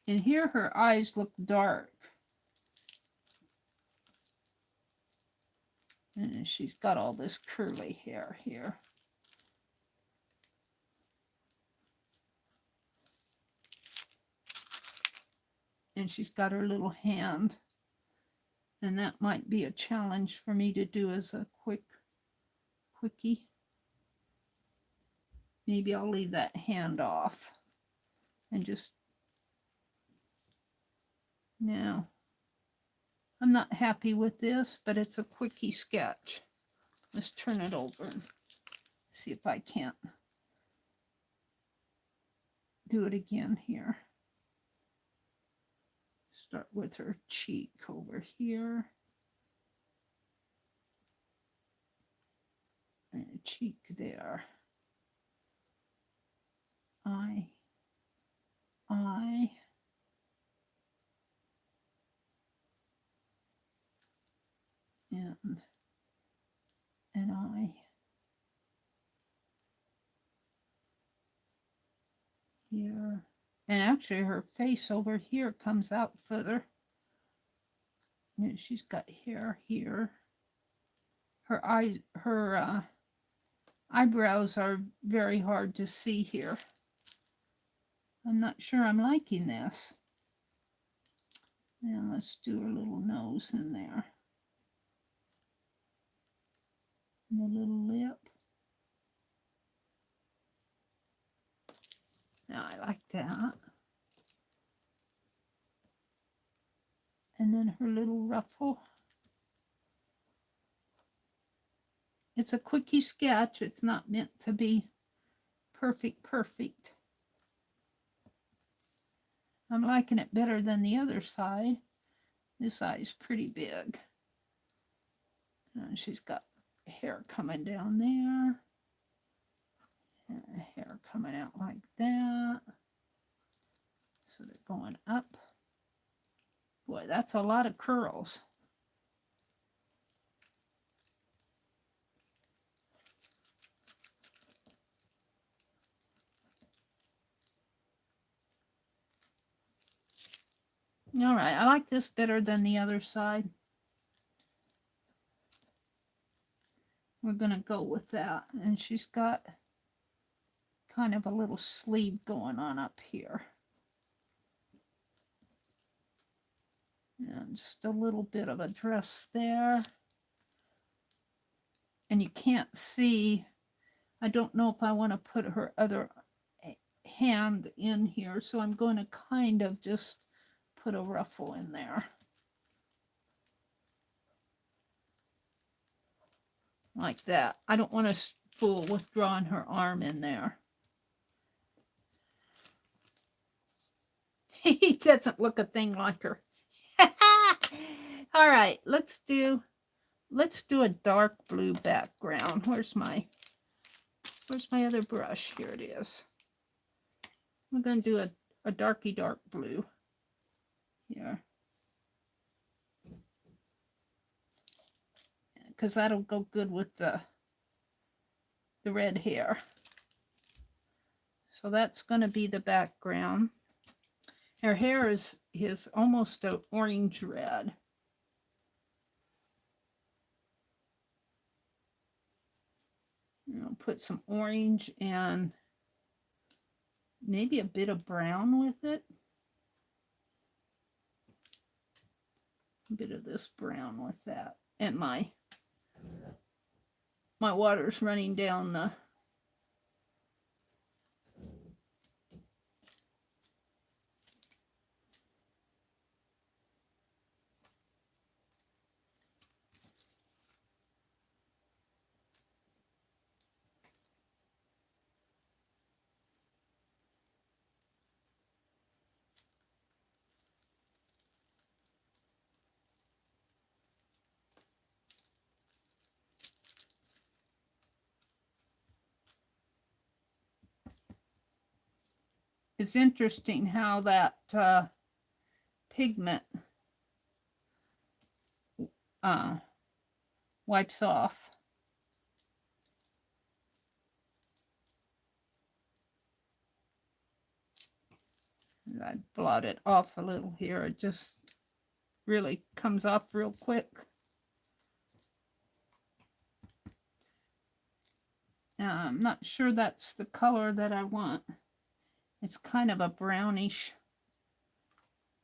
A: And here her eyes look dark. And she's got all this curly hair here. And she's got her little hand. And that might be a challenge for me to do as a quickie. Maybe I'll leave that hand off and just, now, I'm not happy with this, but it's a quickie sketch. Let's turn it over and see if I can't do it again here. Start with her cheek over here. And a cheek there. Eye. And an eye. Here. And actually her face over here comes out further. And she's got hair here. Her eyes, her eyebrows are very hard to see here. I'm not sure I'm liking this. Now let's do a little nose in there. And a little lip. Now I like that. And then her little ruffle. It's a quickie sketch. It's not meant to be perfect. I'm liking it better than the other side. This eye's pretty big. And she's got hair coming down there. And hair coming out like that. So they're going up. Boy, that's a lot of curls. All right, I like this better than the other side. We're going to go with that. And she's got kind of a little sleeve going on up here. And just a little bit of a dress there. And you can't see, I don't know if I want to put her other hand in here, so I'm going to kind of just put a ruffle in there. Like that. I don't want to fool with drawing her arm in there. He doesn't look a thing like her. All right, let's do a dark blue background. Where's my other brush? Here it is. We're going to do a darky dark blue here. Because that'll go good with the red hair. So that's going to be the background. Her hair is almost an orange red. I'll put some orange and maybe a bit of brown with it. A bit of this brown with that. And my water's running down the It's interesting how that pigment wipes off. And I blot it off a little here. It just really comes off real quick. I'm not sure that's the color that I want. It's kind of a brownish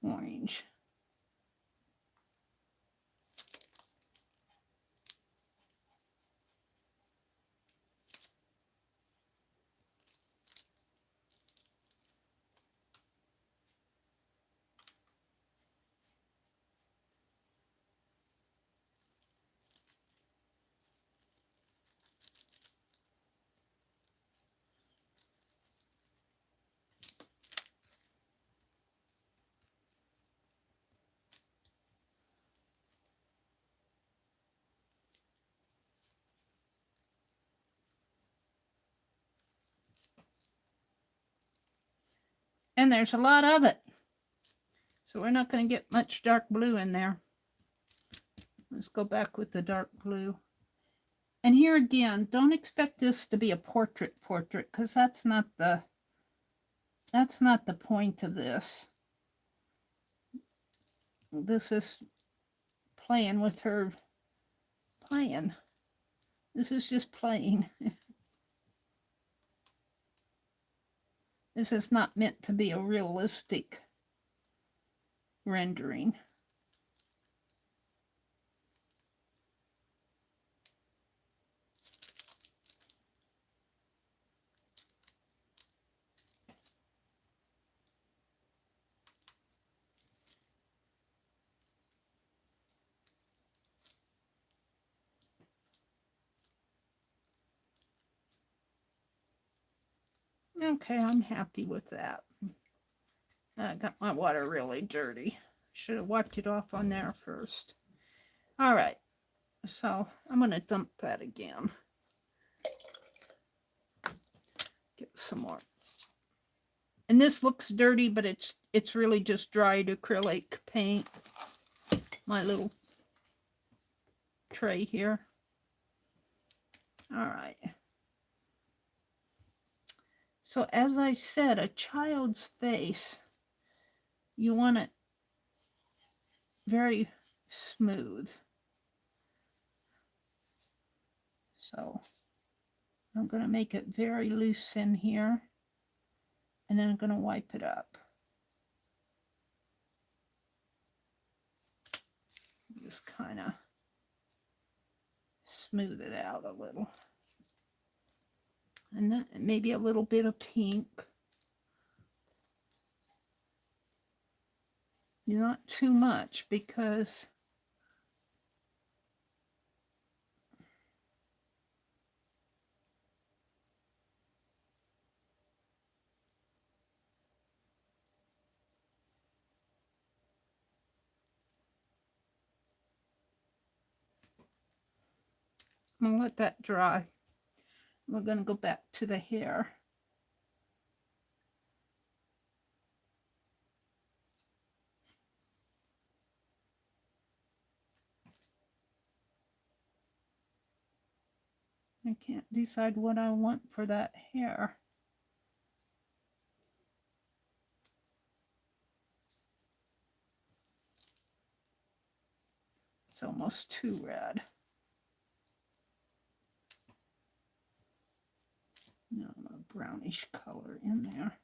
A: orange. And there's a lot of it. So we're not going to get much dark blue in there. Let's go back with the dark blue. And here again, don't expect this to be a portrait, because that's not the point of this. This is playing with her playing. This is just playing. This is not meant to be a realistic rendering. Okay, I'm happy with that. I got my water really dirty. Should have wiped it off on there first. All right, so I'm going to dump that again. Get some more. And this looks dirty, but it's really just dried acrylic paint. My little tray here. All right. So as I said, a child's face, you want it very smooth. So I'm going to make it very loose in here, and then I'm going to wipe it up. Just kind of smooth it out a little. And then maybe a little bit of pink. Not too much, because I'm going to let that dry. We're going to go back to the hair. I can't decide what I want for that hair. It's almost too red. brownish color in there.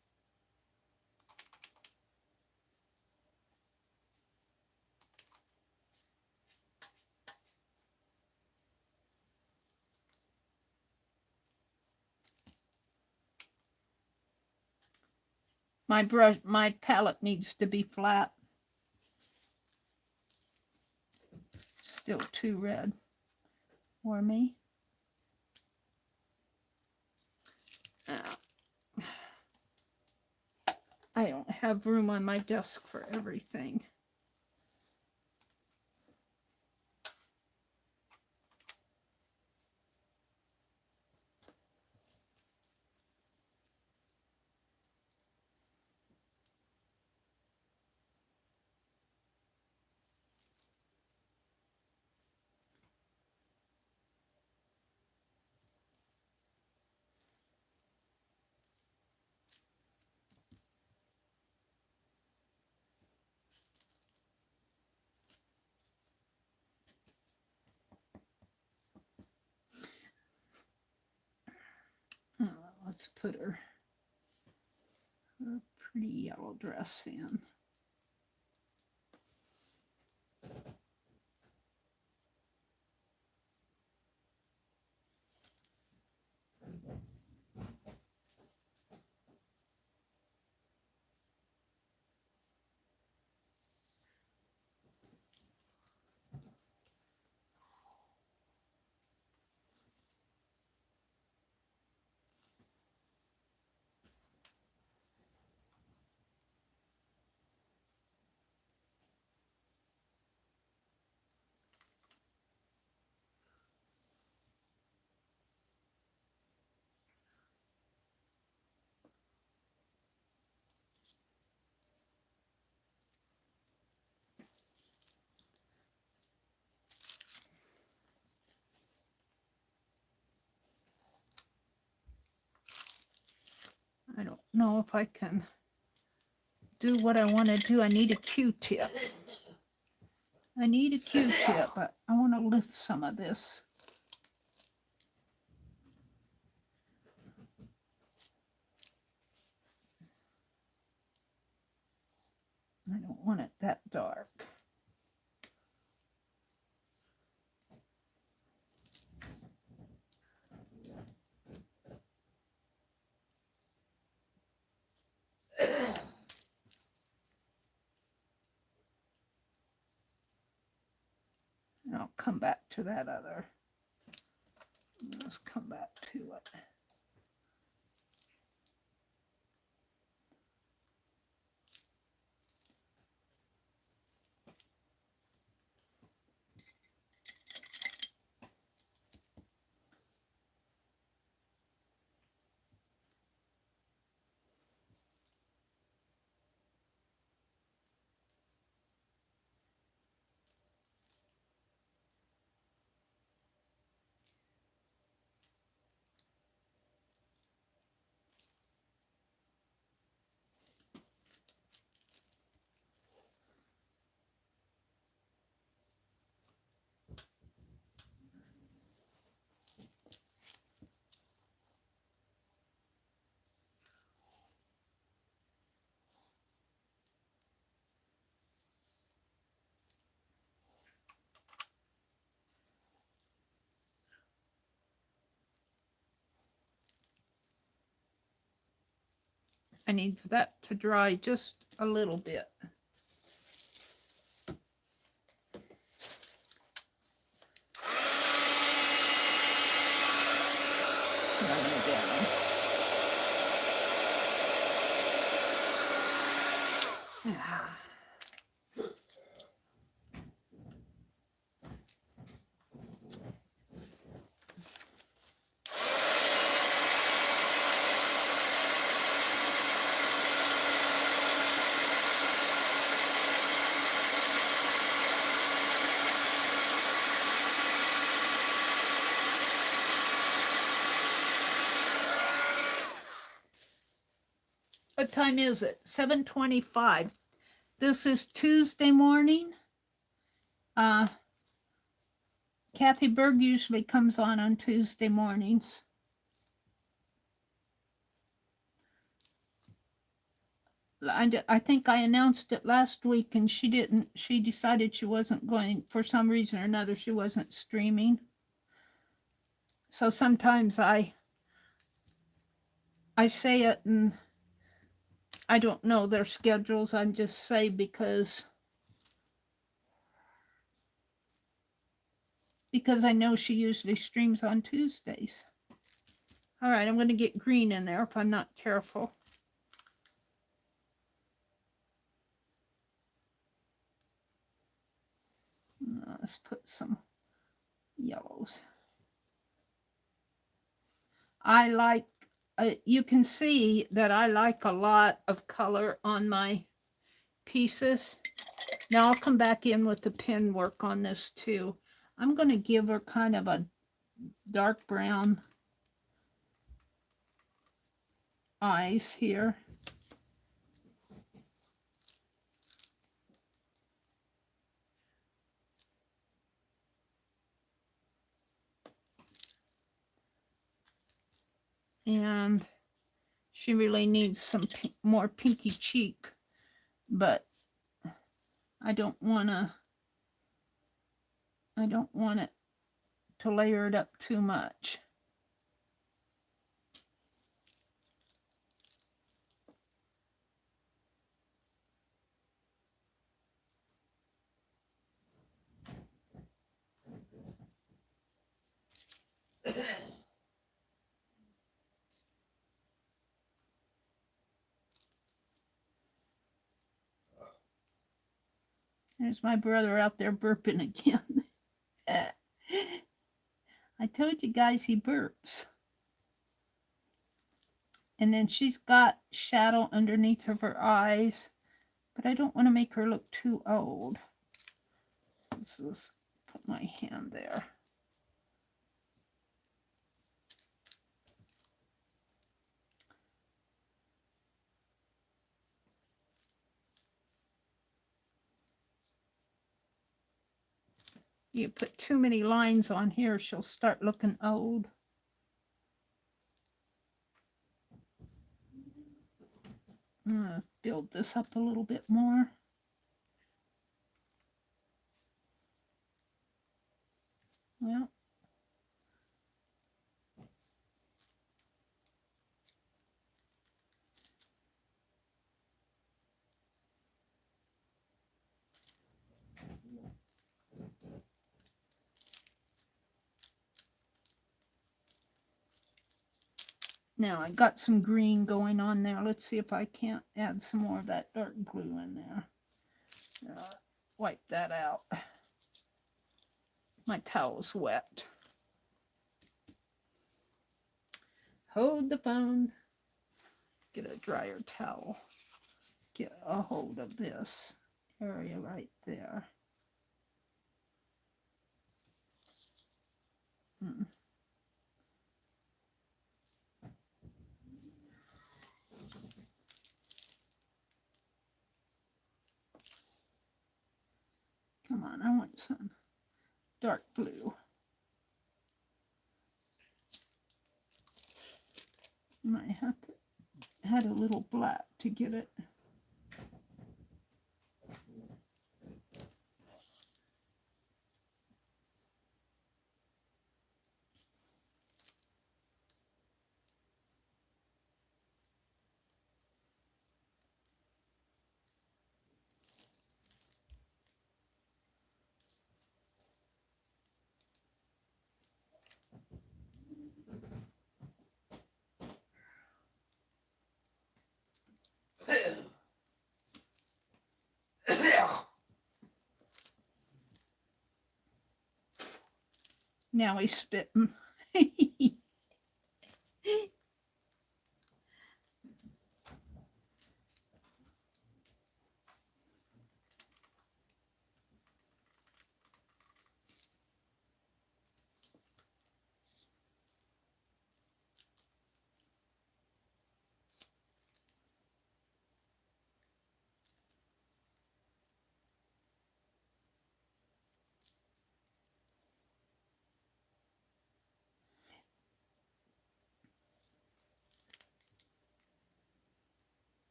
A: My palette needs to be flat. Still too red for me. I don't have room on my desk for everything. Let's put her pretty yellow dress in. I don't know if I can do what I want to do. I need a Q-tip. I need a Q-tip, but I want to lift some of this. I don't want it that dark. And I'll come back to that other. Let's come back to it. I need that to dry just a little bit. What time is it? 7:25. This is Tuesday morning. Kathy Berg usually comes on Tuesday mornings. I think I announced it last week and she didn't. She decided she wasn't going, for some reason or another, she wasn't streaming. So sometimes I say it and I don't know their schedules. I just say because I know she usually streams on Tuesdays. All right, I'm going to get green in there if I'm not careful. Let's put some yellows. I like, you can see that I like a lot of color on my pieces. Now I'll come back in with the pen work on this too. I'm going to give her kind of a dark brown eyes here. And she really needs some more pinky cheek, but I don't want it to layer it up too much. There's my brother out there burping again. I told you guys he burps. And then she's got shadow underneath of her eyes, but I don't want to make her look too old. Let's just put my hand there. You put too many lines on here, she'll start looking old. I'm gonna build this up a little bit more. Well, now I got some green going on there. Let's see if I can't add some more of that dark blue in there. Wipe that out. My towel's wet. Hold the phone. Get a drier towel. Get a hold of this area right there. Come on, I want some dark blue. Might have to add a little black to get it. Now he's spitting.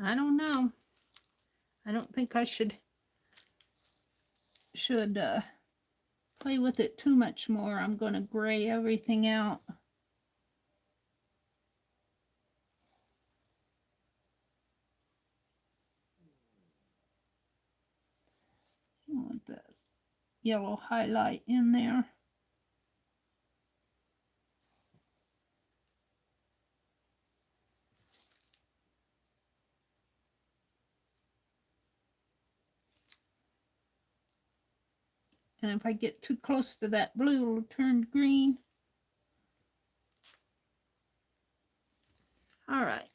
A: I don't know. I don't think I should play with it too much more. I'm going to gray everything out. I want this yellow highlight in there. And if I get too close to that blue, it'll turn green. All right.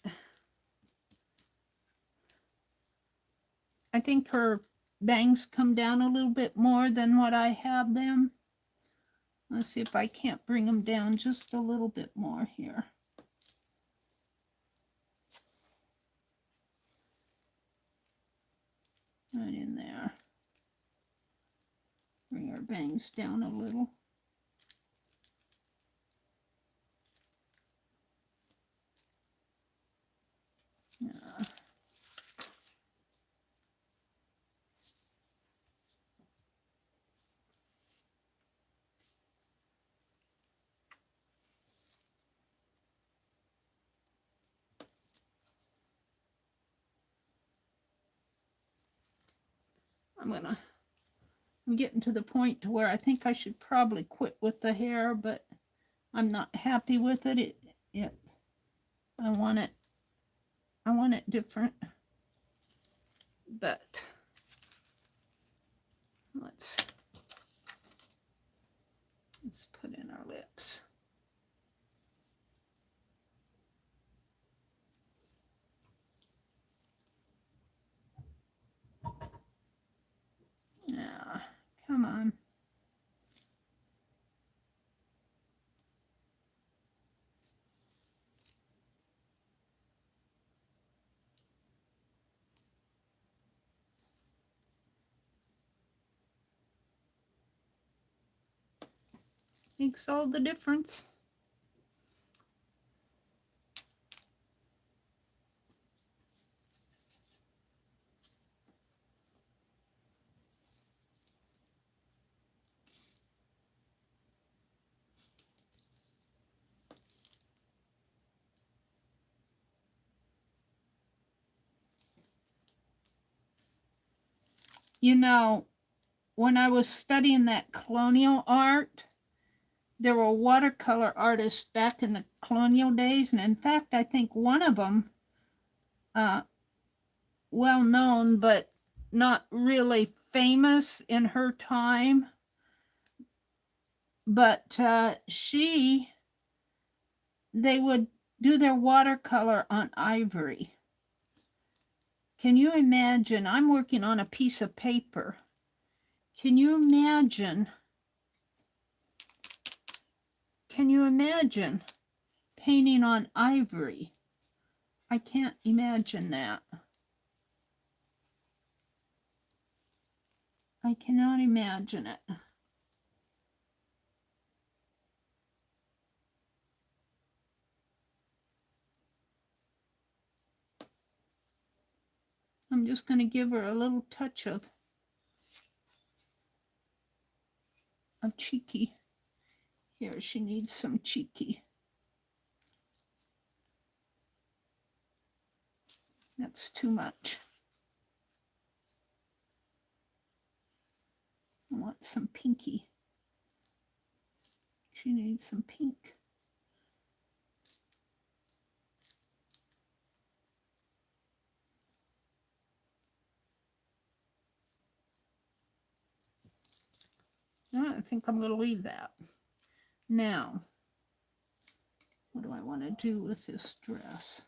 A: I think her bangs come down a little bit more than what I have them. Let's see if I can't bring them down just a little bit more here. Right in there. Bring our bangs down a little. Yeah. I'm getting to the point to where I think I should probably quit with the hair, but I'm not happy with it. I want it different. But let's put in our lips. Yeah, come on. Makes all the difference. You know, when I was studying that colonial art, there were watercolor artists back in the colonial days. And in fact, I think one of them, well known, but not really famous in her time. But they would do their watercolor on ivory. Can you imagine? I'm working on a piece of paper. Can you imagine? Can you imagine painting on ivory? I can't imagine that. I cannot imagine it. I'm just going to give her a little touch of cheeky. Here, she needs some cheeky. That's too much. I want some pinky. She needs some pink. I think I'm going to leave that. Now, what do I want to do with this dress?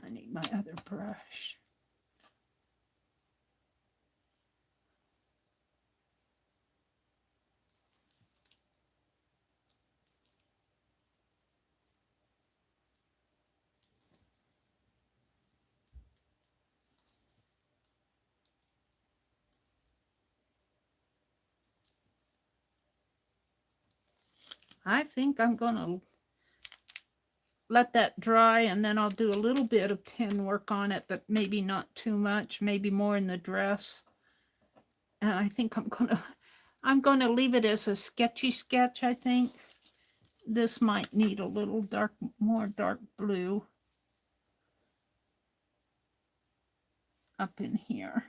A: I need my other brush. I think I'm going to let that dry, and then I'll do a little bit of pen work on it, but maybe not too much, maybe more in the dress. And I think I'm going to leave it as a sketchy sketch, I think. This might need a little more dark blue up in here.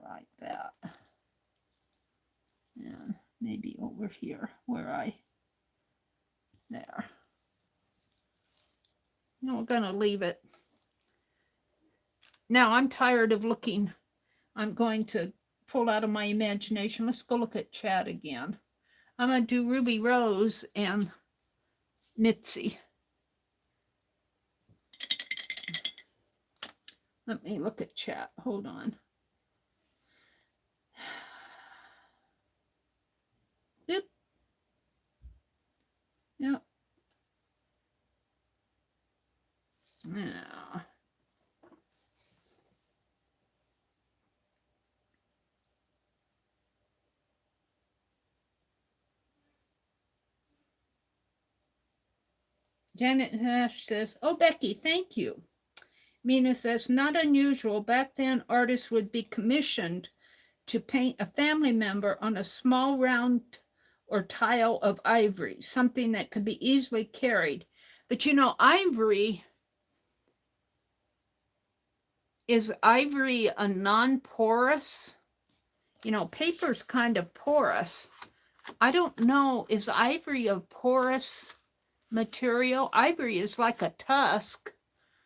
A: Like that. And maybe over here where there. No, we're going to leave it. Now I'm tired of looking. I'm going to pull out of my imagination. Let's go look at chat again. I'm going to do Ruby Rose and Mitzi. Let me look at chat. Hold on. Yep. Yep. Now. Janet Nash says, "Oh, Becky, thank you." Mina says, "Not unusual. Back then, artists would be commissioned to paint a family member on a small round or tile of ivory, something that could be easily carried." But you know, is ivory a non-porous? You know, paper's kind of porous. I don't know, is ivory a porous material? Ivory is like a tusk,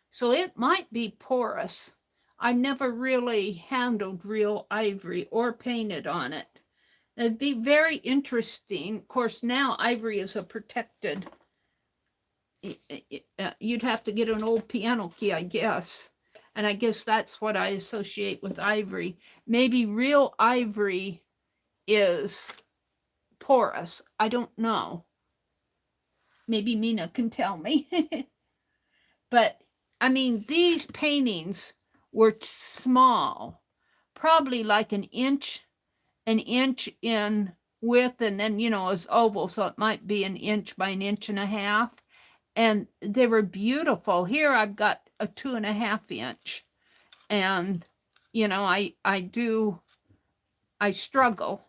A: so it might be porous. I never really handled real ivory or painted on it. It'd be very interesting. Of course, now ivory is a protected, you'd have to get an old piano key, I guess. And I guess that's what I associate with ivory. Maybe real ivory is porous. I don't know. Maybe Mina can tell me. But I mean, these paintings were small, probably like an inch in width, and then, you know, it's oval, so it might be an inch by an inch and a half. And they were beautiful. Here I've got a 2.5 inch, and you know, I struggle.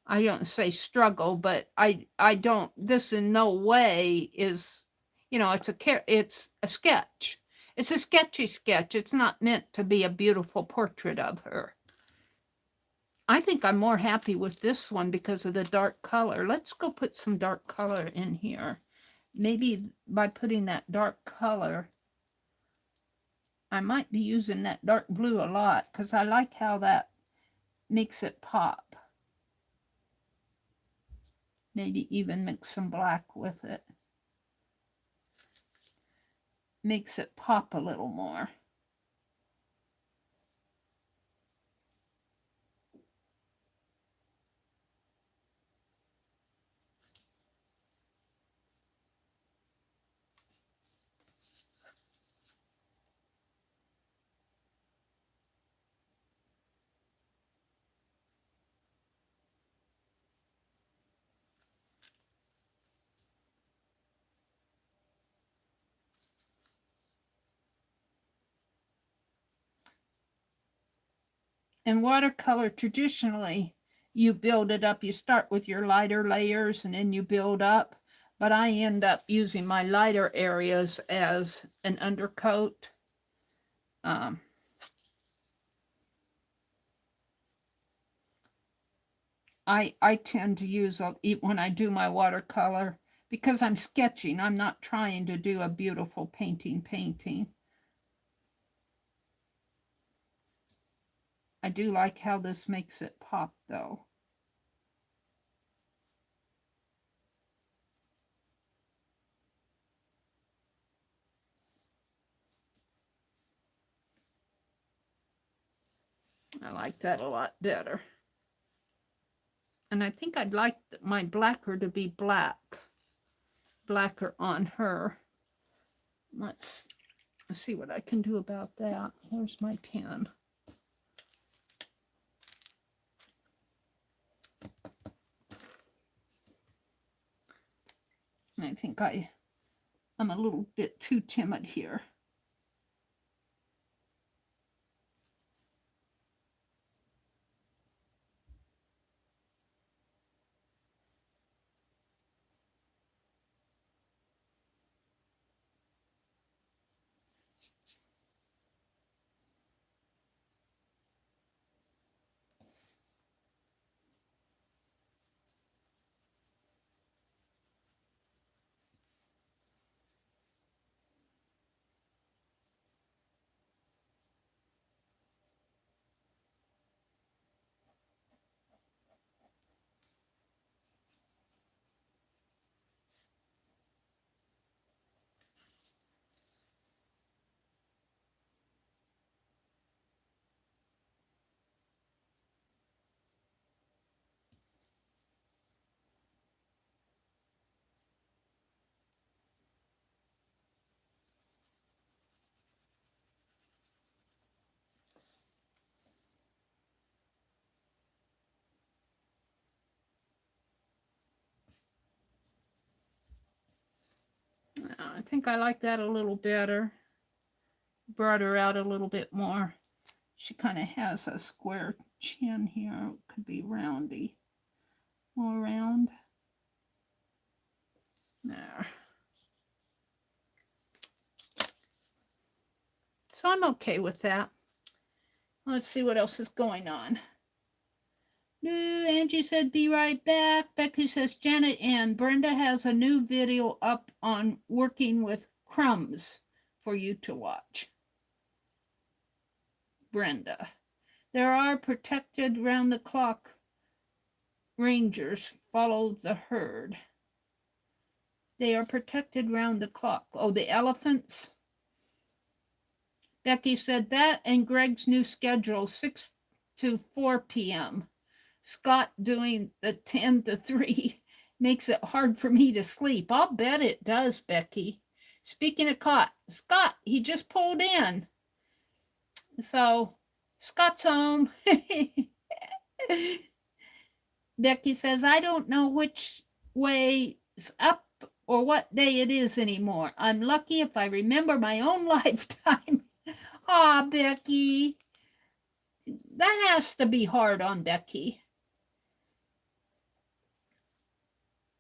A: I don't say struggle, but I don't. This in no way is, you know, it's a sketch. It's a sketchy sketch. It's not meant to be a beautiful portrait of her. I think I'm more happy with this one because of the dark color. Let's go put some dark color in here. Maybe by putting that dark color, I might be using that dark blue a lot because I like how that makes it pop. Maybe even mix some black with it. Makes it pop a little more. In watercolor, traditionally, you build it up. You start with your lighter layers and then you build up. But I end up using my lighter areas as an undercoat. I tend to use, when I do my watercolor, because I'm sketching, I'm not trying to do a beautiful painting. I do like how this makes it pop, though. I like that a lot better. And I think I'd like my blacker to be blacker on her. Let's see what I can do about that. Where's my pen? reason I think I'm a little bit too timid here. I think I like that a little better. Brought her out a little bit more. She kind of has a square chin here. It could be roundy. More round. There. So I'm okay with that. Let's see what else is going on. Angie said, be right back. Becky says, Janet and Brenda has a new video up on working with crumbs for you to watch. Brenda. There are protected round-the-clock rangers. Follow the herd. They are protected round the clock. Oh, the elephants? Becky said that and Greg's new schedule, 6 to 4 p.m. Scott doing the 10 to 3 makes it hard for me to sleep. I'll bet it does, Becky. Speaking of Scott, he just pulled in. So, Scott's home. Becky says, I don't know which way is up or what day it is anymore. I'm lucky if I remember my own lifetime. Aw, Becky. That has to be hard on Becky.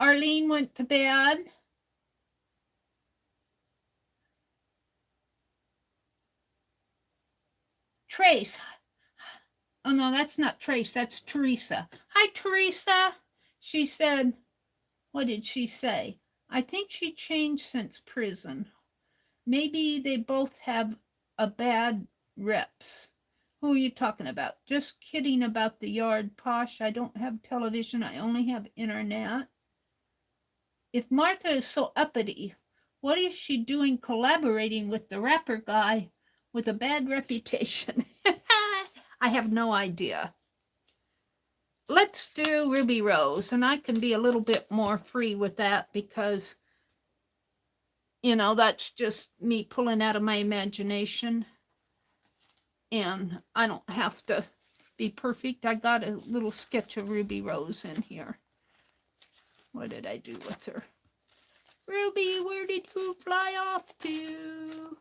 A: Arlene went to bed. Trace. Oh, no, that's not Trace. That's Teresa. Hi, Teresa. She said, what did she say? I think she changed since prison. Maybe they both have a bad reps. Who are you talking about? Just kidding about the yard, Posh. I don't have television. I only have internet. If Martha is so uppity, what is she doing collaborating with the rapper guy with a bad reputation? I have no idea. Let's do Ruby Rose, and I can be a little bit more free with that because, you know, that's just me pulling out of my imagination. And I don't have to be perfect. I got a little sketch of Ruby Rose in here. What did I do with her? Ruby, where did you fly off to?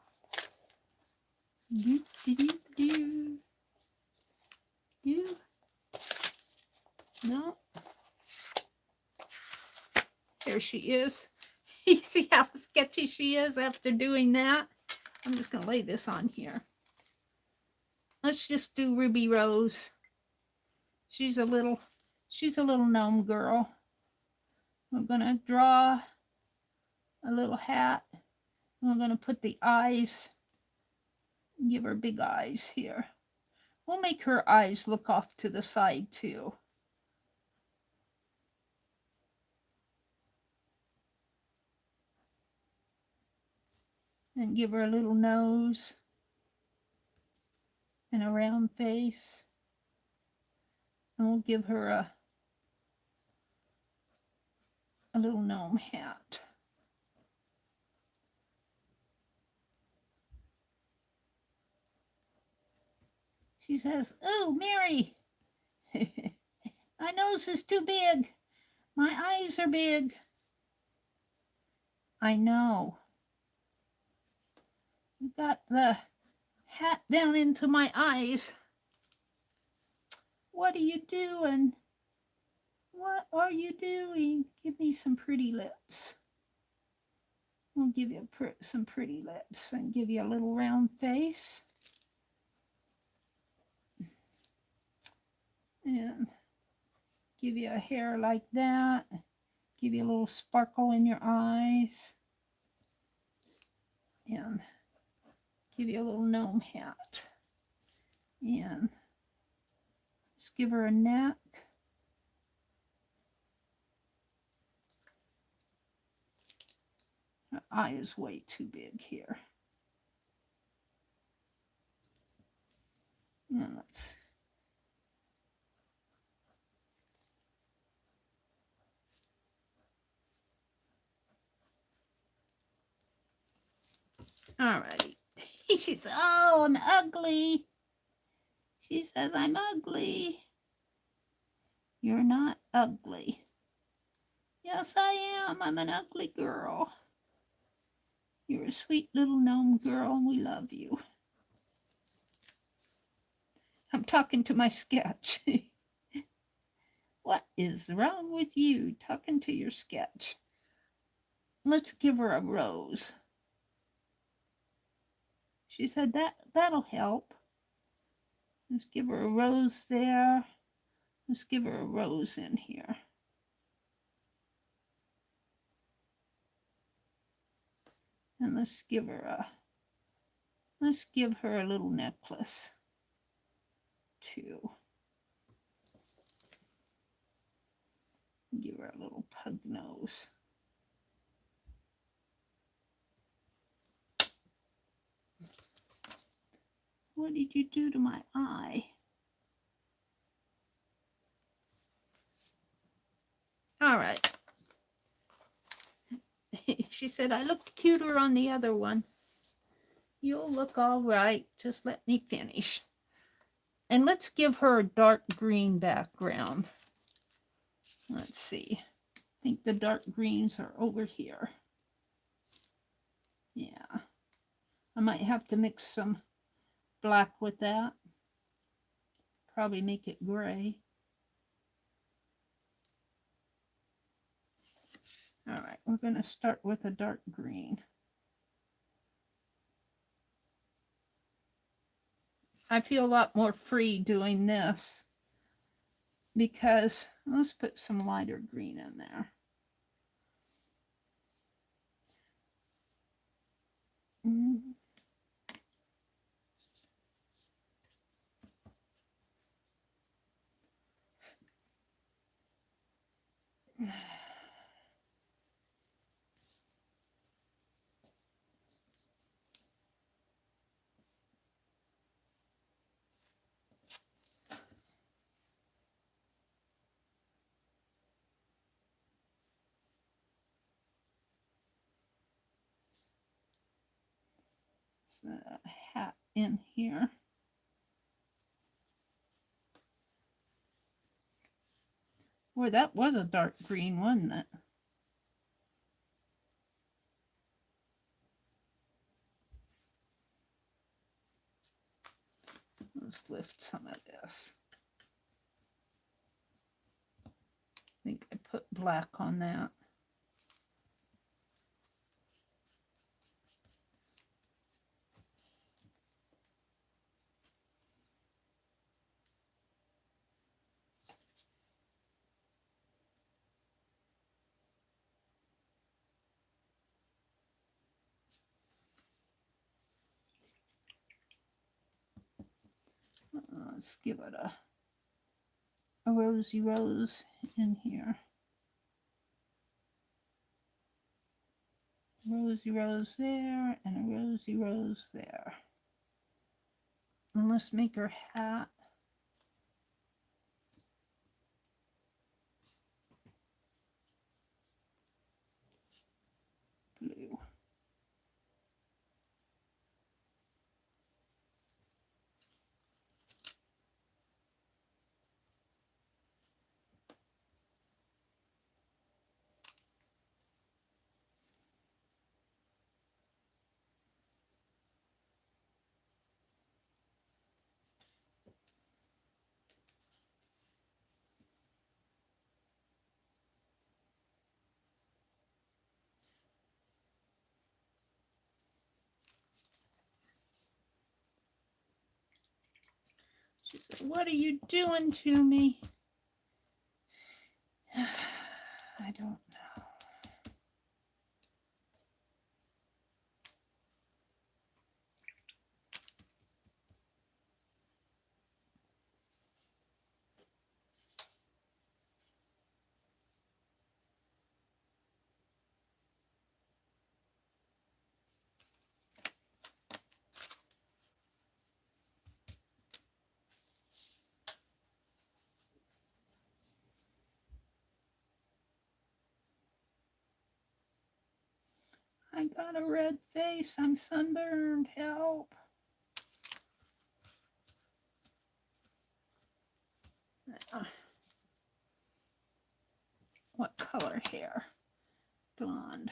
A: You? No. There she is. You see how sketchy she is after doing that? I'm just going to lay this on here. Let's just do Ruby Rose. She's a little gnome girl. We're going to draw a little hat. We're going to put the eyes, give her big eyes here. We'll make her eyes look off to the side too. And give her a little nose and a round face. And we'll give her a little gnome hat. She says, oh, Meri, my nose is too big. My eyes are big. I know. You got the hat down into my eyes. What are you doing? What are you doing? Give me some pretty lips. We'll give you some pretty lips and give you a little round face. And give you a hair like that. Give you a little sparkle in your eyes. And give you a little gnome hat. And just give her a neck. Her eye is way too big here. And let's all right. She says, oh, I'm ugly. She says, I'm ugly. You're not ugly. Yes, I am. I'm an ugly girl. You're a sweet little gnome girl, and we love you. I'm talking to my sketch. What is wrong with you? Talking to your sketch. Let's give her a rose. She said that'll help. Let's give her a rose there. Let's give her a rose in here. And let's give her a little necklace too. Give her a little pug nose. What did you do to my eye? All right. She said, I looked cuter on the other one. You'll look all right. Just let me finish. And let's give her a dark green background. Let's see. I think the dark greens are over here. Yeah. I might have to mix some black with that. Probably make it gray. All right, we're going to start with a dark green. I feel a lot more free doing this because let's put some lighter green in there. A hat in here. Boy, that was a dark green, wasn't it? Let's lift some of this. I think I put black on that. Let's give it a rosy rose in here. Rosy rose there and a rosy rose there. And let's make her hat. Blue. What are you doing to me? I don't know. I got a red face. I'm sunburned. Help. What color hair? Blonde.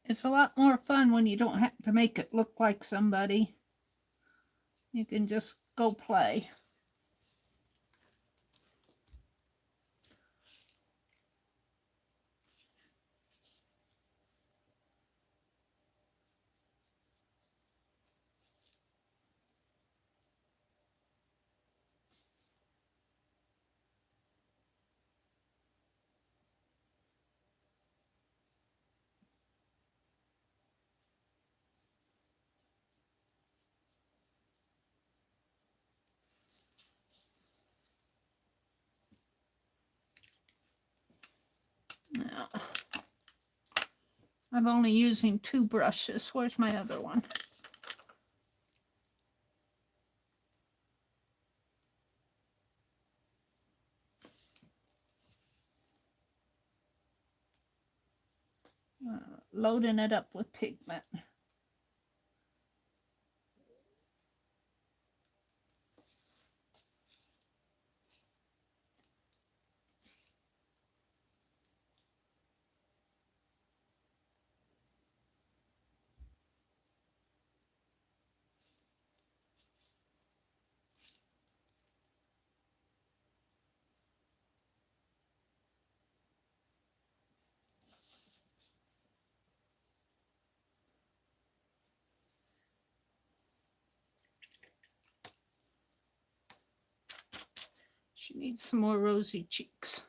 A: It's a lot more fun when you don't have to make it look like somebody. You can just go play. Now, I'm only using 2 brushes. Where's my other one? Loading it up with pigment. She needs some more rosy cheeks.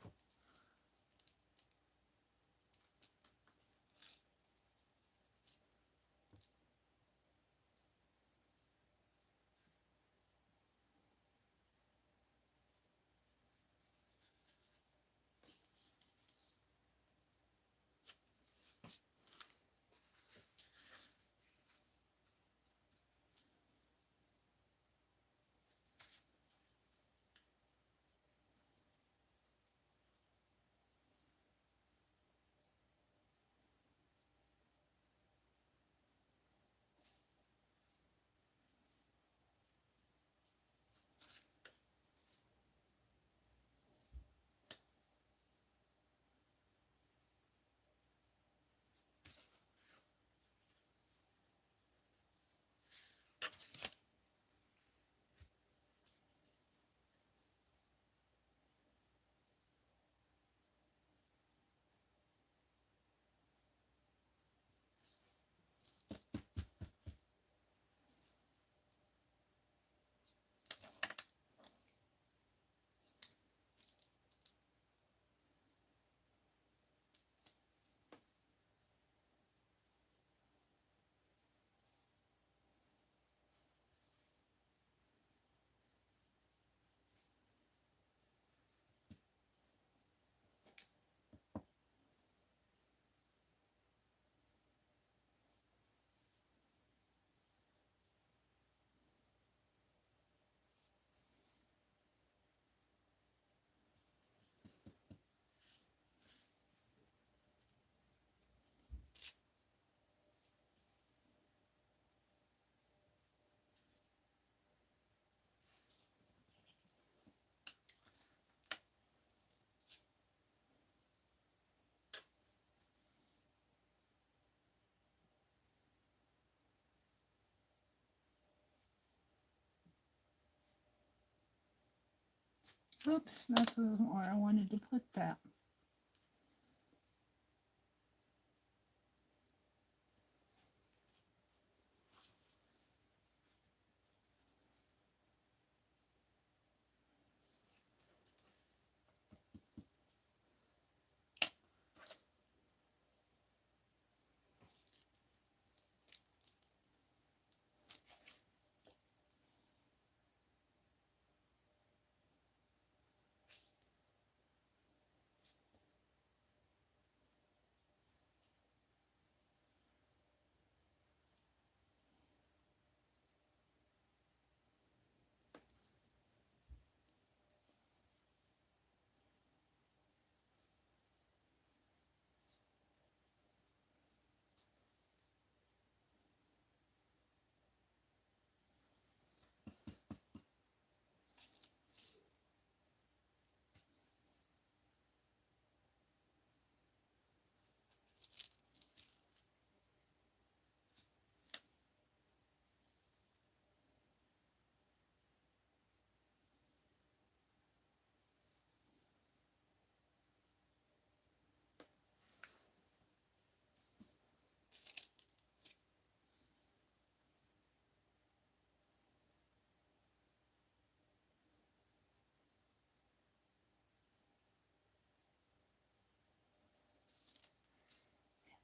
A: Oops, that's where I wanted to put that.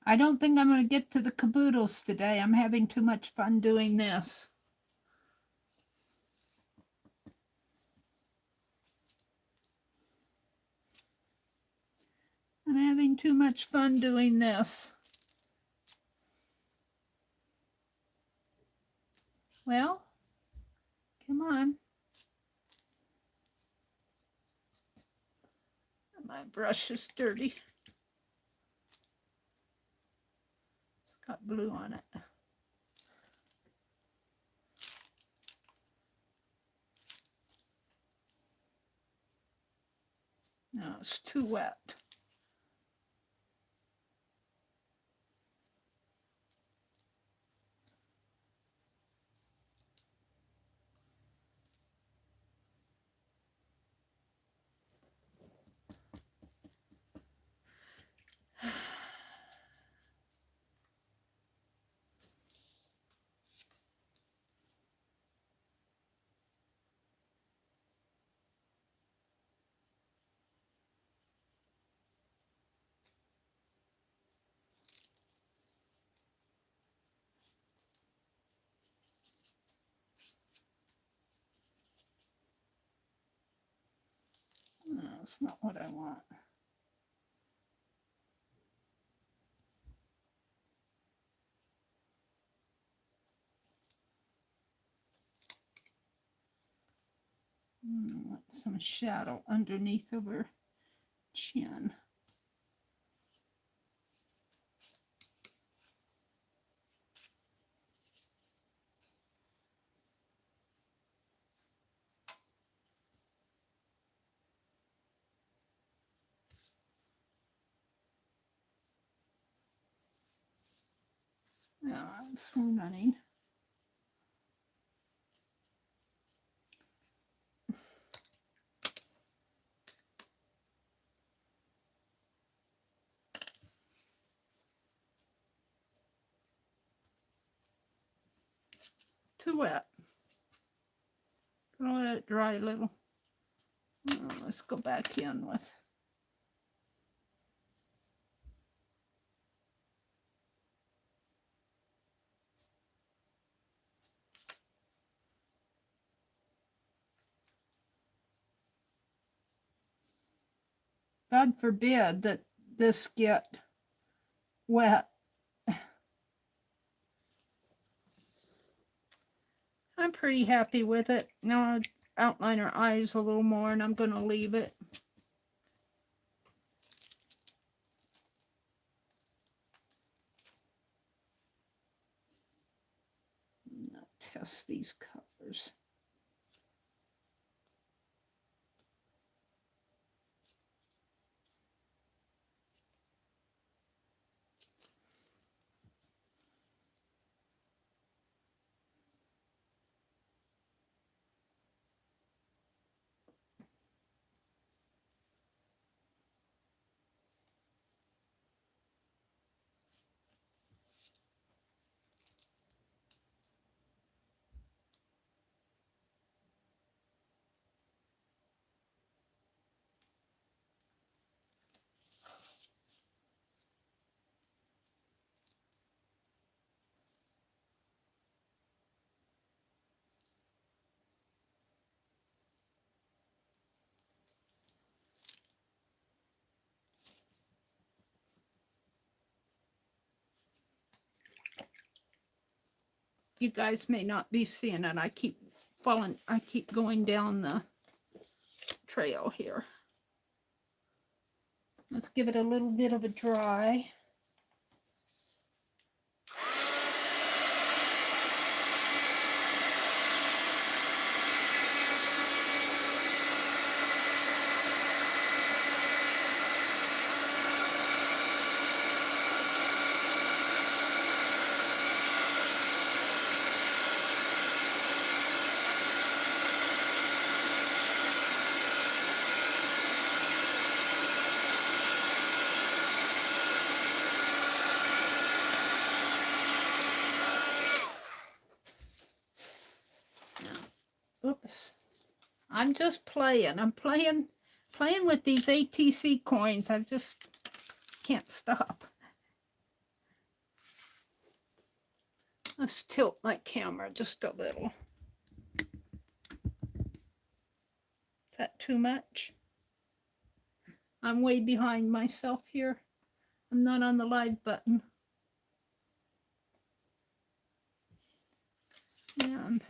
A: I don't think I'm going to get to the caboodles today. I'm having too much fun doing this. I'm having too much fun doing this. Well, come on. My brush is dirty. It's got blue on it. No, it's too wet. That's not what I want. I want some shadow underneath of her chin. Yeah, it's running. Too wet. Gonna let it dry a little. Let's go back in with. God forbid that this get wet. I'm pretty happy with it. Now I'll outline her eyes a little more, and I'm going to leave it. I'll test these colors. You guys may not be seeing it. I keep going down the trail here. Let's give it a little bit of a dry. Oops. I'm just playing. I'm playing with these ATC coins. I just can't stop. Let's tilt my camera just a little. Is that too much? I'm way behind myself here. I'm not on the live button. And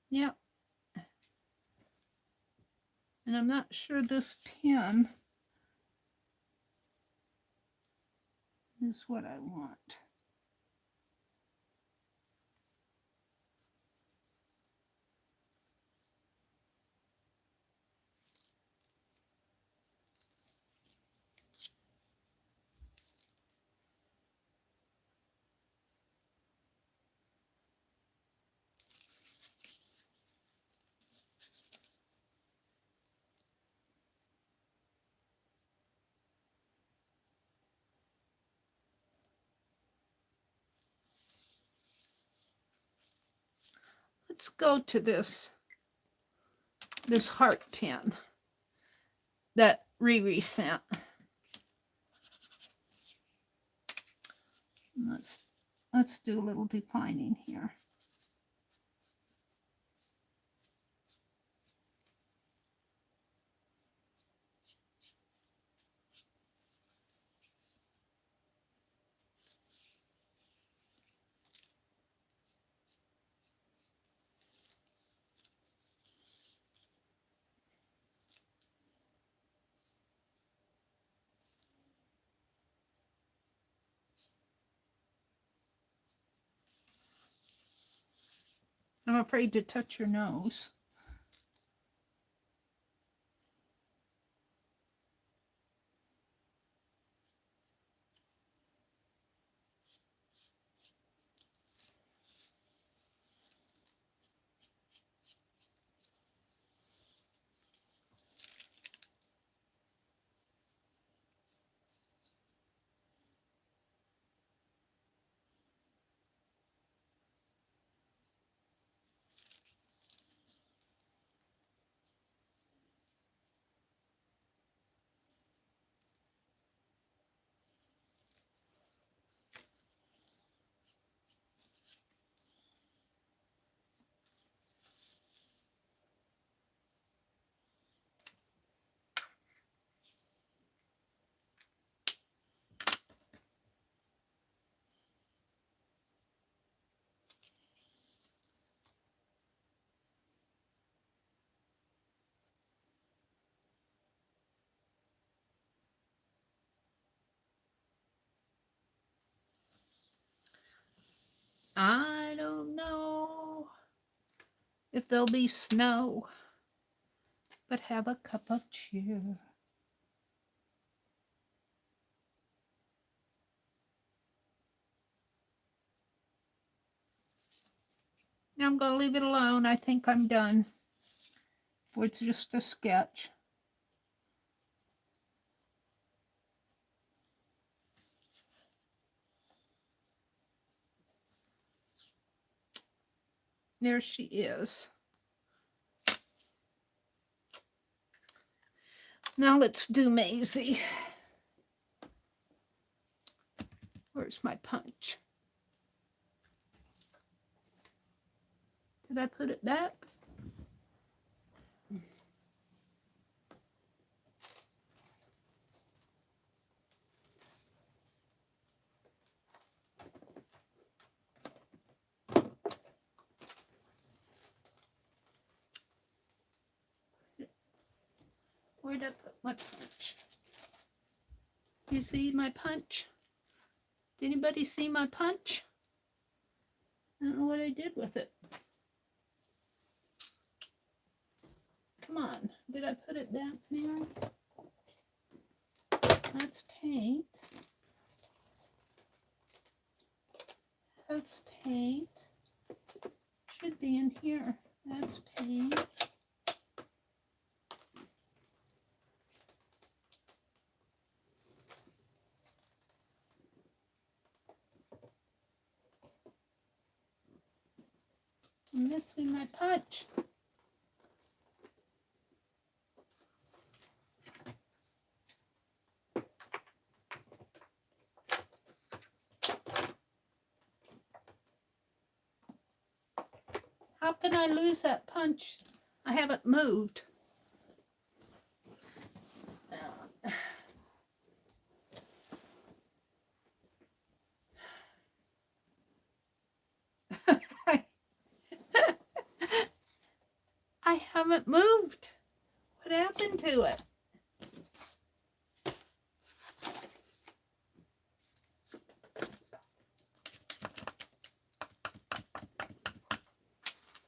A: yeah. And I'm not sure this pen is what I want. Let's go to this this heart pin that Riri sent. Let's do a little defining here. I'm afraid to touch your nose. I don't know if there'll be snow, but have a cup of cheer. I'm going to leave it alone. I think I'm done. It's just a sketch. There she is. Now let's do Maisie. Where's my punch? Did I put it back? Where did I put my punch? You see my punch? Did anybody see my punch? I don't know what I did with it. Come on. Did I put it back there? That's paint. That's paint. Should be in here. That's paint. I'm missing my punch. How can I lose that punch? I haven't moved. I haven't moved. What happened to it?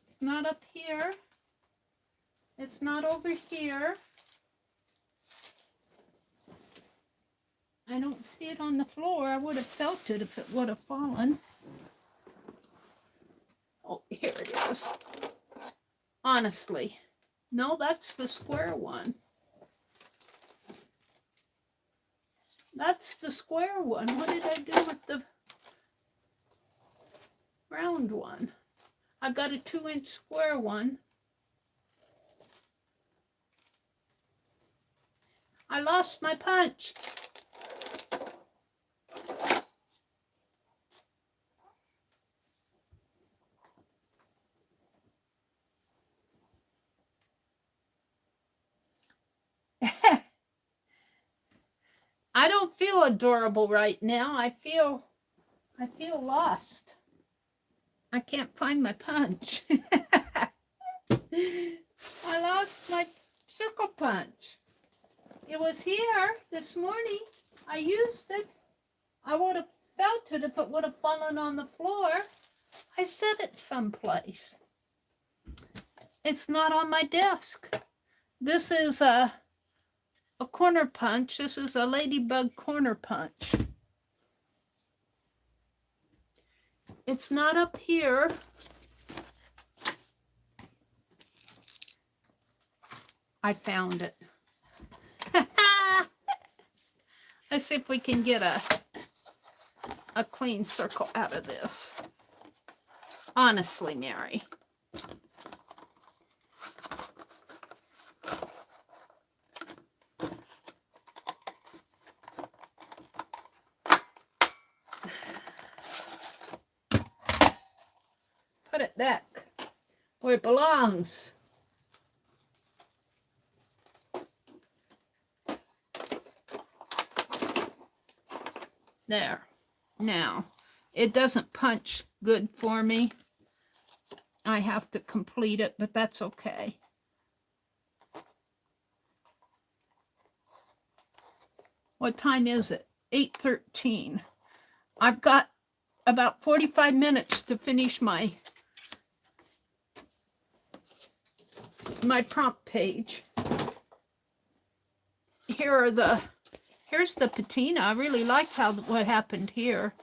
A: It's not up here. It's not over here. I don't see it on the floor. I would have felt it if it would have fallen. Oh, here it is. Honestly. No, that's the square one. That's the square one. What did I do with the round one? I got a 2-inch square one. I lost my punch. I don't feel adorable right now. I feel lost. I can't find my punch. I lost my circle punch. It was here this morning. I used it. I would have felt it if it would have fallen on the floor. I set it someplace. It's not on my desk. This is a corner punch. This is a ladybug corner punch. It's not up here. I found it. Let's see if we can get a clean circle out of this. Honestly, Meri. Put it back where it belongs. There. Now, it doesn't punch good for me. I have to complete it, but that's okay. What time is it? 8:13. I've got about 45 minutes to finish my prompt page. Here's the patina. I really like what happened here.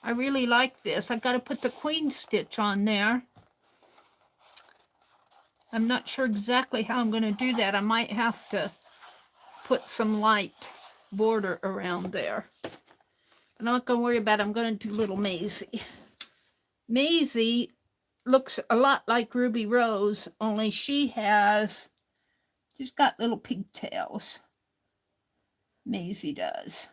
A: I really like this. I've got to put the queen stitch on there. I'm not sure exactly how I'm going to do that. I might have to put some light border around there. I'm not going to worry about it. I'm going to do little Maisie. Maisie looks a lot like Ruby Rose, only she's got little pigtails. Maisie does.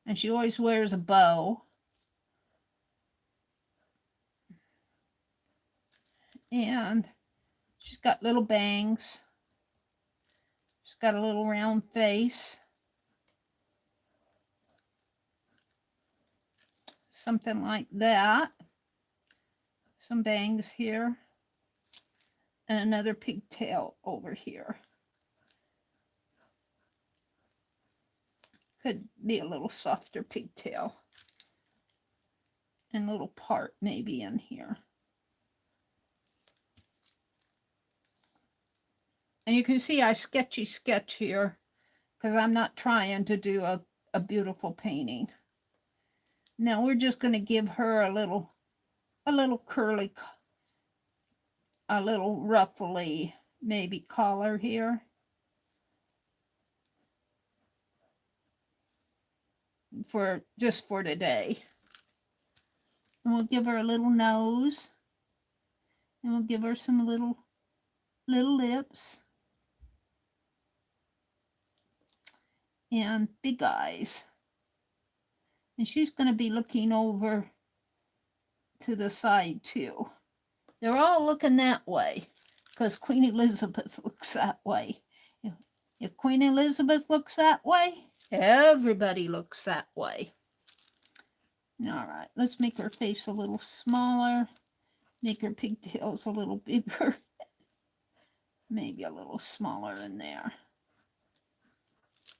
A: And she always wears a bow. And she's got little bangs. She's got a little round face. Something like that. Some bangs here. And another pigtail over here. Could be a little softer pigtail. And a little part maybe in here. And you can see I sketch here because I'm not trying to do a beautiful painting. Now we're just going to give her a little curly, a little ruffly maybe collar here. Just for today. And we'll give her a little nose. And we'll give her some little lips. And big eyes. And she's going to be looking over to the side too. They're all looking that way because Queen Elizabeth looks that way. If Queen Elizabeth looks that way, everybody looks that way. All right, let's make her face a little smaller. Make her pigtails a little bigger. Maybe a little smaller in there.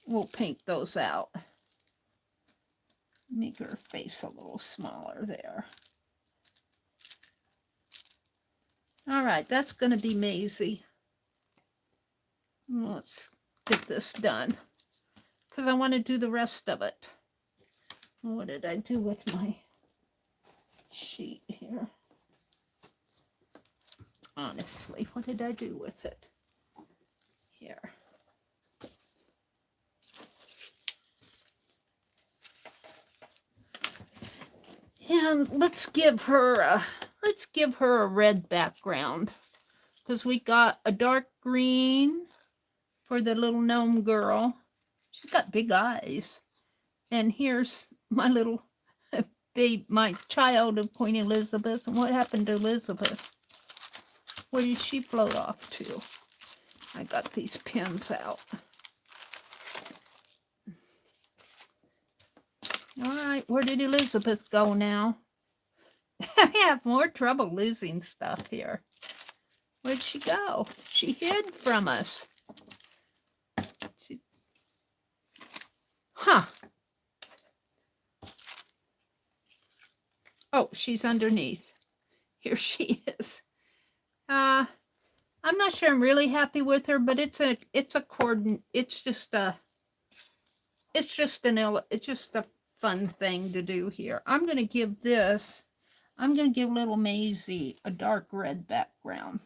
A: We'll paint those out. Make her face a little smaller there. All right, that's going to be Maisie. Let's get this done because I want to do the rest of it. What did I do with my sheet here? Honestly, what did I do with it? Here. And let's give her a red background because we got a dark green for the little gnome girl. She's got big eyes. And here's my little babe, my child of Queen Elizabeth. And what happened to Elizabeth? Where did she float off to? I got these pins out. All right, where did Elizabeth go now? I have more trouble losing stuff here. Where'd she go? She hid from us. Huh. Oh, she's underneath. Here she is. I'm not sure I'm really happy with her, but it's a coordinate. It's just a fun thing to do here. I'm going to give little Maisie a dark red background.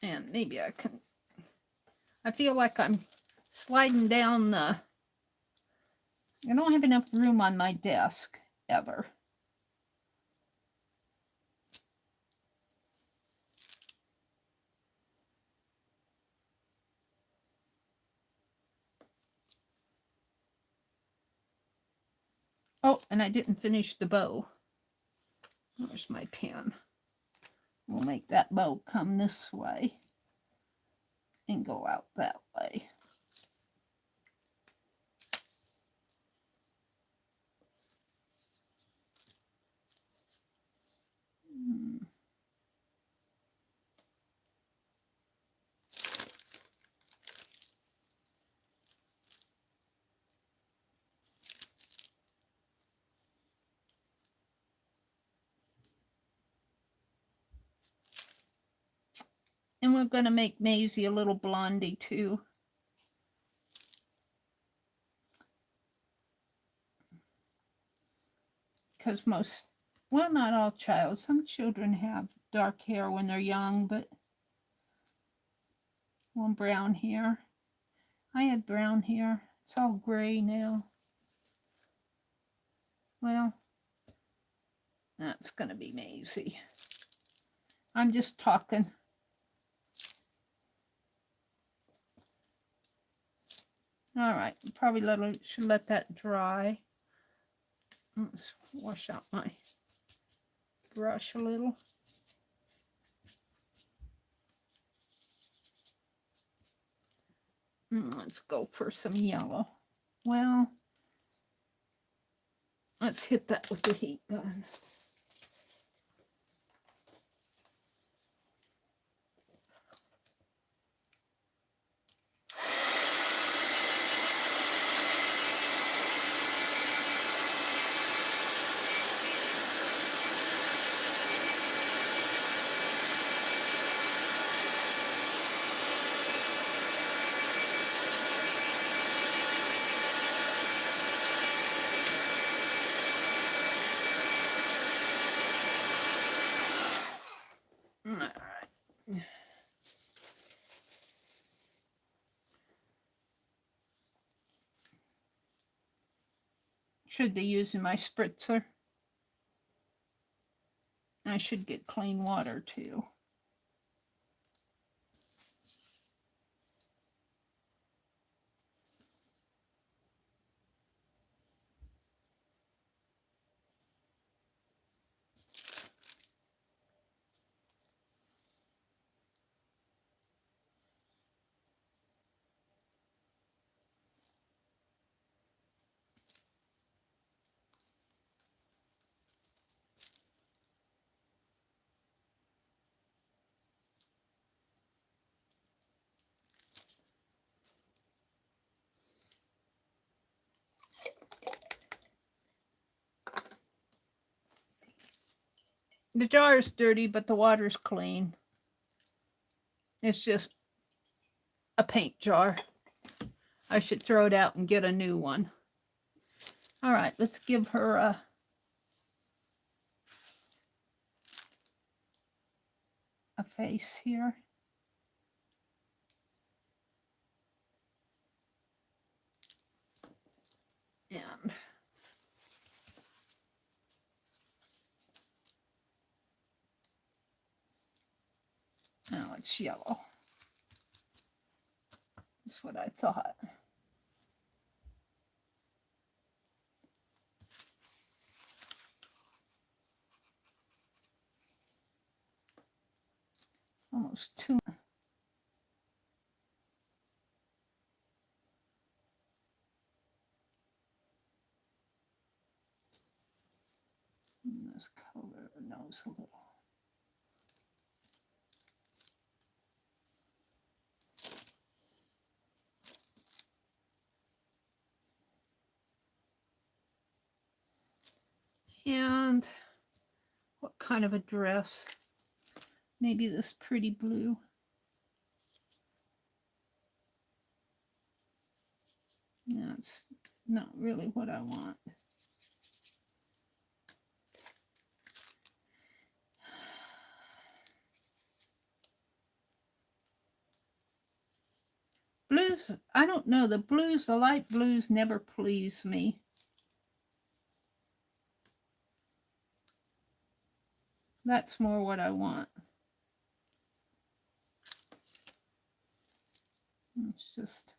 A: And maybe I feel like I'm sliding down I don't have enough room on my desk ever. Oh, and I didn't finish the bow. Where's my pen? We'll make that bow come this way and go out that way. And we're going to make Maisie a little blondie too. Because well, not all some children have dark hair when they're young, but one brown hair. I had brown hair. It's all gray now. Well, that's going to be Maisie. I'm just talking. All right, probably should let that dry. Let's wash out my brush a little. Let's go for some yellow. Well, let's hit that with the heat gun. All right. Should be using my spritzer. I should get clean water too. The jar is dirty, but the water's clean. It's just a paint jar. I should throw it out and get a new one. All right, let's give her a face here. it's yellow. That's what I thought. Almost two. And this color knows a little. And what kind of a dress? Maybe this pretty blue. That's not really what I want. Blues, I don't know. The blues, the light blues never please me. That's more what I want. Let's just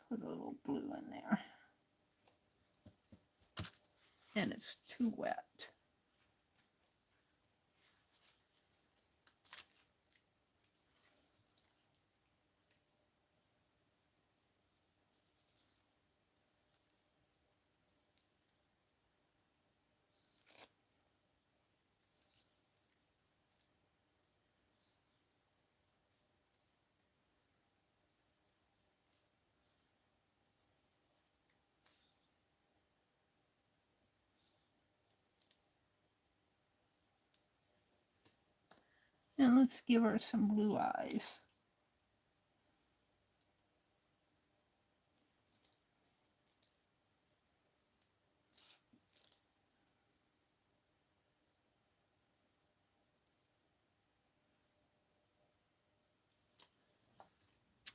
A: put a little blue in there. And it's too wet. And let's give her some blue eyes.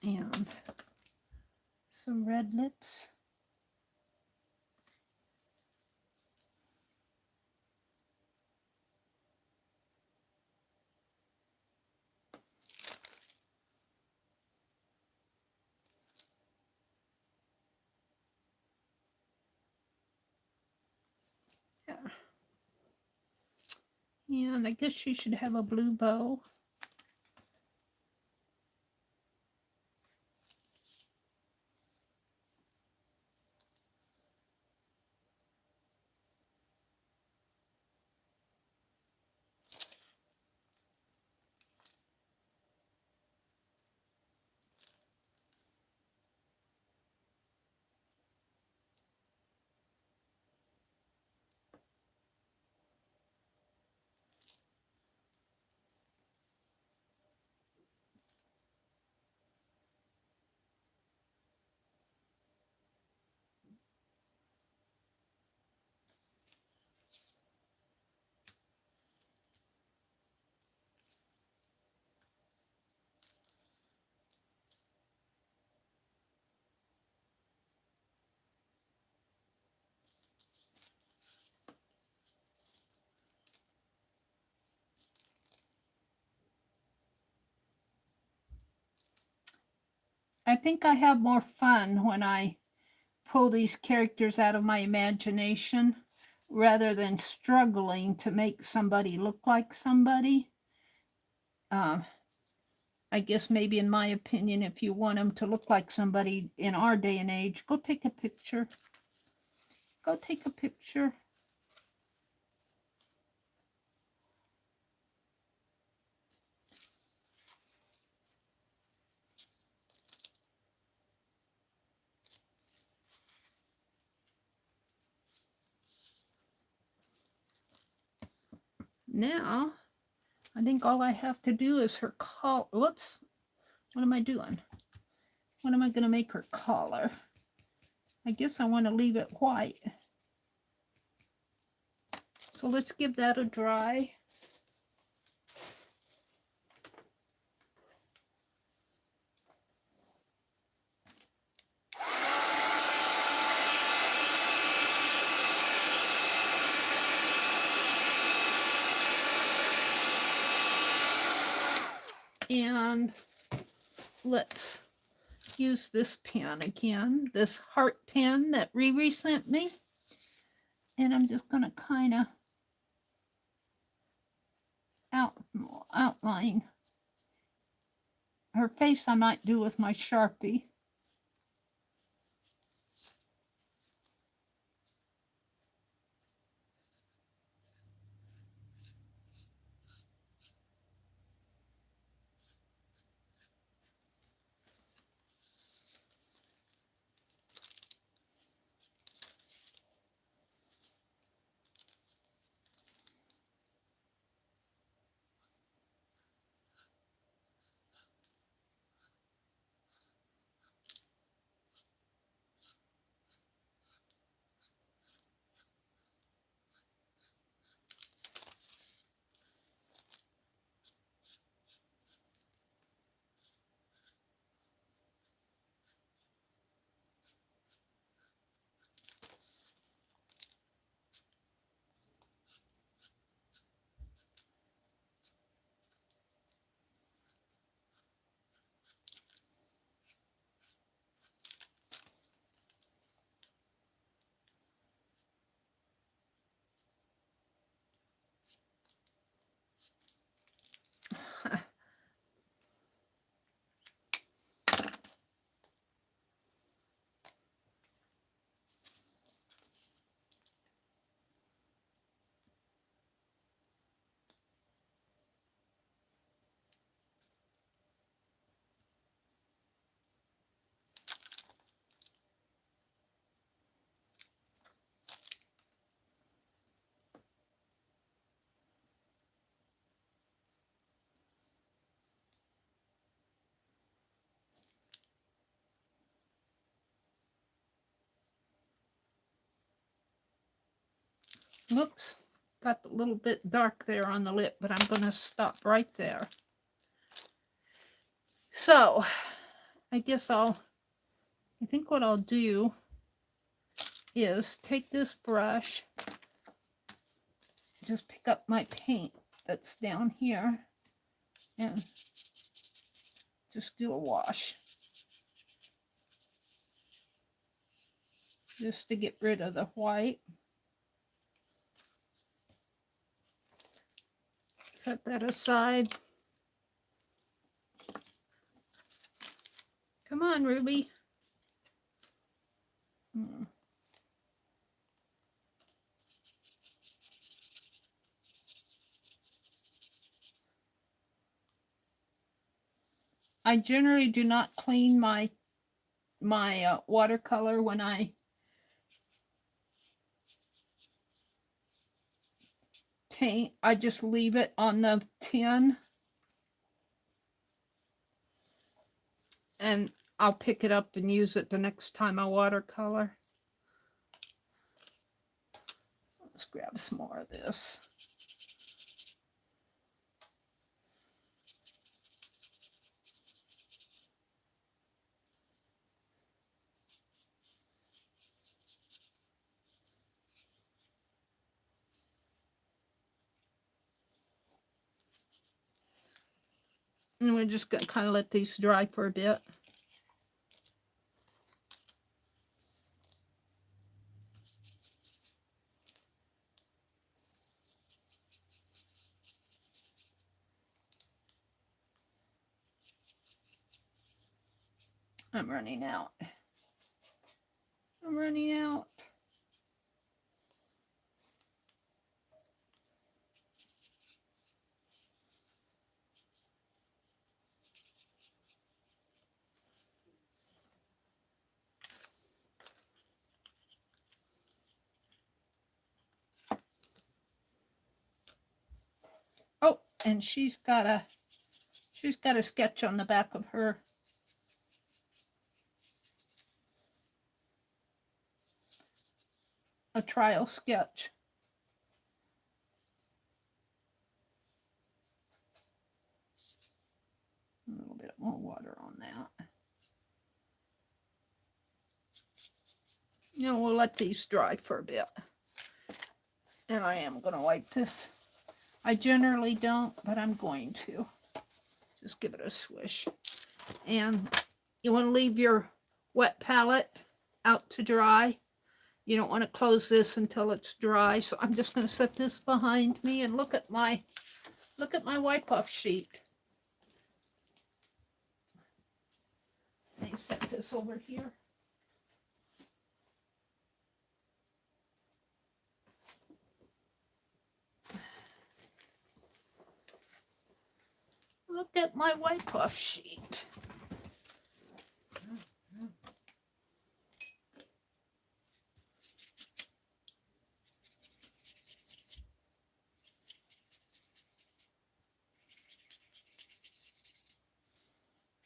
A: And some red lips. Yeah. And I guess she should have a blue bow. I think I have more fun when I pull these characters out of my imagination rather than struggling to make somebody look like somebody. I guess maybe in my opinion, if you want them to look like somebody in our day and age, go take a picture. Go take a picture. Now, I think all I have to do is her collar. Whoops. What am I doing? What am I going to make her collar? I guess I want to leave it white. So let's give that a dry. And let's use this pen again, this heart pen that Riri sent me. And I'm just going to kind of outline her face. I might do with my Sharpie. Whoops, got a little bit dark there on the lip, but I'm going to stop right there. So I think what I'll do is take this brush, just pick up my paint that's down here and just do a wash. Just to get rid of the white. Set that aside. Come on, Ruby. I generally do not clean my watercolor when I paint. I just leave it on the tin and I'll pick it up and use it the next time I watercolor. Let's grab some more of this. And we're just going to kind of let these dry for a bit. I'm running out. I'm running out. Oh, and she's got a sketch on the back of her. A trial sketch. A little bit more water on that. You know, we'll let these dry for a bit. And I am going to wipe this. I generally don't, but I'm going to. Just give it a swish. And you want to leave your wet palette out to dry. You don't want to close this until it's dry. So I'm just going to set this behind me and look at my wipe off sheet. Let me set this over here. Look at my wipe off sheet.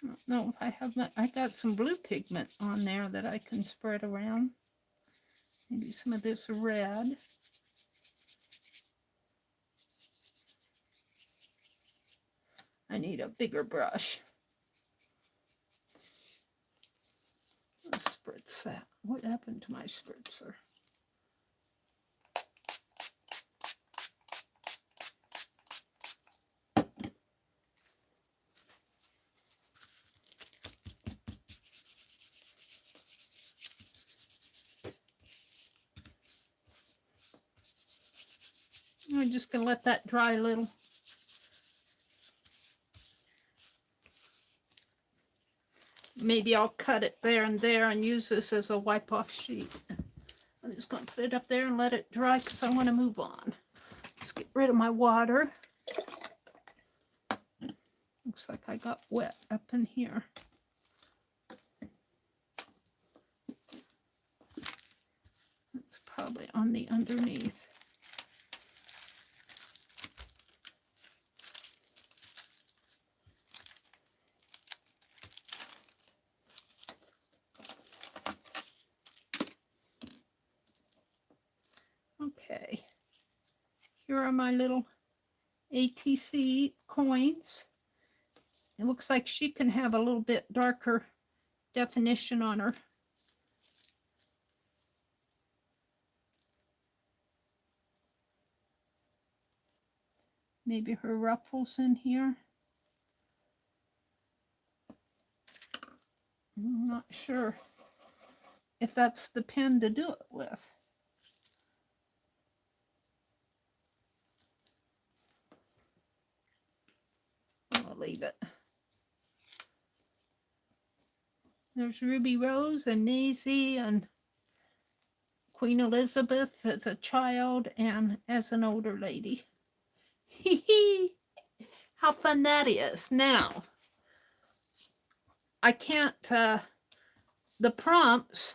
A: I don't know if I have I got some blue pigment on there that I can spread around. Maybe some of this red. I need a bigger brush. Let's spritz that. What happened to my spritzer? I'm just going to let that dry a little. Maybe I'll cut it there and use this as a wipe-off sheet. I'm just going to put it up there and let it dry because I want to move on. Let's get rid of my water. Looks like I got wet up in here. That's probably on the underneath. Okay, here are my little ATC coins. It looks like she can have a little bit darker definition on her. Maybe her ruffles in here. I'm not sure if that's the pen to do it with. I'll leave it. There's Ruby Rose and Maisie and Queen Elizabeth as a child and as an older lady. Hee hee! How fun that is. Now, I can't, the prompts,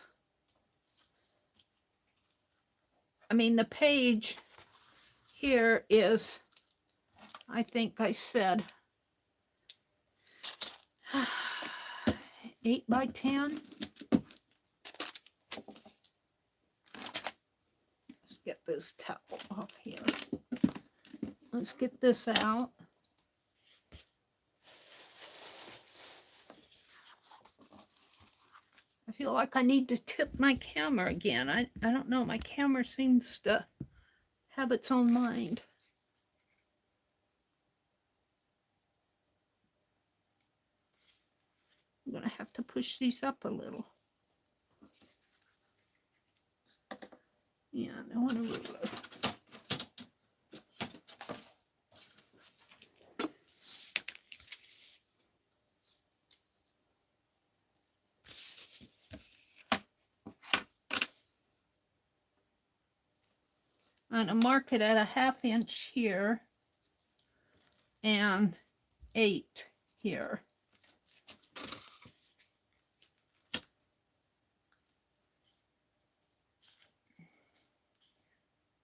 A: I mean, the page here is, I think I said, 8 by 10. Let's get this towel off here. Let's get this out. I feel like I need to tip my camera again. I don't know. My camera seems to have its own mind. I'm going to have to push these up a little. Yeah, I want a ruler. I'm going to mark it at a 1/2 inch here and 8 here.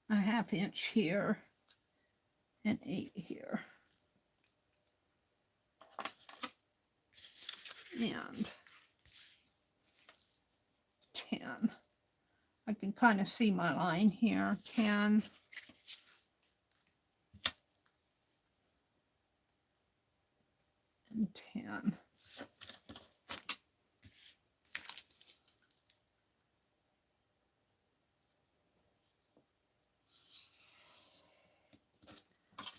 A: A 1/2 inch here and 8 here. And 10. I can kind of see my line here. 10. And 10.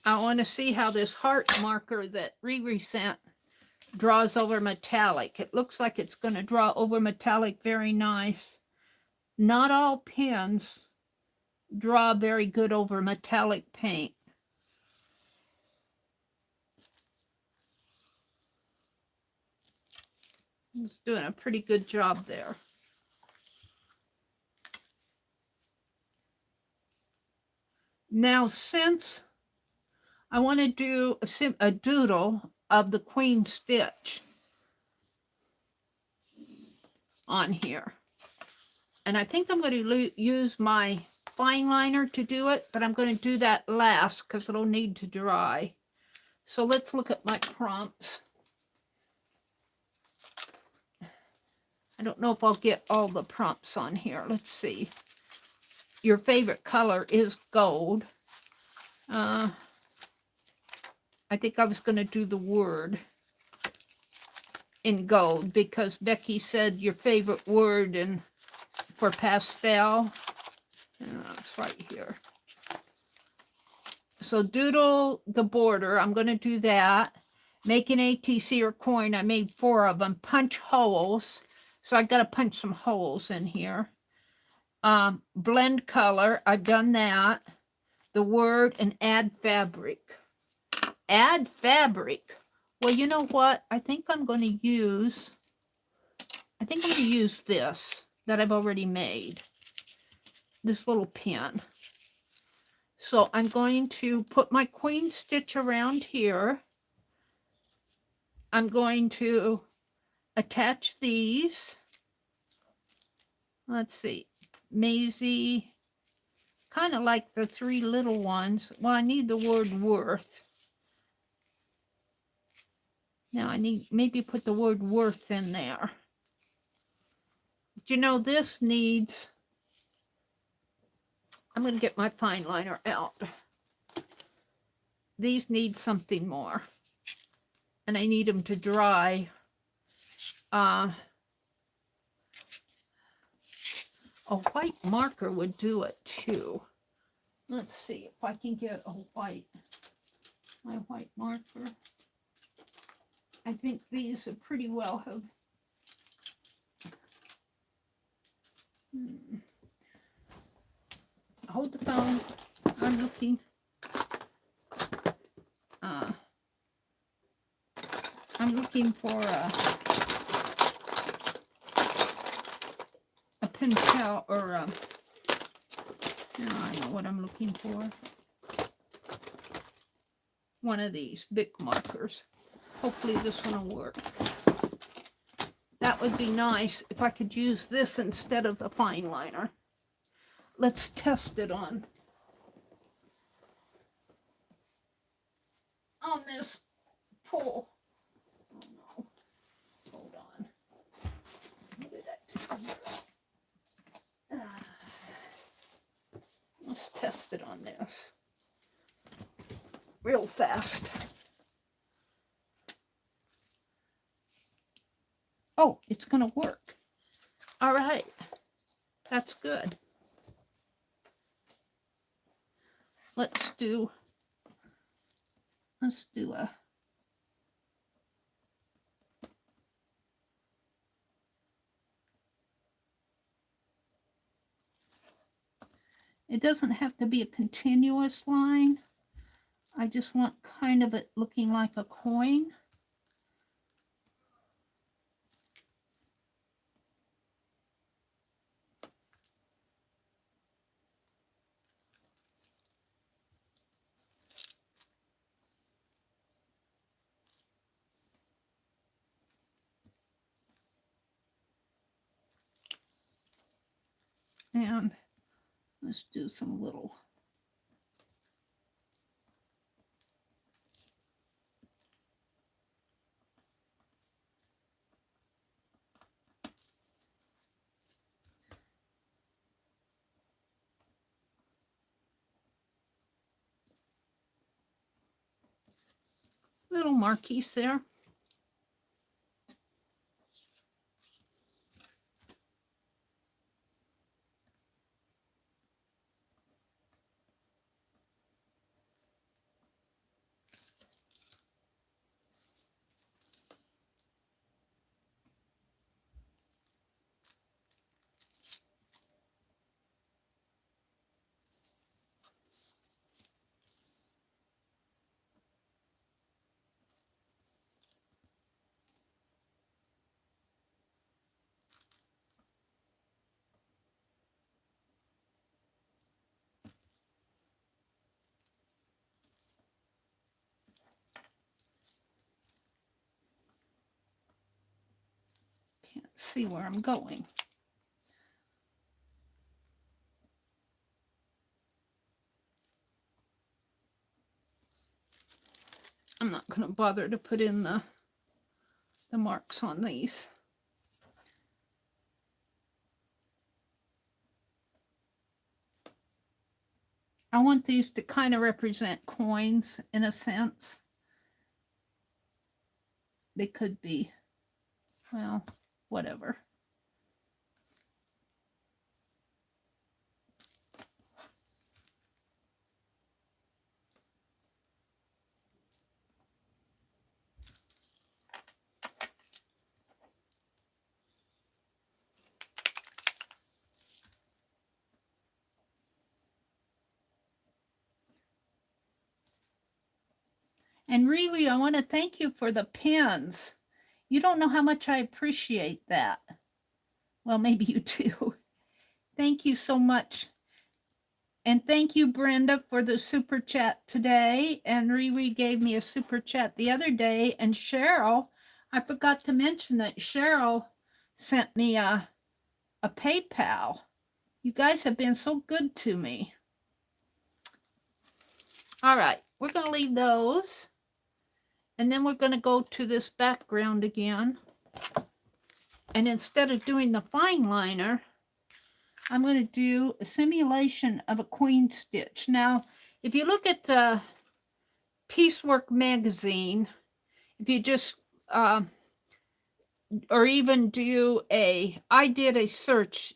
A: I want to see how this heart marker that Riri sent draws over metallic. It looks like it's going to draw over metallic very nice. Not all pens draw very good over metallic paint. He's doing a pretty good job there. Now, since I want to do a doodle of the queen stitch on here, and I think I'm going to use my fine liner to do it, but I'm going to do that last because it'll need to dry. So let's look at my prompts. I don't know if I'll get all the prompts on here. Let's see. Your favorite color is gold. I think I was going to do the word in gold because Becky said your favorite word for pastel. It's right here. So doodle the border. I'm going to do that. Make an ATC or coin. I made 4 of them. Punch holes. So I got to punch some holes in here. Blend color. I've done that. The word and add fabric. Add fabric. Well, you know what? I think I'm going to use this that I've already made. This little pin. So I'm going to put my queen stitch around here. I'm going to attach these. Let's see. Maisie, kind of like the 3 little ones. Well, I need the word worth. Now I need maybe put the word worth in there. But you know, this needs, I'm going to get my fine liner out. These need something more. And I need them to dry. A white marker would do it too. Let's see if I can get my white marker. I think these are pretty well have. Hold the phone. I'm looking. I'm looking for a pencil or I know what I'm looking for. One of these big markers. Hopefully this one will work. That would be nice if I could use this instead of the fine liner. Let's test it on this pull. Oh no. Hold on. What did I do? Let's test it on this real fast. Oh, it's going to work. All right. That's good. Let's do a it doesn't have to be a continuous line. I just want kind of it looking like a coin. And let's do some little marquise there. see where I'm going. I'm not going to bother to put in the marks on these. I want these to kind of represent coins in a sense. They could be, well, whatever. And Riri, I want to thank you for the pins. You don't know how much I appreciate that. Well, maybe you do. Thank you so much. And thank you, Brenda, for the super chat today. And Riri gave me a super chat the other day. And Cheryl, I forgot to mention that Cheryl sent me a PayPal. You guys have been so good to me. All right, we're going to leave those. And then we're going to go to this background again. And instead of doing the fine liner, I'm going to do a simulation of a queen stitch. Now, if you look at the Piecework magazine, if you just, or even do I did a search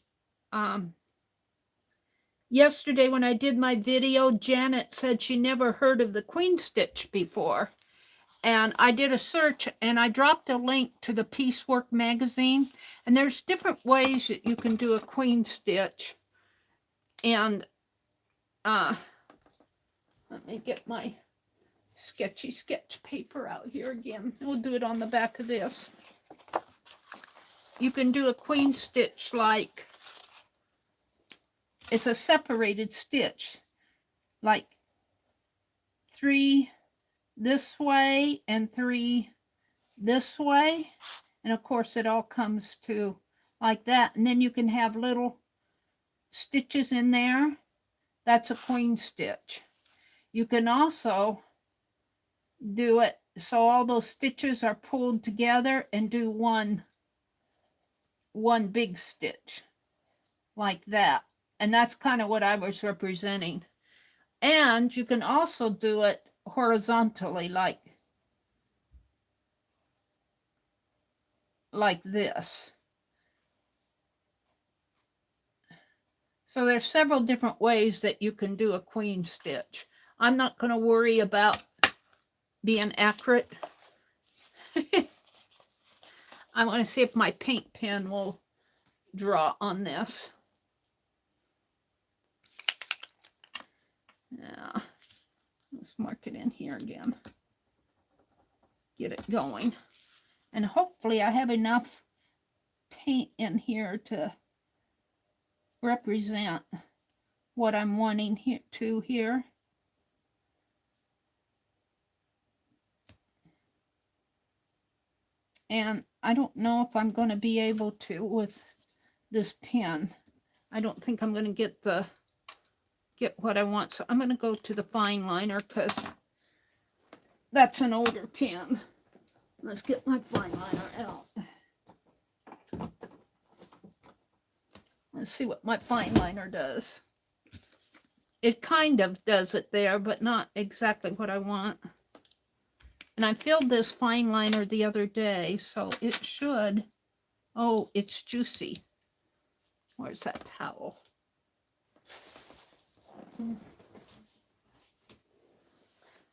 A: yesterday when I did my video. Janet said she never heard of the queen stitch before. And I did a search and I dropped a link to the Piecework magazine. And there's different ways that you can do a queen stitch. And let me get my sketchy sketch paper out here again. We'll do it on the back of this. You can do a queen stitch like it's a separated stitch, like 3 this way and 3 this way, and of course it all comes to like that, and then you can have little stitches in there. That's a queen stitch. You can also do it so all those stitches are pulled together and do one big stitch like that, and that's kind of what I was representing. And you can also do it horizontally like this. So there's several different ways that you can do a queen stitch. I'm not going to worry about being accurate. I want to see if my paint pen will draw on this. Yeah, let's mark it in here again. Get it going. And hopefully I have enough paint in here to represent what I'm wanting here. And I don't know if I'm going to be able to with this pen. I don't think I'm going to get what I want. So I'm going to go to the fine liner because that's an older pen. Let's get my fine liner out. Let's see what my fine liner does. It kind of does it there, but not exactly what I want. And I filled this fine liner the other day, so it should. Oh, it's juicy. Where's that towel?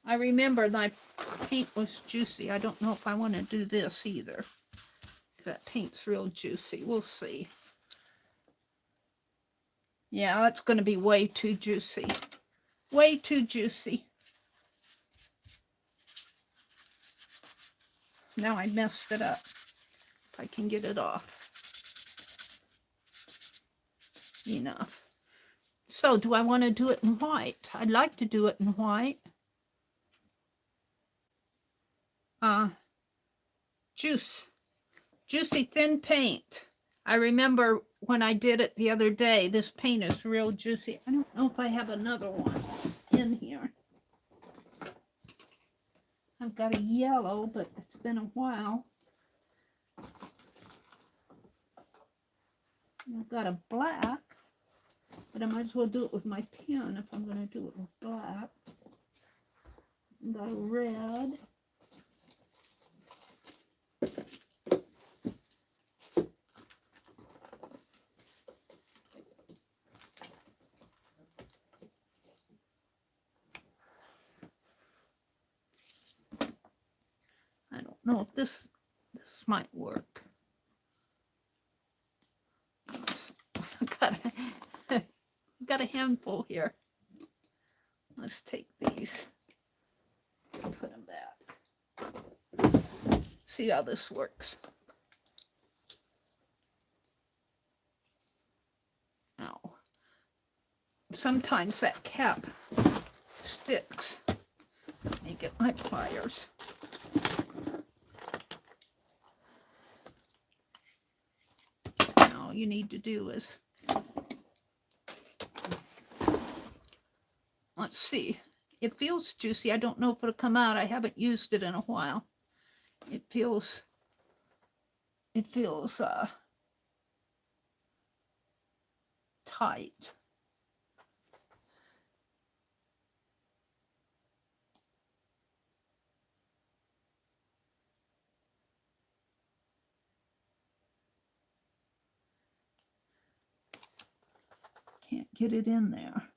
A: I remember my paint was juicy. I don't know if I want to do this either. That paint's real juicy. We'll see. Yeah, that's going to be way too juicy. Way too juicy. Now I messed it up. If I can get it off. Enough. So, do I want to do it in white? I'd like to do it in white. Juicy thin paint. I remember when I did it the other day, this paint is real juicy. I don't know if I have another one in here. I've got a yellow, but it's been a while. I've got a black, but I might as well do it with my pen if I'm going to do it with black. I've got a red. I don't know if this might work. Got a handful here. Let's take these and put them back. See how this works. Now, sometimes that cap sticks. Let me get my pliers. All you need to do is, let's see. It feels juicy. I don't know if it'll come out. I haven't used it in a while. It feels tight. Can't get it in there.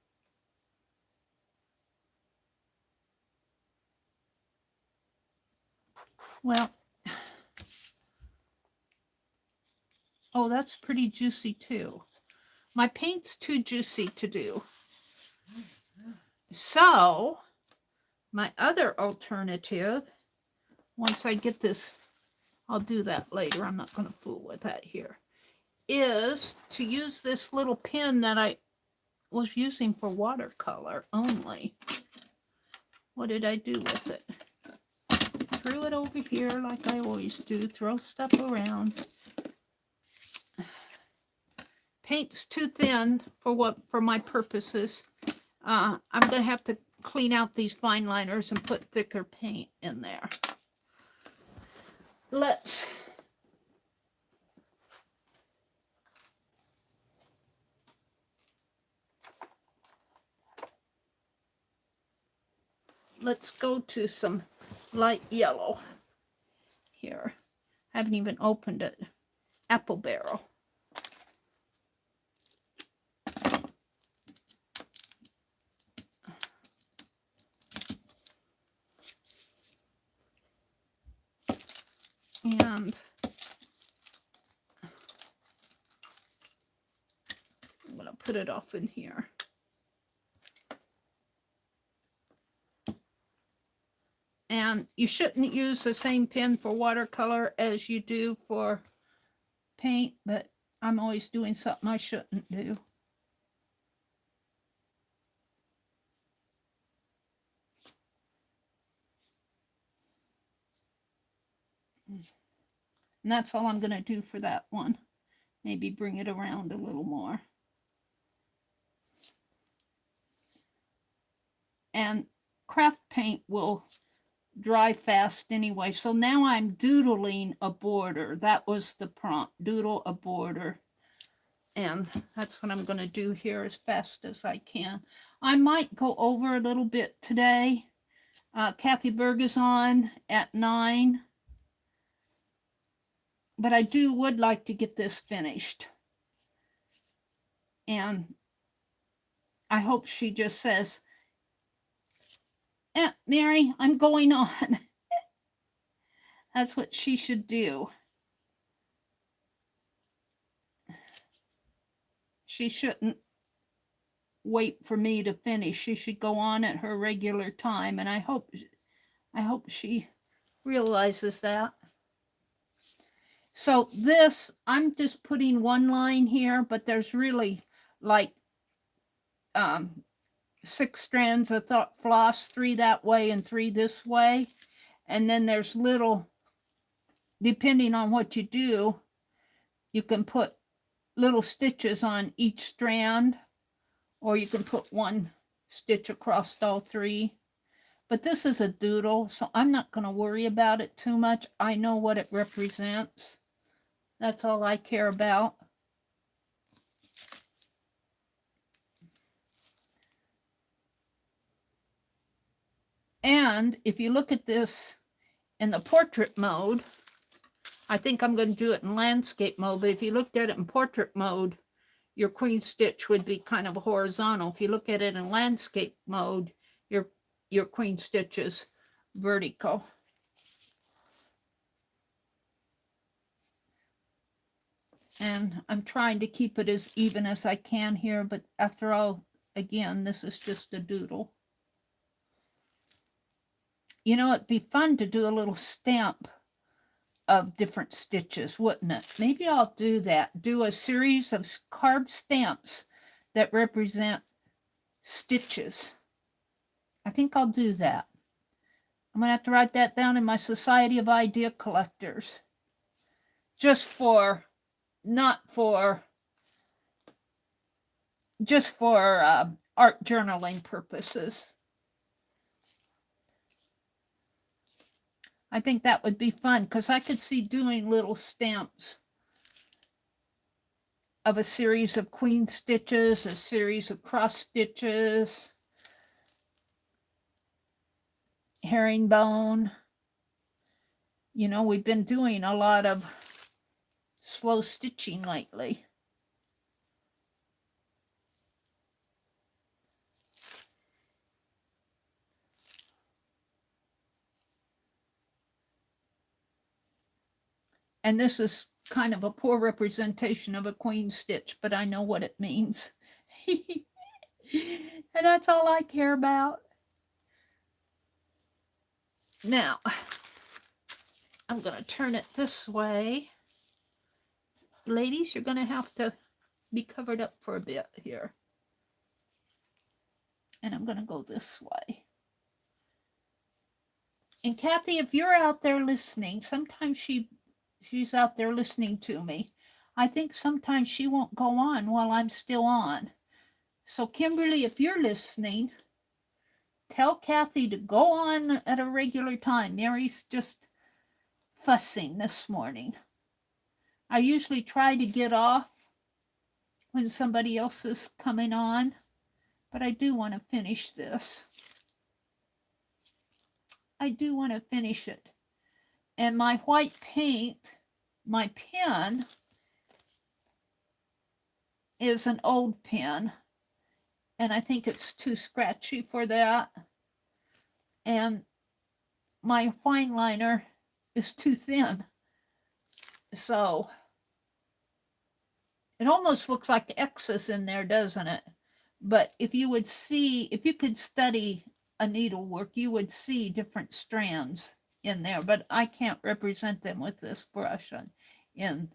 A: Well, oh, that's pretty juicy too. My paint's too juicy to do. So, my other alternative, once I get this, I'll do that later. I'm not going to fool with that here, is to use this little pen that I was using for watercolor only. What did I do with it? Threw it over here like I always do. Throw stuff around. Paint's too thin for my purposes. I'm going to have to clean out these fine liners and put thicker paint in there. Let's go to some light yellow here. I haven't even opened it. Apple barrel. And I'm going to put it off in here. And you shouldn't use the same pen for watercolor as you do for paint, but I'm always doing something I shouldn't do. And that's all I'm going to do for that one. Maybe bring it around a little more. And craft paint will dry fast anyway. So now I'm doodling a border. That was the prompt. Doodle a border. And that's what I'm going to do here as fast as I can. I might go over a little bit today. Kathy Berg is on at 9. But I would like to get this finished. And I hope she just says, Meri, I'm going on. That's what she should do. She shouldn't wait for me to finish. She should go on at her regular time. And I hope she realizes that. So this, I'm just putting one line here, but there's really like 6 strands of floss, 3 that way and 3 this way. And then there's little, depending on what you do, you can put little stitches on each strand, or you can put one stitch across all three. But this is a doodle, so I'm not going to worry about it too much. I know what it represents. That's all I care about. And if you look at this in the portrait mode, I think I'm going to do it in landscape mode, but if you looked at it in portrait mode, your queen stitch would be kind of horizontal. If you look at it in landscape mode, your queen stitch is vertical. And I'm trying to keep it as even as I can here, but after all, again, this is just a doodle. You know, it'd be fun to do a little stamp of different stitches, wouldn't it? Maybe I'll do that. Do a series of carved stamps that represent stitches. I think I'll do that. I'm going to have to write that down in my Society of Idea Collectors. Just for art journaling purposes. I think that would be fun because I could see doing little stamps of a series of queen stitches, a series of cross stitches, herringbone. You know, we've been doing a lot of slow stitching lately. And this is kind of a poor representation of a queen stitch, but I know what it means. And that's all I care about. Now, I'm going to turn it this way. Ladies, you're going to have to be covered up for a bit here. And I'm going to go this way. And Kathy, if you're out there listening, sometimes she's out there listening to me. I think sometimes she won't go on while I'm still on. So Kimberly, if you're listening, tell Kathy to go on at a regular time. Mary's just fussing this morning. I usually try to get off when somebody else is coming on, but I do want to finish this. I do want to finish it. And my white paint, my pen is an old pen, and I think it's too scratchy for that. And my fine liner is too thin. So it almost looks like X's in there, doesn't it? But if you would see, if you could study a needlework, you would see different strands in there, but I can't represent them with this brush in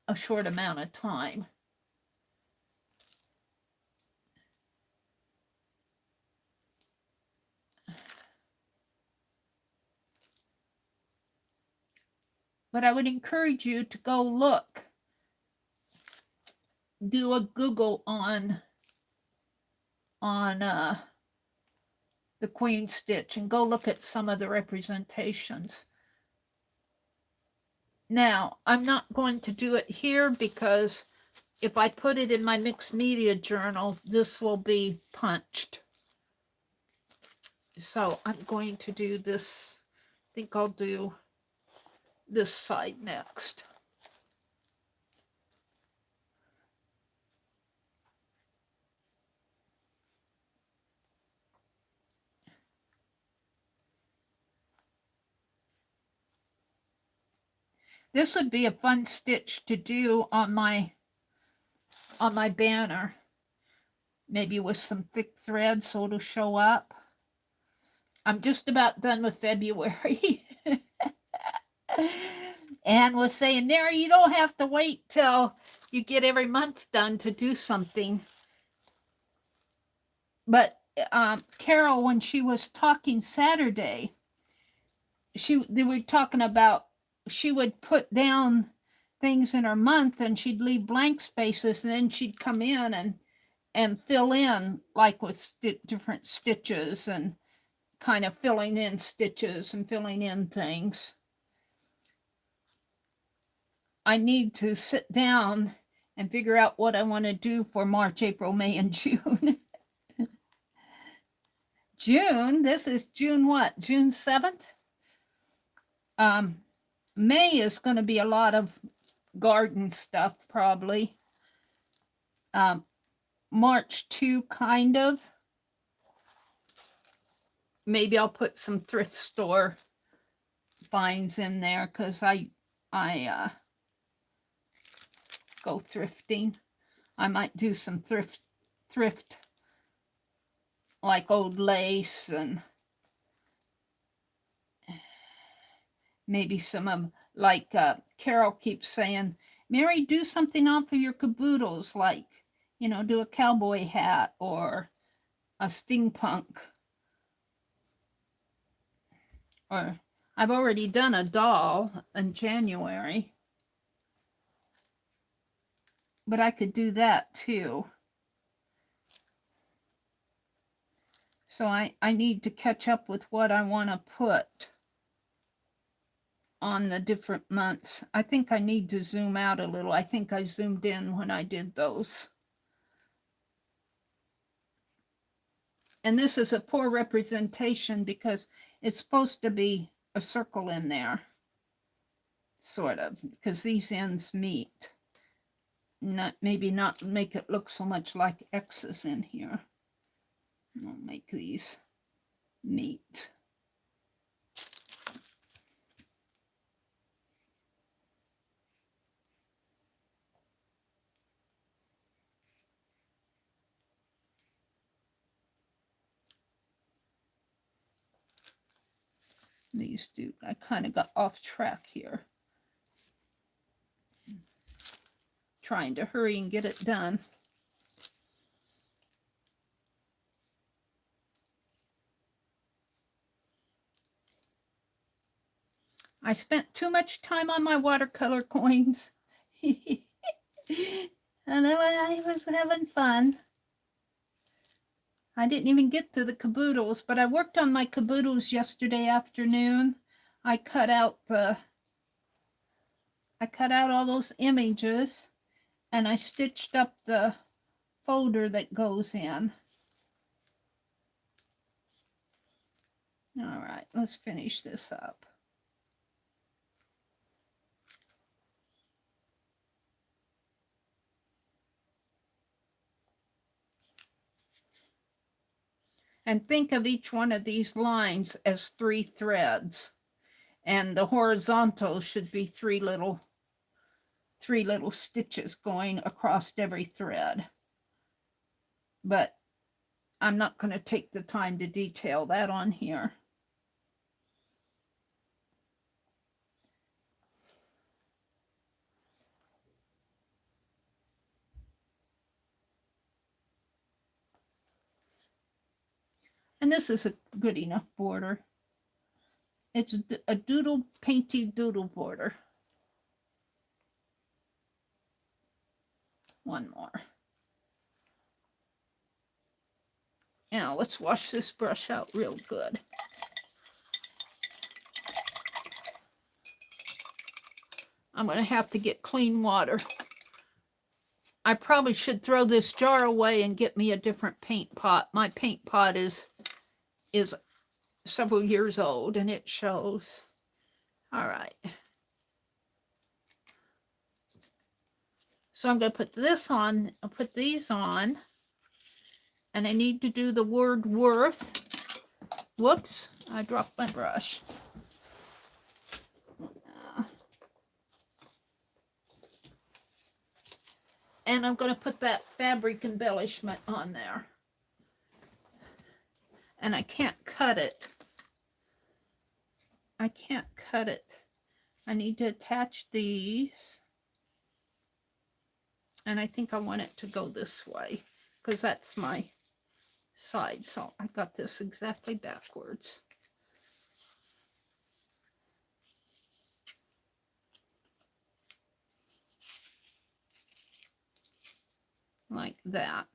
A: a short amount of time. But I would encourage you to go look, do a Google on the queen stitch and go look at some of the representations. Now, I'm not going to do it here because if I put it in my mixed media journal, this will be punched. So I'm going to do this. I think I'll do this side next. This would be a fun stitch to do on my banner, maybe with some thick thread so it'll show up. I'm just about done with February. Anne was saying, Meri, you don't have to wait till you get every month done to do something. But Carol, when she was talking Saturday, they were talking about she would put down things in her month, and she'd leave blank spaces, and then she'd come in and fill in, like with different stitches and kind of filling in stitches and filling in things. I need to sit down and figure out what I want to do for March, April, May, and June. June, this is June what? June 7th? May is going to be a lot of garden stuff, probably. March 2, kind of. Maybe I'll put some thrift store finds in there because I go thrifting. I might do some thrift like old lace and maybe some of, like Carol keeps saying, Meri, do something off of your caboodles, like, you know, do a cowboy hat or a steampunk. Or I've already done a doll in January, but I could do that too. So I need to catch up with what I want to put on the different months. I think I need to zoom out a little. I think I zoomed in when I did those. And this is a poor representation because it's supposed to be a circle in there, sort of, because these ends meet. Maybe not make it look so much like X's in here. I'll make these meet. These do. I kind of got off track here. Trying to hurry and get it done. I spent too much time on my watercolor coins. And I was having fun. I didn't even get to the caboodles, but I worked on my caboodles yesterday afternoon. I cut out all those images and I stitched up the folder that goes in. All right, let's finish this up. And think of each one of these lines as 3 threads. And the horizontal should be three little stitches going across every thread. But I'm not going to take the time to detail that on here. And this is a good enough border. It's a doodle, painty doodle border. One more. Now let's wash this brush out real good. I'm going to have to get clean water. I probably should throw this jar away and get me a different paint pot. My paint pot is several years old and it shows. All right. So I'm going to put this on. I'll put these on. And I need to do the word worth. Whoops, I dropped my brush. And I'm going to put that fabric embellishment on there. And I can't cut it. I can't cut it. I need to attach these. And I think I want it to go this way because that's my side. So I got this exactly backwards. like that.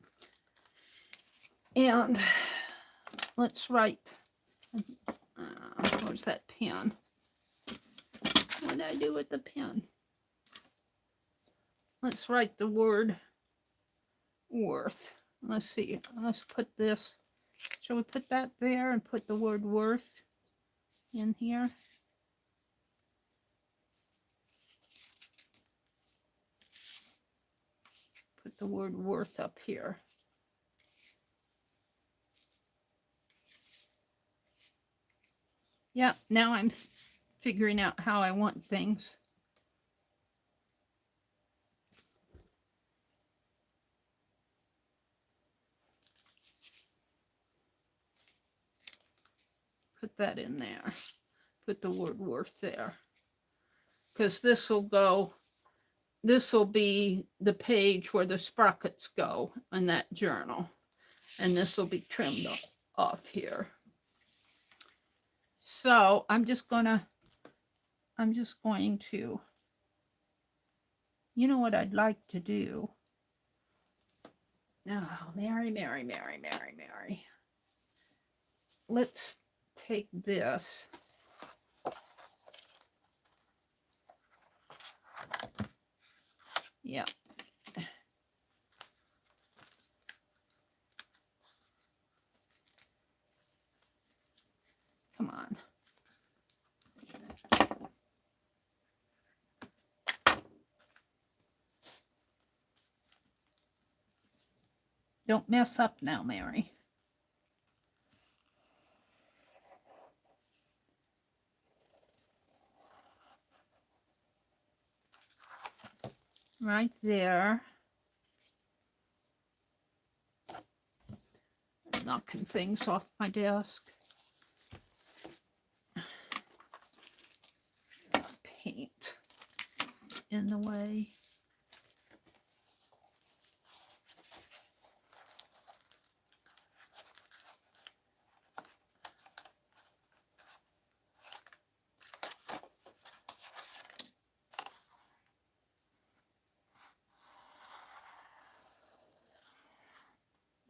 A: And let's write, where's that pen? What did I do with the pen? Let's write the word worth. Let's see. Let's put this. Shall we put that there and put the word worth in here? Put the word worth up here. Yeah, now I'm figuring out how I want things. Put that in there. Put the word worth there. Because this will go, this will be the page where the sprockets go in that journal. And this will be trimmed off here. So I'm just going to, you know what I'd like to do? Oh, Meri. Let's take this. Yeah. Come on. Don't mess up now, Meri. Right there. Knocking things off my desk. Paint in the way.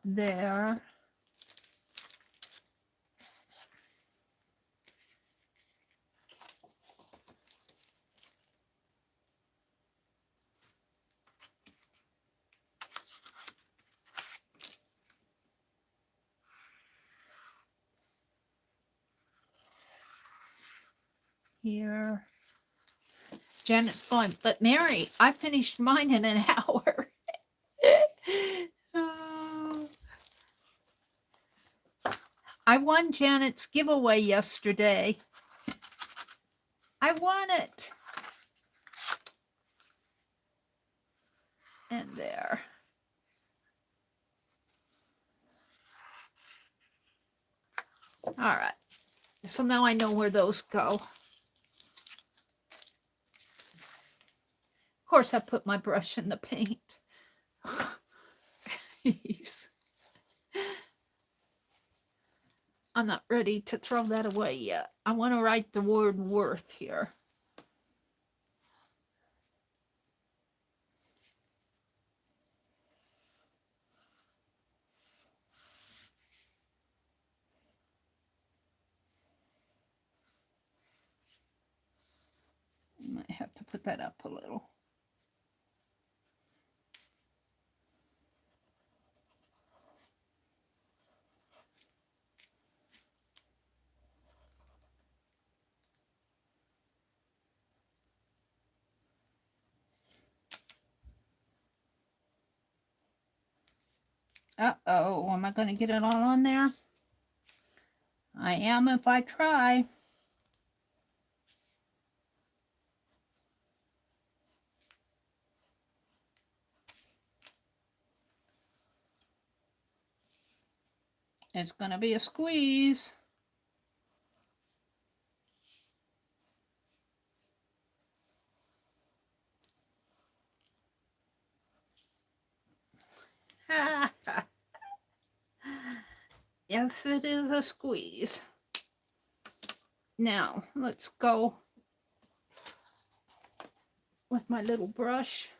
A: There. Here. Janet's going, but Meri, I finished mine in an hour. Oh. I won Janet's giveaway yesterday. I won it. And there. All right. So now I know where those go. Of course, I put my brush in the paint. I'm not ready to throw that away yet. I want to write the word worth here. I might have to put that up a little. Uh-oh, am I going to get it all on there? I am if I try. It's going to be a squeeze. Yes, it is a squeeze. Now, let's go with my little brush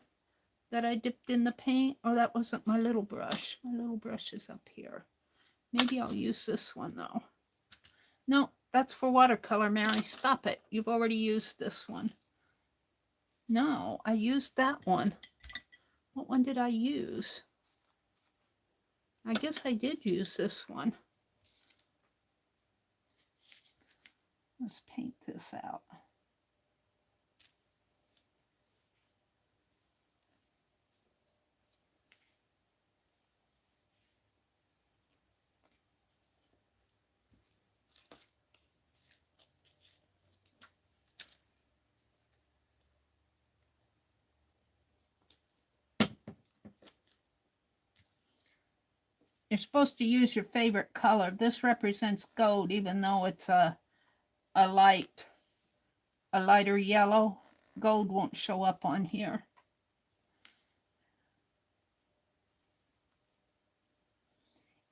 A: that I dipped in the paint. Oh, that wasn't my little brush. My little brush is up here. Maybe I'll use this one though. No, that's for watercolor, Mary. Stop it. You've already used this one. No, I used that one. What one did I use? I guess I did use this one. Let's paint this out. You're supposed to use your favorite color. This represents gold, even though it's a lighter yellow. Gold won't show up on here.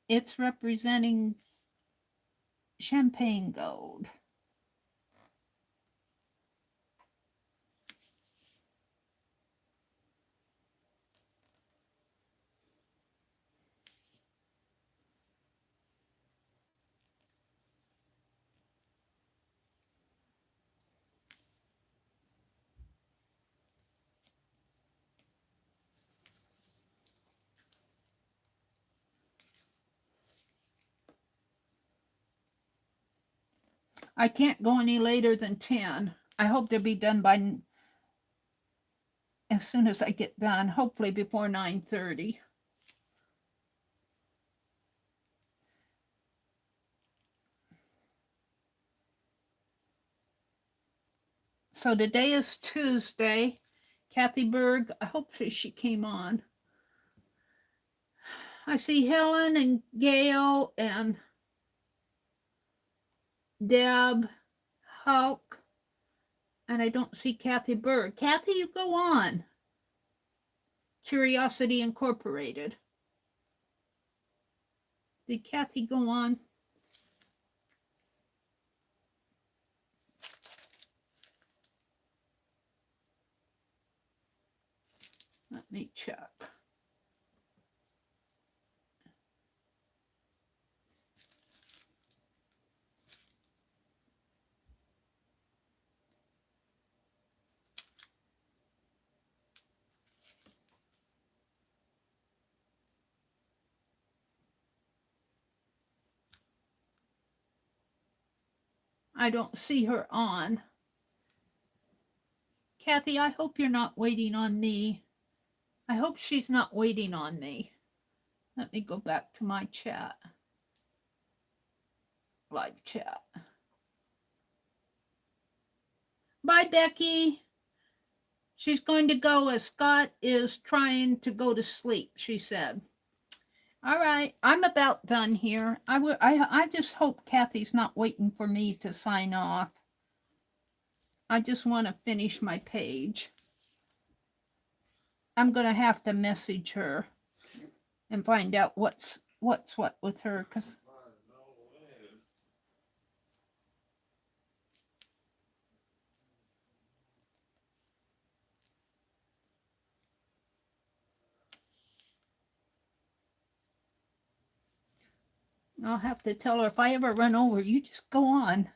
A: It's representing champagne gold. I can't go any later than 10. I hope they'll be done by as soon as I get done, hopefully before 9:30. So today is Tuesday. Kathy Berg, I hope she came on. I see Helen and Gail and Deb, Hulk, and I don't see Kathy Berg. Kathy, you go on. Curiosity Incorporated. Did Kathy go on? Let me check. I don't see her on. Kathy, I hope you're not waiting on me. I hope she's not waiting on me. Let me go back to my chat. Live chat. Bye, Becky. She's going to go as Scott is trying to go to sleep, she said. All right, I'm about done here. I just hope Kathy's not waiting for me to sign off. I just want to finish my page. I'm going to have to message her and find out what's what with her, because I'll have to tell her if I ever run over, you just go on.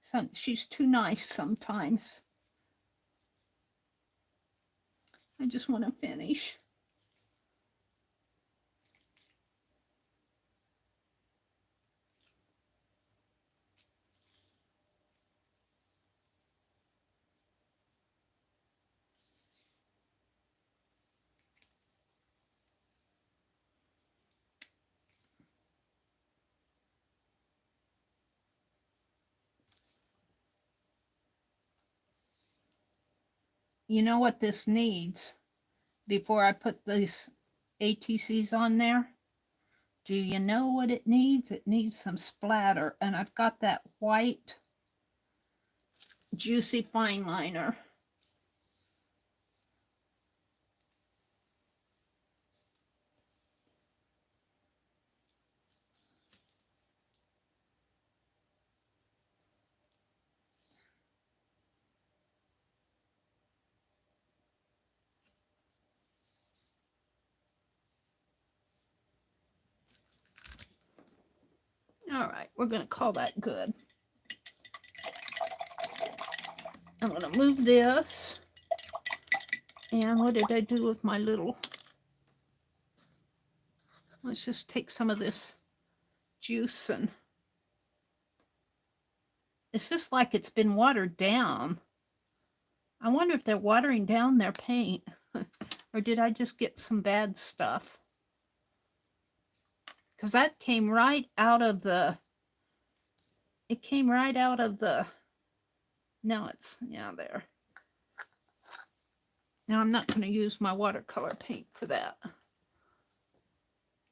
A: So she's too nice sometimes. I just want to finish. You know what this needs before I put these ATCs on there? Do you know what it needs? It needs some splatter, and I've got that white juicy fine liner. All right, we're going to call that good. I'm going to move this. And what did I do with my little... Let's just take some of this juice and... It's just like it's been watered down. I wonder if they're watering down their paint. Or did I just get some bad stuff? Because that came right out of the... It came right out of the... Now it's... Yeah, there. Now I'm not going to use my watercolor paint for that.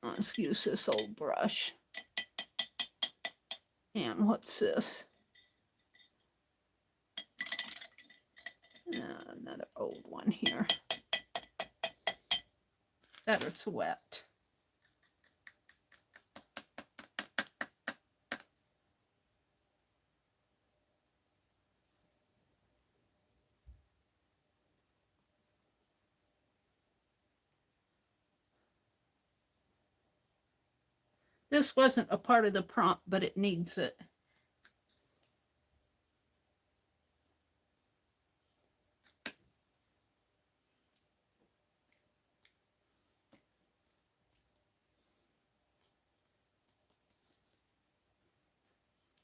A: Let's use this old brush. And what's this? Another old one here. That is wet. This wasn't a part of the prompt, but it needs it.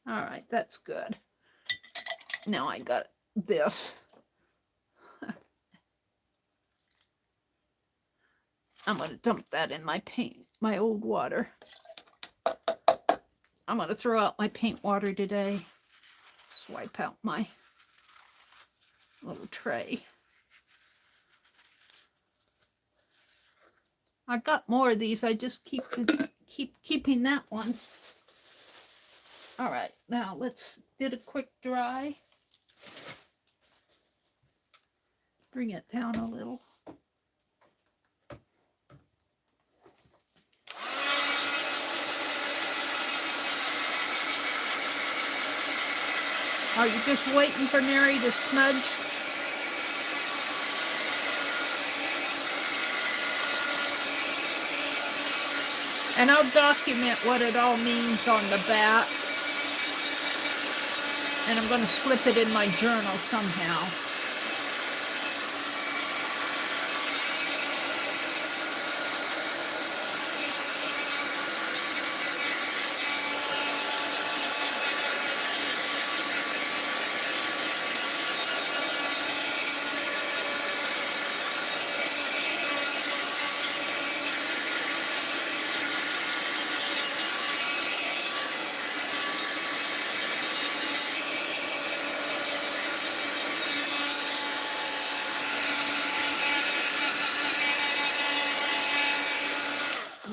A: All right, that's good. Now I got this. I'm going to dump that in my paint, my old water. I'm going to throw out my paint water today. Swipe out my little tray. I got more of these. I just keep keeping that one. All right, now let's get a quick dry. Bring it down a little. Are you just waiting for Meri to smudge? And I'll document what it all means on the back. And I'm going to slip it in my journal somehow.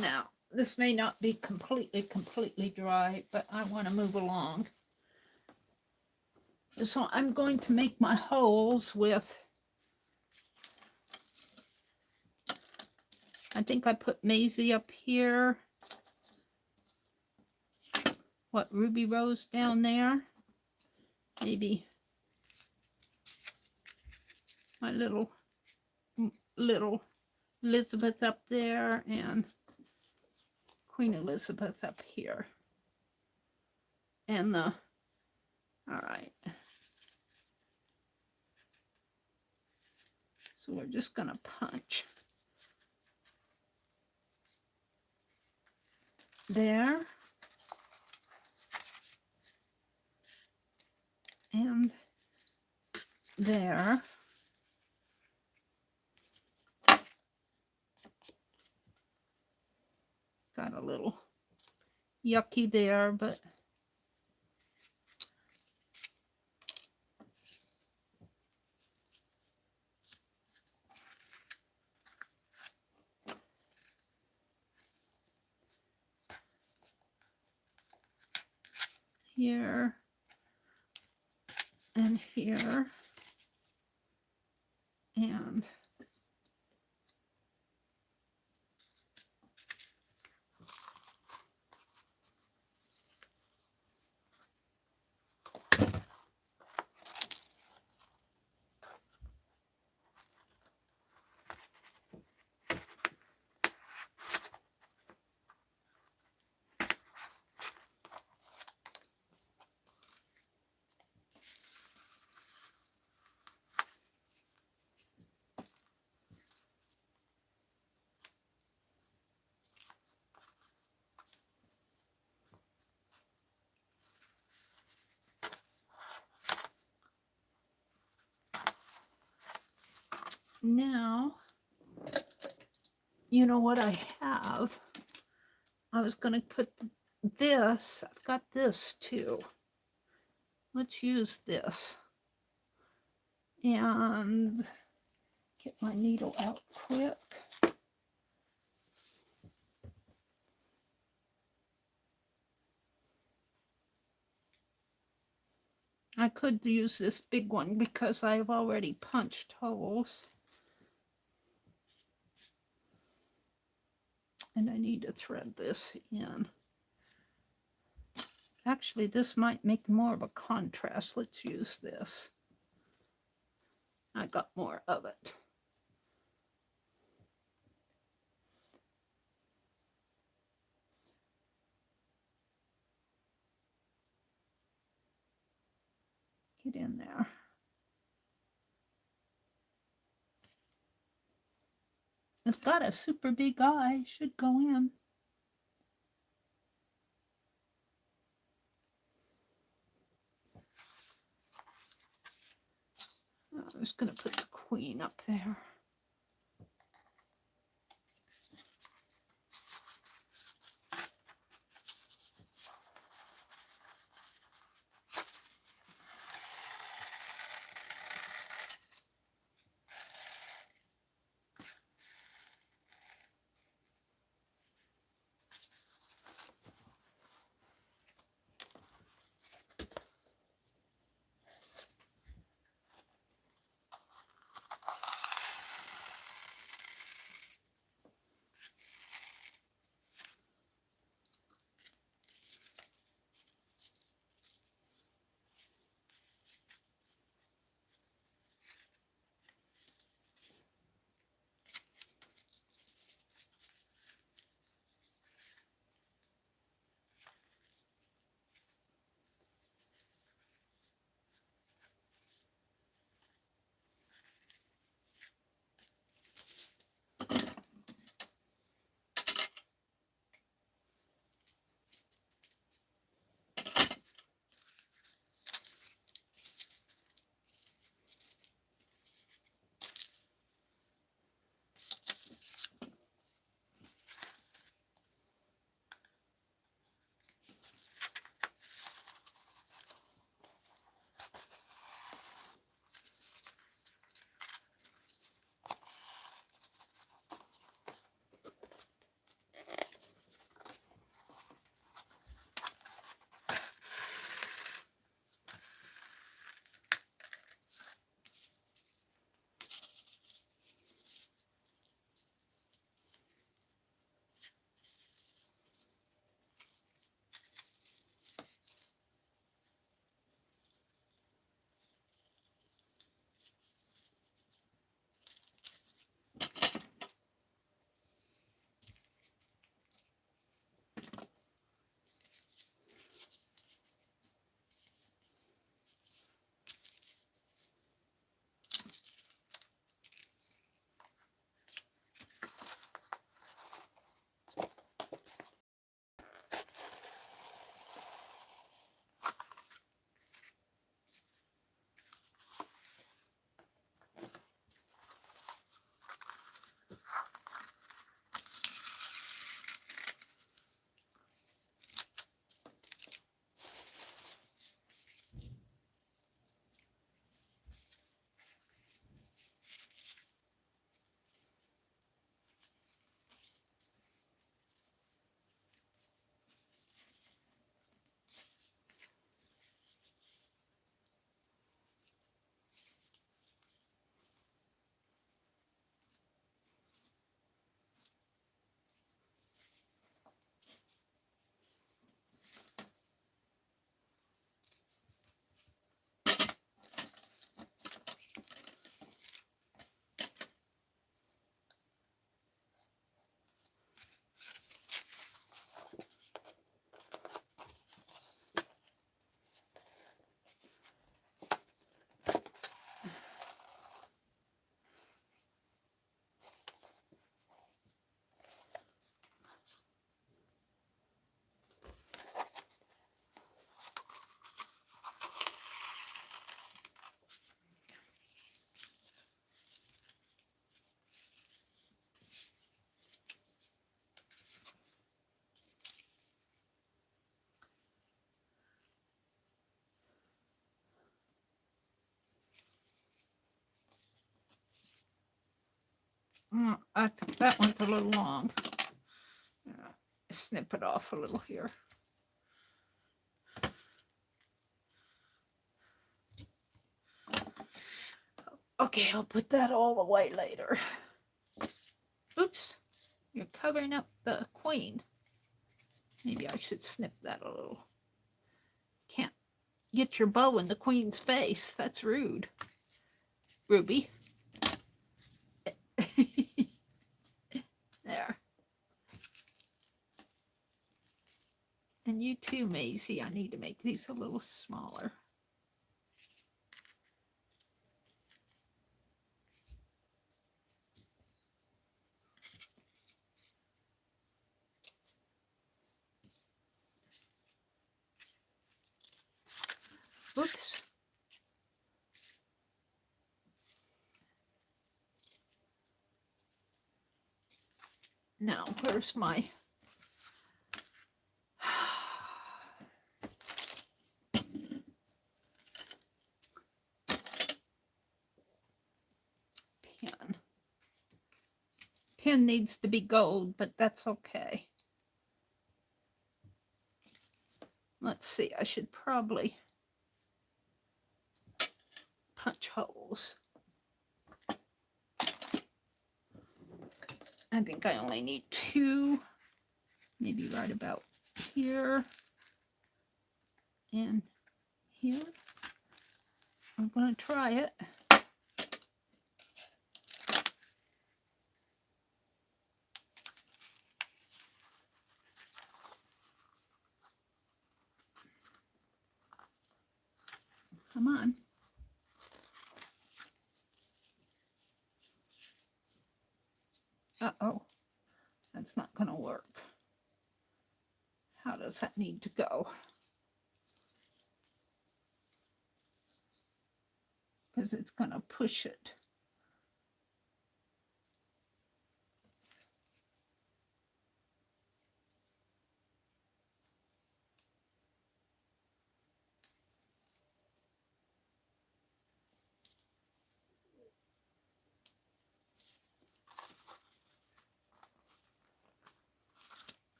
A: Now, this may not be completely dry, but I want to move along. So I'm going to make my holes with, I think I put Maisie up here. What, Ruby Rose down there? Maybe my little Elizabeth up there, and Queen Elizabeth up here. And all right. So we're just going to punch there. And there. Got a little yucky there, but here and here and now, you know what I have? I was going to put this. I've got this too. Let's use this. And get my needle out quick. I could use this big one because I've already punched holes. And I need to thread this in. Actually, this might make more of a contrast. Let's use this. I got more of it. Get in there. It's got a super big eye. Should go in. I'm just going to put the queen up there. That one's a little long. Snip it off a little here. Okay, I'll put that all away later. Oops, you're covering up the queen. Maybe I should snip that a little. Can't get your bow in the queen's face. That's rude. Ruby. There. And you too, Maisie. I need to make these a little smaller. Oops. Now, where's my... pen. Pen needs to be gold, but that's okay. Let's see, I should probably punch holes. I think I only need 2, maybe right about here and here. I'm going to try it. Come on. Uh-oh, that's not going to work. How does that need to go? Because it's going to push it.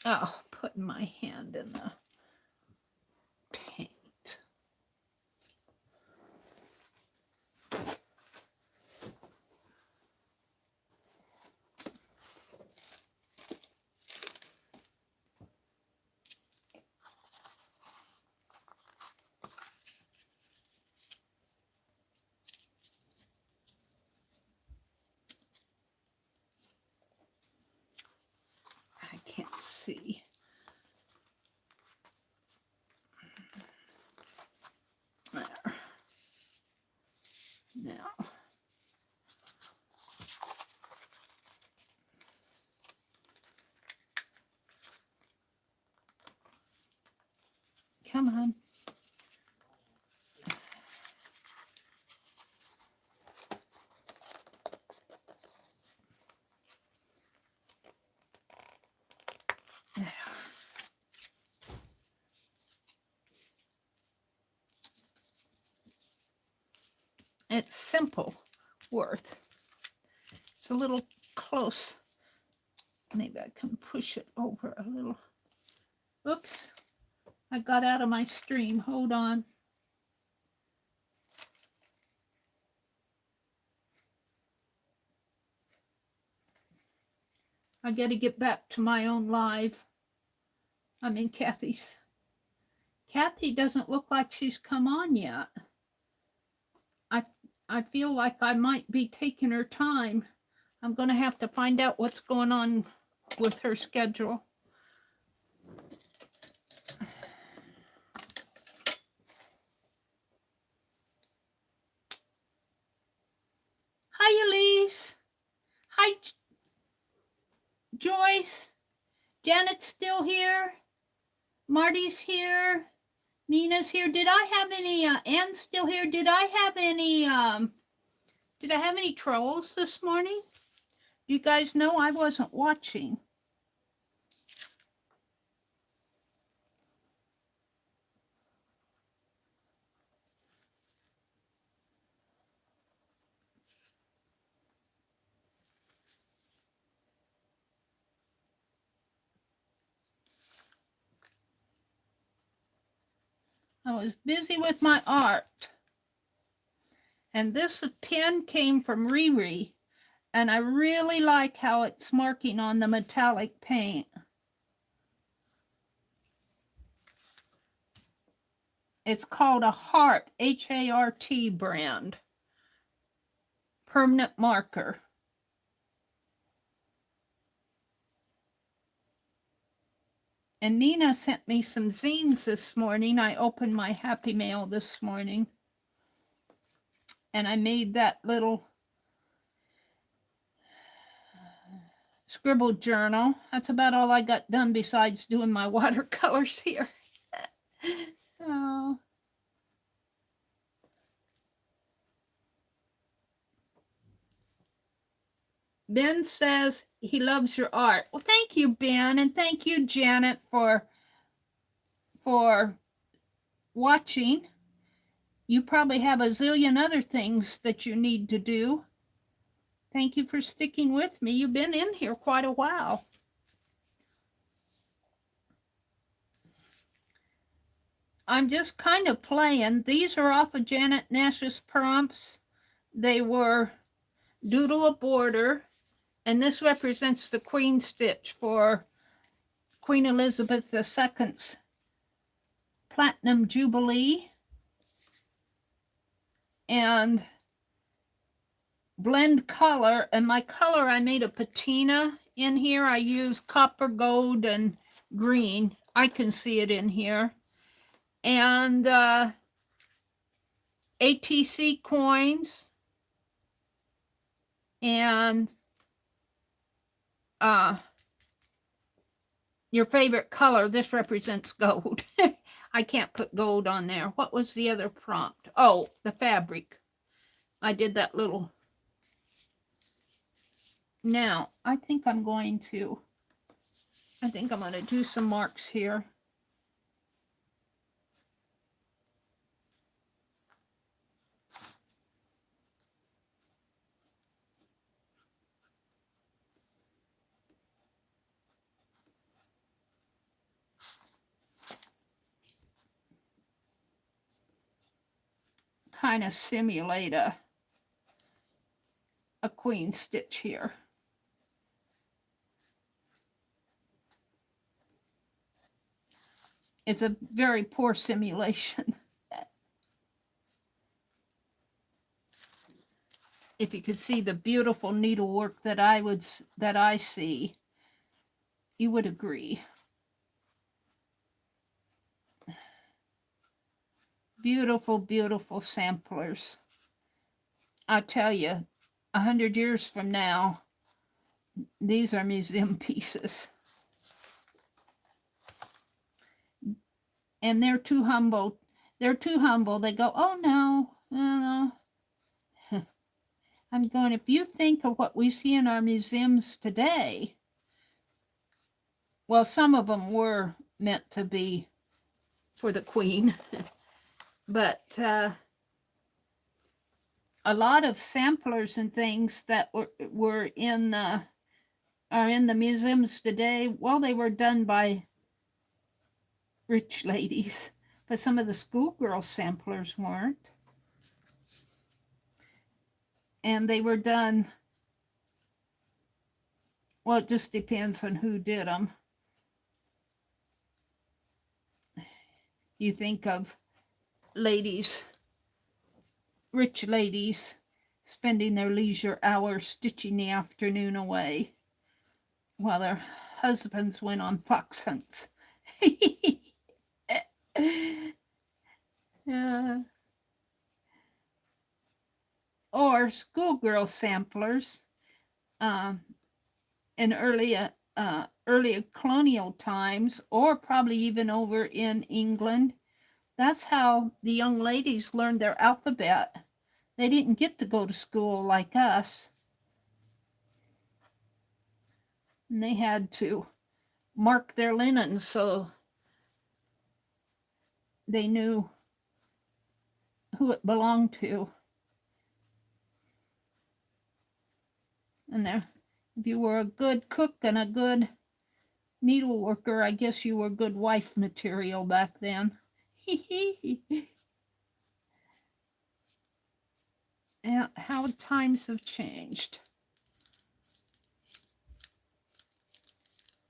A: Oh, putting my hand in the paint. I can't see. There. Now. Come on. There. It's simple worth. It's a little close. Maybe I can push it over a little. Oops. I got out of my stream. Hold on. I got to get back to my own live. I'm in Kathy's. Kathy doesn't look like she's come on yet. I feel like I might be taking her time. I'm going to have to find out what's going on with her schedule. Hi, Elise. Hi, Joyce. Janet's still here. Marty's here. Nina's here. Did I have any, Anne's still here. Did I have any trolls this morning? You guys know I wasn't watching. I was busy with my art. And this pen came from Riri. And I really like how it's marking on the metallic paint. It's called a Hart, H-A-R-T brand. Permanent marker. And Nina sent me some zines this morning. I opened my Happy Mail this morning. And I made that little scribble journal. That's about all I got done besides doing my watercolors here. Oh. Ben says he loves your art. Well, thank you, Ben, and thank you, Janet, for watching. You probably have a zillion other things that you need to do. Thank you for sticking with me. You've been in here quite a while. I'm just kind of playing. These are off of Janet Nash's prompts. They were doodle a border, and this represents the Queen stitch for Queen Elizabeth II's Platinum Jubilee. And blend color, and my color, I made a patina in here. I used copper, gold, and green. I can see it in here. And ATC coins, and your favorite color. This represents gold. I can't put gold on there. What was the other prompt? Oh, the fabric. I did that little. Now, I think I'm going to do some marks here. Kind of simulate a queen stitch here. It's a very poor simulation. If you could see the beautiful needlework that I see, you would agree. Beautiful, beautiful samplers. I'll tell you, 100 years from now, these are museum pieces. And they're too humble. They're too humble. They go, oh no, no. I'm going, if you think of what we see in our museums today, well, some of them were meant to be for the Queen, but a lot of samplers and things that were in are in the museums today. Well, they were done by rich ladies, but some of the schoolgirl samplers weren't. And they were done, well, it just depends on who did them. You think of ladies, rich ladies, spending their leisure hours stitching the afternoon away while their husbands went on fox hunts. Or schoolgirl samplers in early colonial times, or probably even over in England. That's how the young ladies learned their alphabet. They didn't get to go to school like us. And they had to mark their linen so they knew who it belonged to. And there, if you were a good cook and a good needle worker, I guess you were good wife material back then. How times have changed.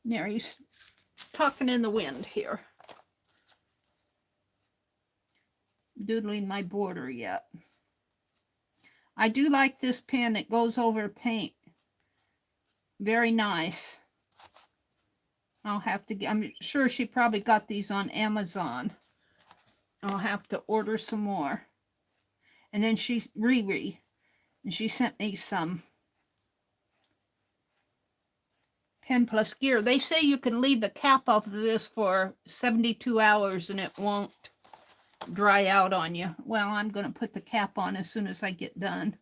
A: Mary's talking in the wind here. Doodling my border yet. I do like this pen. It goes over paint. Very nice. I'll have to get, I'm sure she probably got these on Amazon. I'll have to order some more. And then Riri, and she sent me some Pen Plus Gear. They say you can leave the cap off of this for 72 hours and it won't dry out on you. Well, I'm going to put the cap on as soon as I get done.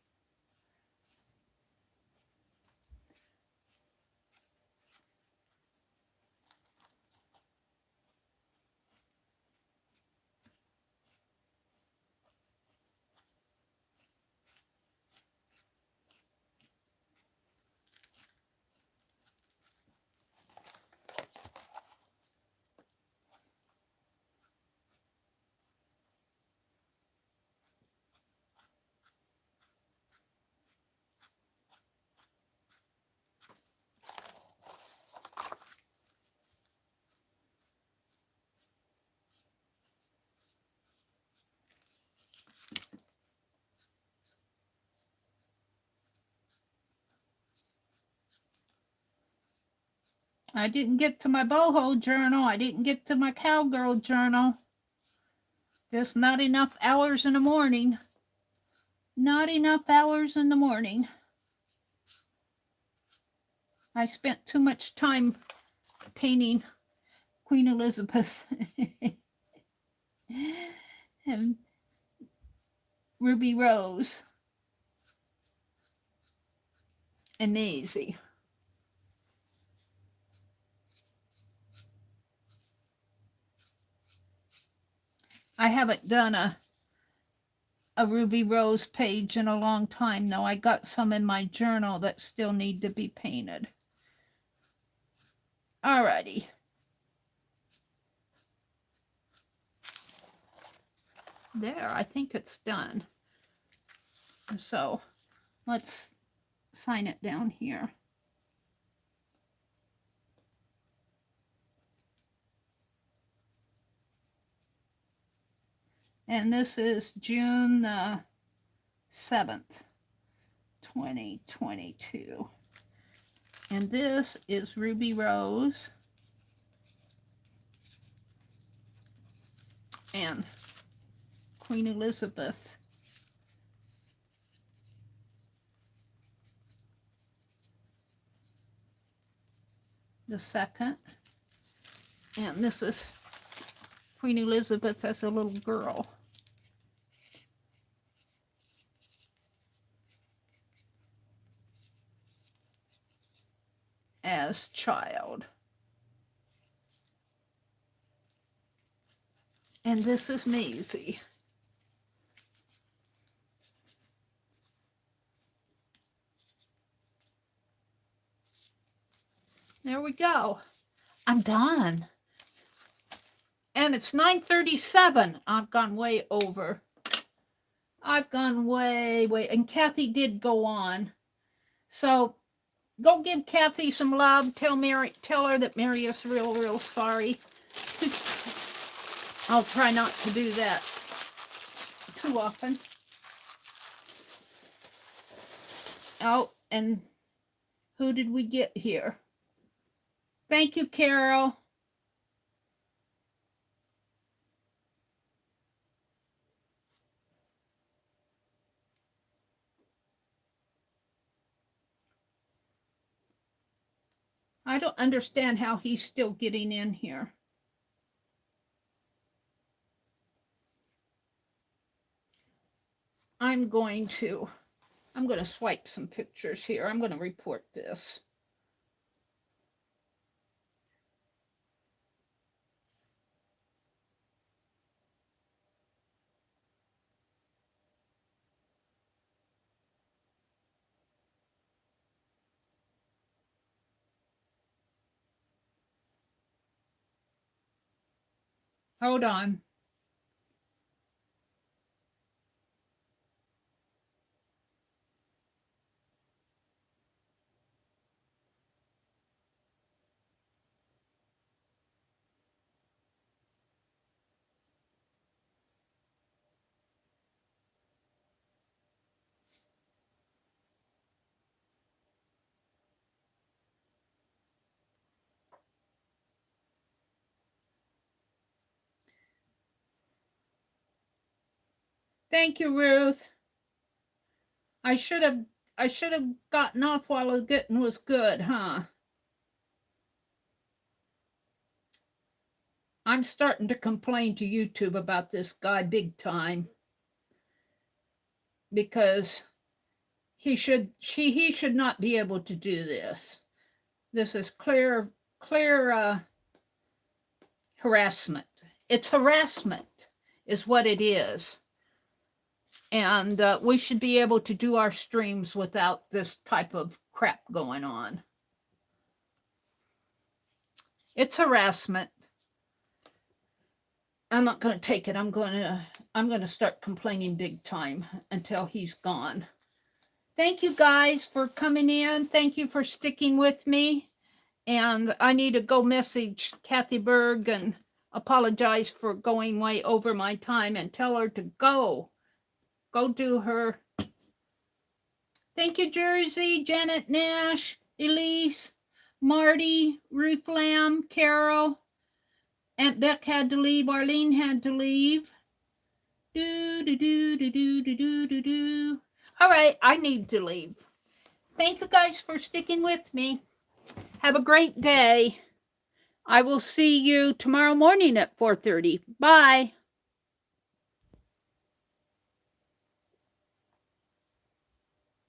A: I didn't get to my boho journal. I didn't get to my cowgirl journal. Just not enough hours in the morning. Not enough hours in the morning. I spent too much time painting Queen Elizabeth and Ruby Rose and Maisie. I haven't done a Ruby Rose page in a long time, though. I got some in my journal that still need to be painted. Alrighty. There, I think it's done. So let's sign it down here. And this is June the 7th, 2022. And this is Ruby Rose and Queen Elizabeth. The second. And this is Queen Elizabeth as a little girl. As child. And this is Maisie. There we go. I'm done. And it's 9:37. I've gone way over. I've gone way. And Kathy did go on. So go give Kathy some love. Tell her that Meri is real sorry. I'll try not to do that too often. Oh, and who did we get here? Thank you, Carol. I don't understand how he's still getting in here. I'm going to swipe some pictures here. I'm going to report this. Hold on. Thank you, Ruth. I should have gotten off while the getting was good, huh? I'm starting to complain to YouTube about this guy big time, because he should not be able to do this. This is clear harassment. It's harassment is what it is. And we should be able to do our streams without this type of crap going on. It's harassment. I'm not going to take it. I'm going to start complaining big time until he's gone. Thank you guys for coming in. Thank you for sticking with me. And I need to go message Kathy Berg and apologize for going way over my time and tell her to go do her. Thank you, Jersey, Janet Nash, Elise, Marty, Ruth Lamb, Carol. Aunt Beck had to leave. Arlene had to leave. All right, I need to leave. Thank you guys for sticking with me. Have a great day. I will see you tomorrow morning at 4:30. Bye.